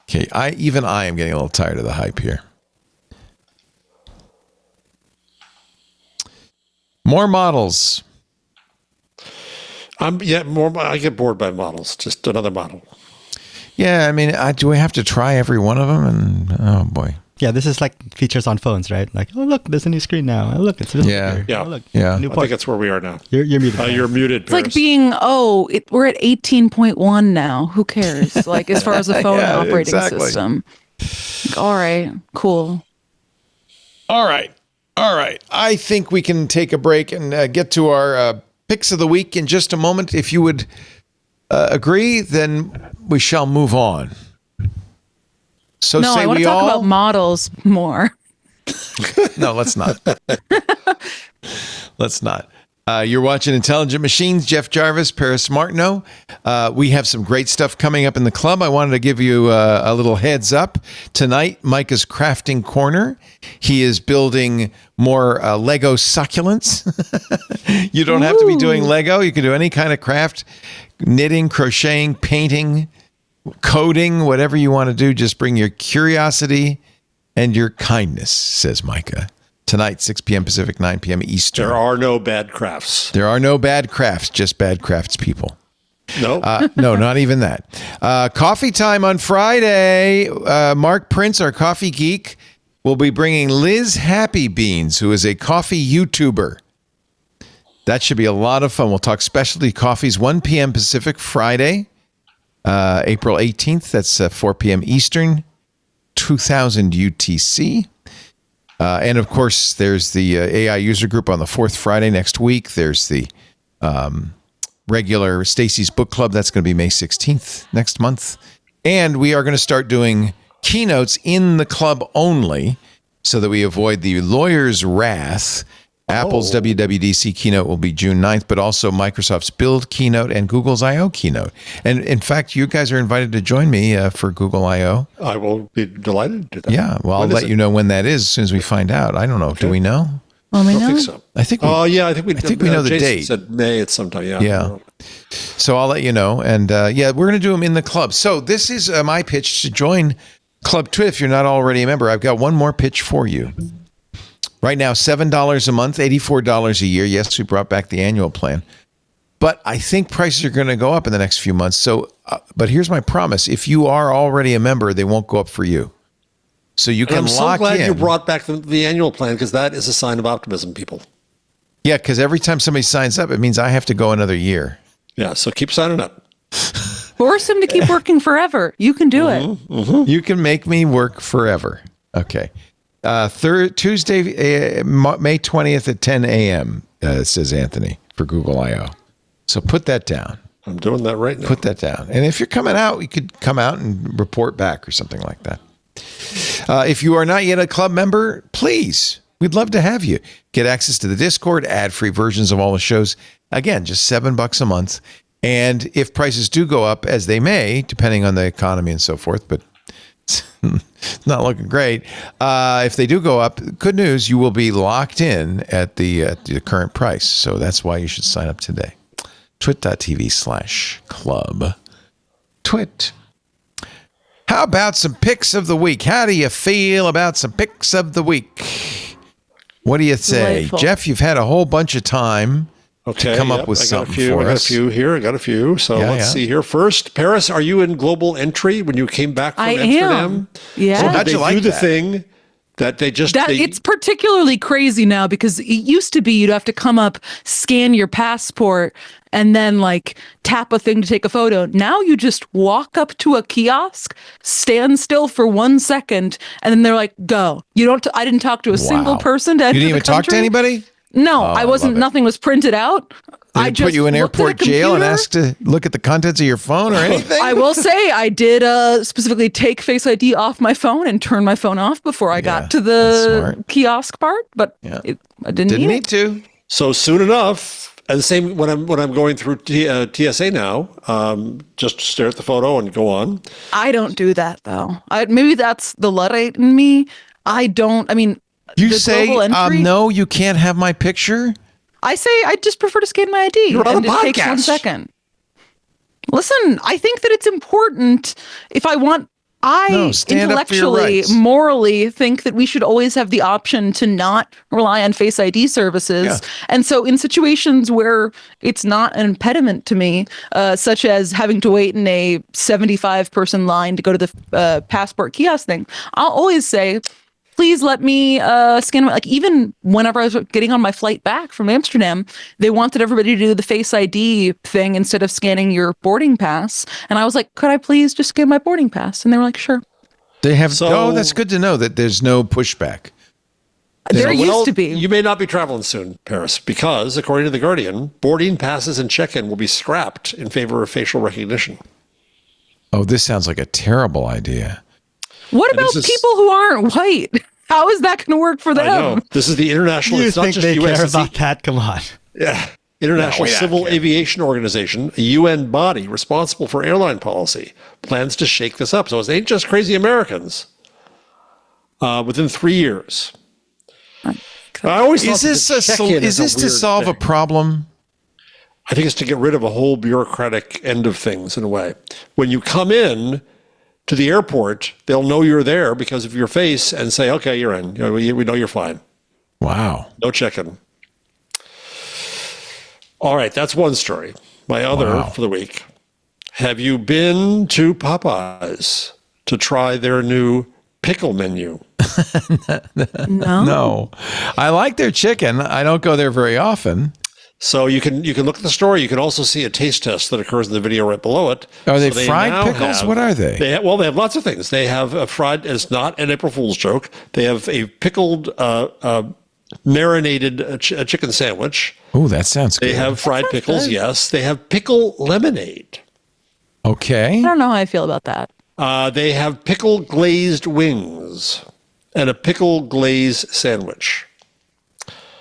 Okay, I am getting a little tired of the hype here. More models. I get bored by models. Just another model. Yeah, I mean, do we have to try every one of them? And oh boy. Yeah, this is like features on phones, right? Like, oh look, there's a new screen now. Oh look, it's visible here. Yeah. Oh, look, Yeah. new I port. think that's where we are now. You're muted. You're muted. It's like being, we're at 18.1 now. Who cares? Like, as far as a phone operating system. Like, all right, cool. All right. I think we can take a break and get to our picks of the week in just a moment. If you would agree, then we shall move on. So No, say I want we to talk all. about models more. No, let's not. Let's not. You're watching Intelligent Machines. Jeff Jarvis, Paris Martineau. We have some great stuff coming up in the club. I wanted to give you a little heads up. Tonight, Micah's Crafting Corner. He is building more Lego succulents. You don't have to be doing Lego. You can do any kind of craft, knitting, crocheting, painting, coding, whatever you want to do. Just bring your curiosity and your kindness, says Micah. Tonight, 6 p.m. Pacific, 9 p.m. Eastern. There are no bad crafts. There are no bad crafts, just bad craftspeople. No? No, not even that. Coffee time on Friday. Mark Prince, our coffee geek, will be bringing Liz Happy Beans, who is a coffee YouTuber. That should be a lot of fun. We'll talk specialty coffees, 1 p.m. Pacific, Friday, April 18th. That's 4 p.m. Eastern, 2000 UTC. And of course, there's the AI user group on the fourth Friday next week. There's the regular Stacy's Book Club. That's going to be May 16th next month. And we are going to start doing keynotes in the club only so that we avoid the lawyer's wrath. Apple's WWDC keynote will be June 9th, but also Microsoft's Build keynote and Google's I.O. keynote. And in fact, you guys are invited to join me for Google I.O. I will be delighted to do that. Yeah, well, I'll let you know when that is as soon as we find out. I don't know. Okay. Do we know? Well, I don't think so. I think we know the Jason date. Said May at some time. Yeah. So I'll let you know. And we're going to do them in the club. So this is my pitch to join Club Twit. If you're not already a member, I've got one more pitch for you. Right now, $7 a month, $84 a year. Yes, we brought back the annual plan. But I think prices are going to go up in the next few months. So, but here's my promise. If you are already a member, they won't go up for you. So you can lock in. I'm so glad you brought back the annual plan, because that is a sign of optimism, people. Yeah, because every time somebody signs up, it means I have to go another year. Yeah, so keep signing up. Force him to keep working forever. You can do it. Mm-hmm. You can make me work forever. Okay. Tuesday, May 20th at 10 a.m., says Anthony, for Google I.O. So put that down. I'm doing that right now. Put that down. And if you're coming out, you could come out and report back or something like that. If you are not yet a club member, please, we'd love to have you. Get access to the Discord, ad-free versions of all the shows. Again, just $7 a month. And if prices do go up, as they may, depending on the economy and so forth, but it's not looking great. If they do go up, good news, you will be locked in at the current price. So that's why you should sign up today. twit.tv/club. Twit. How about some picks of the week? How do you feel about some picks of the week? What do you say? Delightful. Jeff, you've had a whole bunch of time to come up with something for us. I got a few here. I got a few. So let's see here. First, Paris, are you in global entry when you came back from Amsterdam? Yeah. So how'd did you they like do the that? thing that they just... It's particularly crazy now, because it used to be you'd have to come up, scan your passport, and then like tap a thing to take a photo. Now you just walk up to a kiosk, stand still for 1 second, and then they're like, go. You don't. I didn't talk to a single person to enter You didn't even the talk to country. anybody? No, Oh, I I wasn't. love it. Nothing was printed out. Did they put you in airport jail and ask to look at the contents of your phone or anything? I will say I did specifically take Face ID off my phone and turn my phone off before I got to the kiosk part, but I didn't need to. So soon enough, and the same when I'm going through TSA now, just stare at the photo and go on. I don't do that though. Maybe that's the Luddite in me. I don't. I mean, You the say, global entry, no, you can't have my picture? I say I just prefer to scan my ID. You're on and a it takes 1 podcast. second. Listen, I think that it's important if I want. stand up for your Intellectually, rights. morally think that we should always have the option to not rely on Face ID services. Yeah. And so in situations where it's not an impediment to me, such as having to wait in a 75-person line to go to the passport kiosk thing, I'll always say, please let me scan my, like, even whenever I was getting on my flight back from Amsterdam, they wanted everybody to do the Face ID thing instead of scanning your boarding pass. And I was like, could I please just scan my boarding pass? And they were like, sure. They have. That's good to know that there's no pushback. There used to be. You may not be traveling soon, Paris, because according to The Guardian, boarding passes and check-in will be scrapped in favor of facial recognition. Oh, this sounds like a terrible idea. What about people who aren't white? How is that going to work for them? I know. This is the international. You It's not think just they US. care it's the- about that? Come on. Yeah. International Civil Aviation Organization, a UN body responsible for airline policy, plans to shake this up. So it ain't just crazy Americans. Within 3 years. I always is this to solve a problem? I think it's to get rid of a whole bureaucratic end of things in a way. When you come in to the airport, they'll know you're there because of your face and say, okay, you're in. We know you're fine. Wow. No check-in. All right, that's one story. My other for the week. Have you been to Popeyes to try their new pickle menu? No. I like their chicken. I don't go there very often. So you can look at the story. You can also see a taste test that occurs in the video right below it. Are they fried pickles? What are they? They have lots of things. They have a fried. It's not an April Fool's joke. They have a pickled, marinated chicken sandwich. Oh, that sounds good. They have fried pickles. Yes. They have pickle lemonade. Okay. I don't know how I feel about that. They have pickle glazed wings and a pickle glaze sandwich.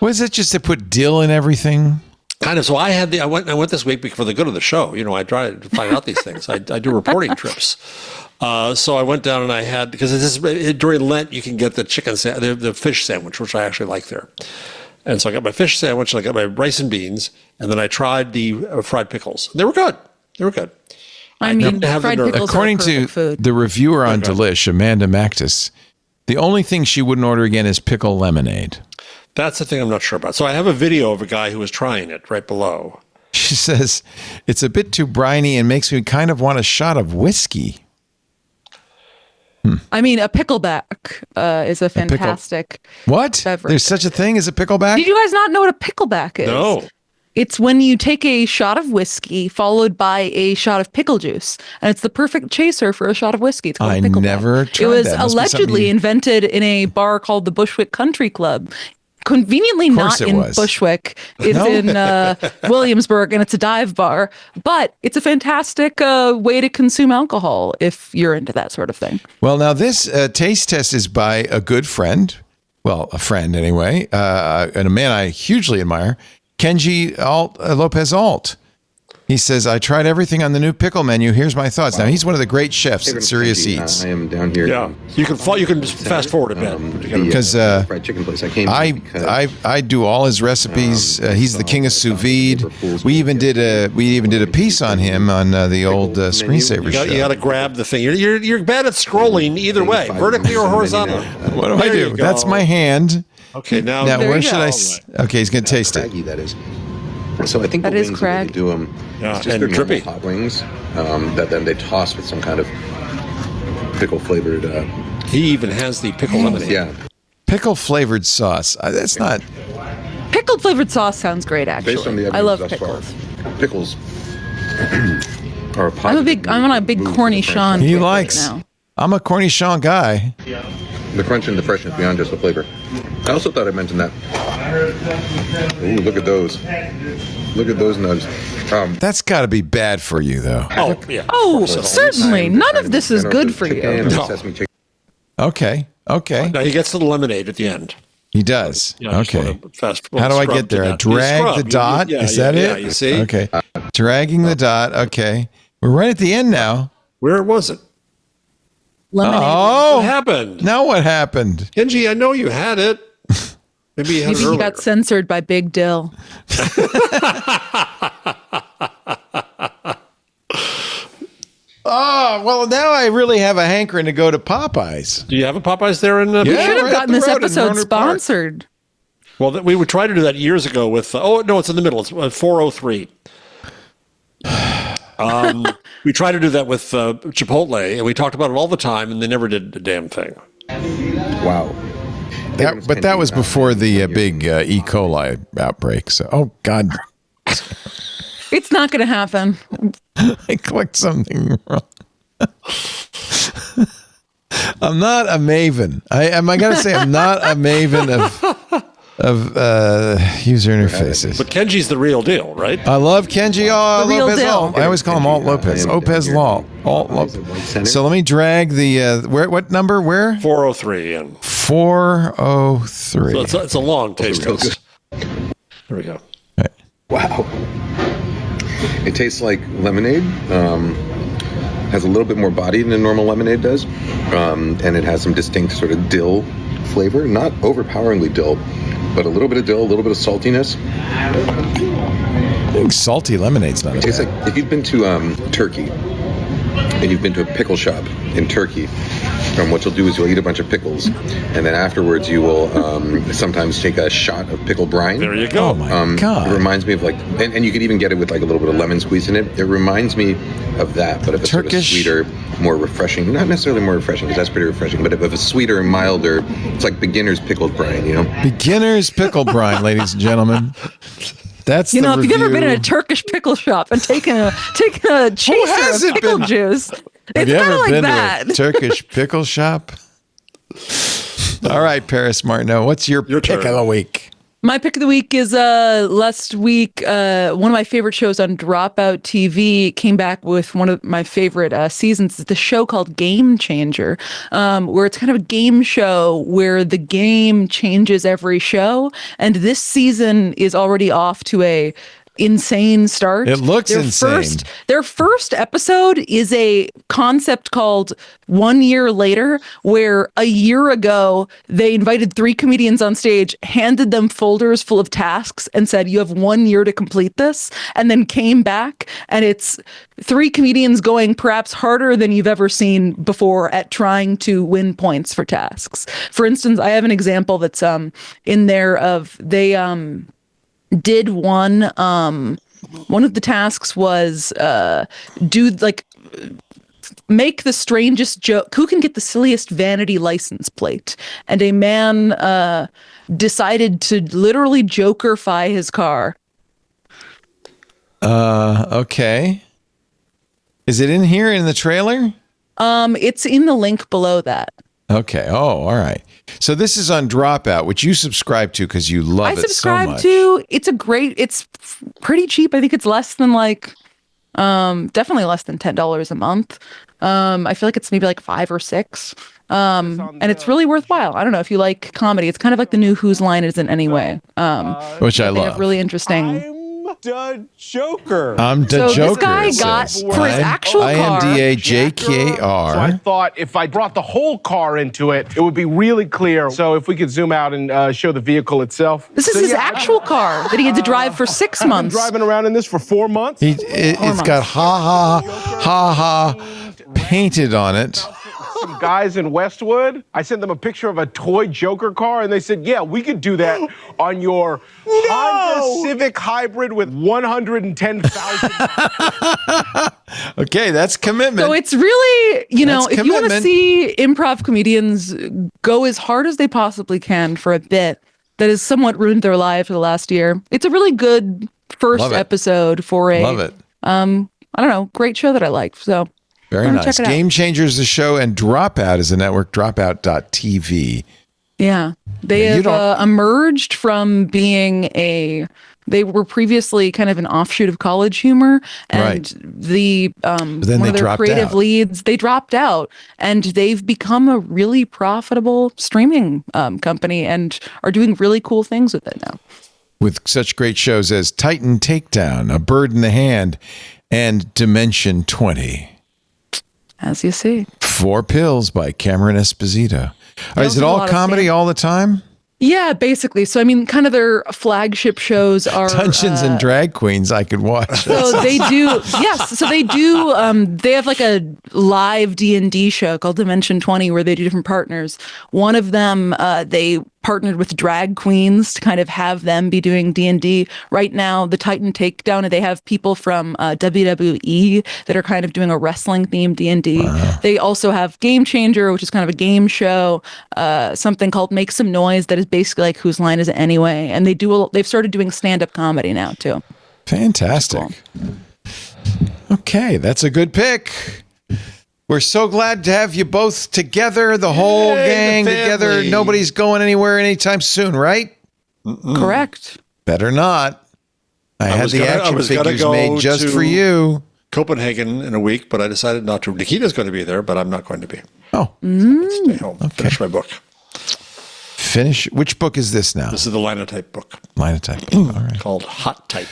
Was it just to put dill in everything? Kind of. So I went this week for the good of the show. I try to find out these things. I do reporting trips. So I went down and I had, because during Lent, you can get the the fish sandwich, which I actually like there. And so I got my fish sandwich and I got my rice and beans. And then I tried the fried pickles. They were good. I mean, fried pickles according are to food. the reviewer on Delish, Amanda Mactus, the only thing she wouldn't order again is pickle lemonade. That's the thing I'm not sure about. So I have a video of a guy who was trying it right below. She says, it's a bit too briny and makes me kind of want a shot of whiskey. I mean, a pickleback is a fantastic What? beverage. There's such a thing as a pickleback? Did you guys not know what a pickleback is? No. It's when you take a shot of whiskey followed by a shot of pickle juice, and it's the perfect chaser for a shot of whiskey. It's called I a pickleback. never tried It was that. Must be something allegedly you- invented in a bar called the Bushwick Country Club. Conveniently course not it in was. Bushwick. It's No? in Williamsburg, and it's a dive bar. But it's a fantastic way to consume alcohol if you're into that sort of thing. Well, now this taste test is by a good friend. Well, a friend anyway, and a man I hugely admire, Kenji Lopez Alt. He says, I tried everything on the new pickle menu. Here's my thoughts. Now, he's one of the great chefs at Serious Eats. I am down here. Yeah, you can just fast forward a bit. Because fried chicken place I came I do all his recipes. He's the king of sous vide. We even did a piece on him on the old Screensaver show. You got to grab the thing. You're bad at scrolling either way, vertically or horizontally. What do I do? That's my hand. Okay, now where should I? Okay, he's gonna taste it. That is. So I think that the is wings, the way they crag. do them, Yeah, it's just and their normal drippy. hot wings that then they toss with some kind of pickle flavored. He even has the pickle lemonade. Yeah, Pickle flavored sauce. That's not. Pickled flavored sauce sounds great, actually. based on the I evidence love thus pickles. far, pickles are a I'm on a big cornichon. He kick right likes. now. I'm a cornichon guy. The crunch and the freshness beyond just the flavor. I also thought I mentioned that. Ooh, look at those. Look at those nuts. That's got to be bad for you, though. Oh, yeah. Oh, certainly. None of this is good for you. No. Sesame chicken. Okay. Now he gets to the lemonade at the end. He does. Yeah, just Okay. wanna fast- How do I scrub get there? to I that. You drag scrub. the dot. Is that it? Yeah, you see? Okay. Dragging the dot. Okay. We're right at the end now. Where was it? Lemonade. Oh. What happened? Now what happened? Kenji, I know you had it. Maybe you had Maybe it he earlier. got censored by Big Dill. Oh, well, now I really have a hankering to go to Popeyes. Do you have a Popeyes there in Yeah. You should have right up gotten the this road in episode Rohnert Park. sponsored. Well, we would try to do that years ago with, no, it's in the middle. It's 403. We tried to do that with Chipotle, and we talked about it all the time, and they never did a damn thing. Wow. But that was before the big E. coli outbreak. So, oh, God. It's not going to happen. I clicked something wrong. I'm not a maven. I got to say, I'm not a maven of user interfaces. But Kenji's the real deal, right? I love Kenji The real Lopez deal. Alt. I always call him Alt Lopez. Lopez Law. Alt Lopez. So let me drag the what number? Where? 403. And 403. so it's a long taste test. There we go. Right. Wow. It tastes like lemonade. Has a little bit more body than normal lemonade does. And it has some distinct sort of dill flavor. Not overpoweringly dill, but a little bit of dill, a little bit of saltiness. I think salty lemonade's not. It tastes like if you've been to Turkey and you've been to a pickle shop in Turkey, what you'll do is you'll eat a bunch of pickles, and then afterwards you will sometimes take a shot of pickle brine. There you go. Oh my God. It reminds me of like, and you could even get it with like a little bit of lemon squeeze in it. It reminds me of that, but of a sort of sweeter, more refreshing, not necessarily more refreshing, because that's pretty refreshing, but of a sweeter, milder, it's like beginner's pickled brine, you know? Beginner's pickle brine, ladies and gentlemen. That's if review. you've ever been in a Turkish pickle shop and taken a chaser of pickle juice, Have it's you kind ever of like been that. to a Turkish pickle shop? All right, Paris Martineau, what's your pick turn. of the week? My pick of the week is last week, one of my favorite shows on Dropout TV came back with one of my favorite seasons. It's the show called Game Changer, where it's kind of a game show where the game changes every show. And this season is already off to a insane start. It looks insane. Their first episode is a concept called 1 Year Later, where a year ago they invited 3 comedians on stage, handed them folders full of tasks and said, you have 1 year to complete this, and then came back, and it's 3 comedians going perhaps harder than you've ever seen before at trying to win points for tasks. For instance, I have an example that's in there of they did one of the tasks was make the strangest joke. Who can get the silliest vanity license plate? And a man decided to literally jokerify his car. Okay. Is it in here in the trailer? It's in the link below that. Okay. Oh, all right. So this is on Dropout, which you subscribe to because you love it so much. I subscribe to. It's pretty cheap. I think it's less than definitely less than $10 a month. I feel like it's maybe like 5 or 6. And it's really worthwhile. I don't know if you like comedy. It's kind of like the new Whose Line Is It Anyway. Which I they love. have really interesting. The Joker. I'm the Joker. This guy got for his actual car. IMDAJKR. So I thought if I brought the whole car into it, it would be really clear. So if we could zoom out and show the vehicle itself. This is his actual car that he had to drive for 6 months. I've been driving around in this for 4 months. It's got ha painted on it. Some guys in Westwood, I sent them a picture of a toy Joker car, and they said, yeah, we could do that on your Honda Civic Hybrid with 110,000. Okay, that's commitment. So it's really, if you want to commitment. see improv comedians go as hard as they possibly can for a bit that has somewhat ruined their life for the last year, it's a really good first episode for a, Love it. I don't know, great show that I like. So very nice. Game Changers, the show, and Dropout is the network, dropout.tv. Yeah. They have emerged from being they were previously kind of an offshoot of College Humor, and the one of their creative leads, they dropped out, and they've become a really profitable streaming company and are doing really cool things with it now. With such great shows as Titan Takedown, A Bird in the Hand, and Dimension 20. As you see. 4 Pills by Cameron Esposito. Is it all comedy all the time? Yeah, basically. So, I mean, kind of their flagship shows are Dungeons and Drag Queens. I could watch. So they do. Yes. So they do. They have like a live D&D show called Dimension 20 where they do different partners. One of them, they partnered with drag queens to kind of have them be doing D&D. Right now, the Titan Takedown, they have people from WWE that are kind of doing a wrestling themed D&D. Wow. They also have Game Changer, which is kind of a game show, something called Make Some Noise that is basically like Whose Line Is It Anyway? And they've started doing stand-up comedy now too. Fantastic. Cool. Okay, that's a good pick. We're so glad to have you both together, the whole gang together. Nobody's going anywhere anytime soon, right? Correct. Better not. I had the action figures made just for you. Copenhagen in a week, but I decided not to. Nikita's going to be there, but I'm not going to be. Oh. So stay home. Okay. Finish my book. Finish? Which book is this now? This is the Linotype book. Linotype book. All right. Called Hot Type.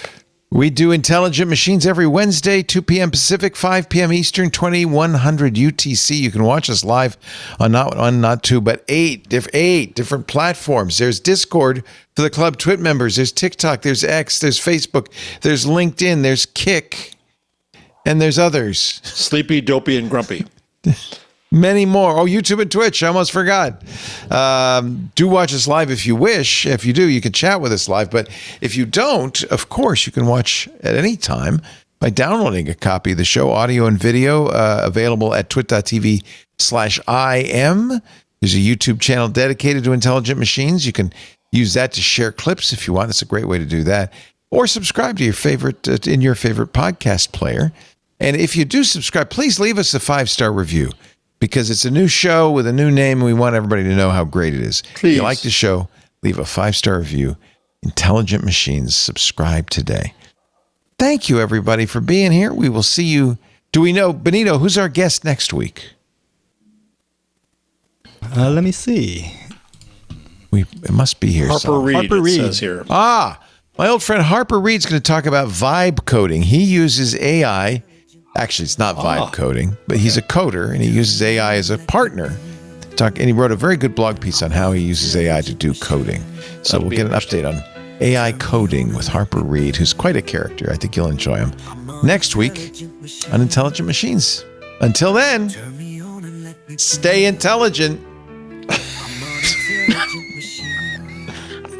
We do Intelligent Machines every Wednesday, 2 p.m. Pacific, 5 p.m. Eastern, 2100 UTC. You can watch us live on not one, not two, but eight different platforms. There's Discord for the Club Twit members. There's TikTok. There's X. There's Facebook. There's LinkedIn. There's Kick. And there's others. Sleepy, Dopey, and Grumpy. Many more. Oh, YouTube and Twitch. I almost forgot. Do watch us live if you wish. If you do, you can chat with us live. But if you don't, of course, you can watch at any time by downloading a copy of the show, audio and video, available at twit.tv/IM. There's a YouTube channel dedicated to intelligent machines. You can use that to share clips if you want. It's a great way to do that. Or subscribe to your favorite in your favorite podcast player. And if you do subscribe, please leave us a 5-star review, because it's a new show with a new name, and we want everybody to know how great it is. Please. If you like the show, leave a 5-star review. Intelligent Machines, subscribe today. Thank you, everybody, for being here. We will see you. Do we know, Benito, who's our guest next week? Let me see. It must be here. Harper Reed, it says here. My old friend Harper Reed's going to talk about vibe coding. He uses AI. Actually, it's not vibe coding, but he's a coder, and he uses AI as a partner. And he wrote a very good blog piece on how he uses AI to do coding. So we'll get an update on AI coding with Harper Reed, who's quite a character. I think you'll enjoy him next week on Intelligent Machines. Until then, stay intelligent.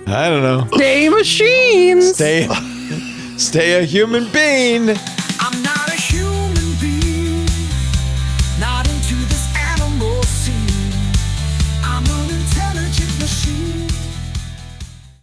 I don't know. Stay machines. Stay a human being.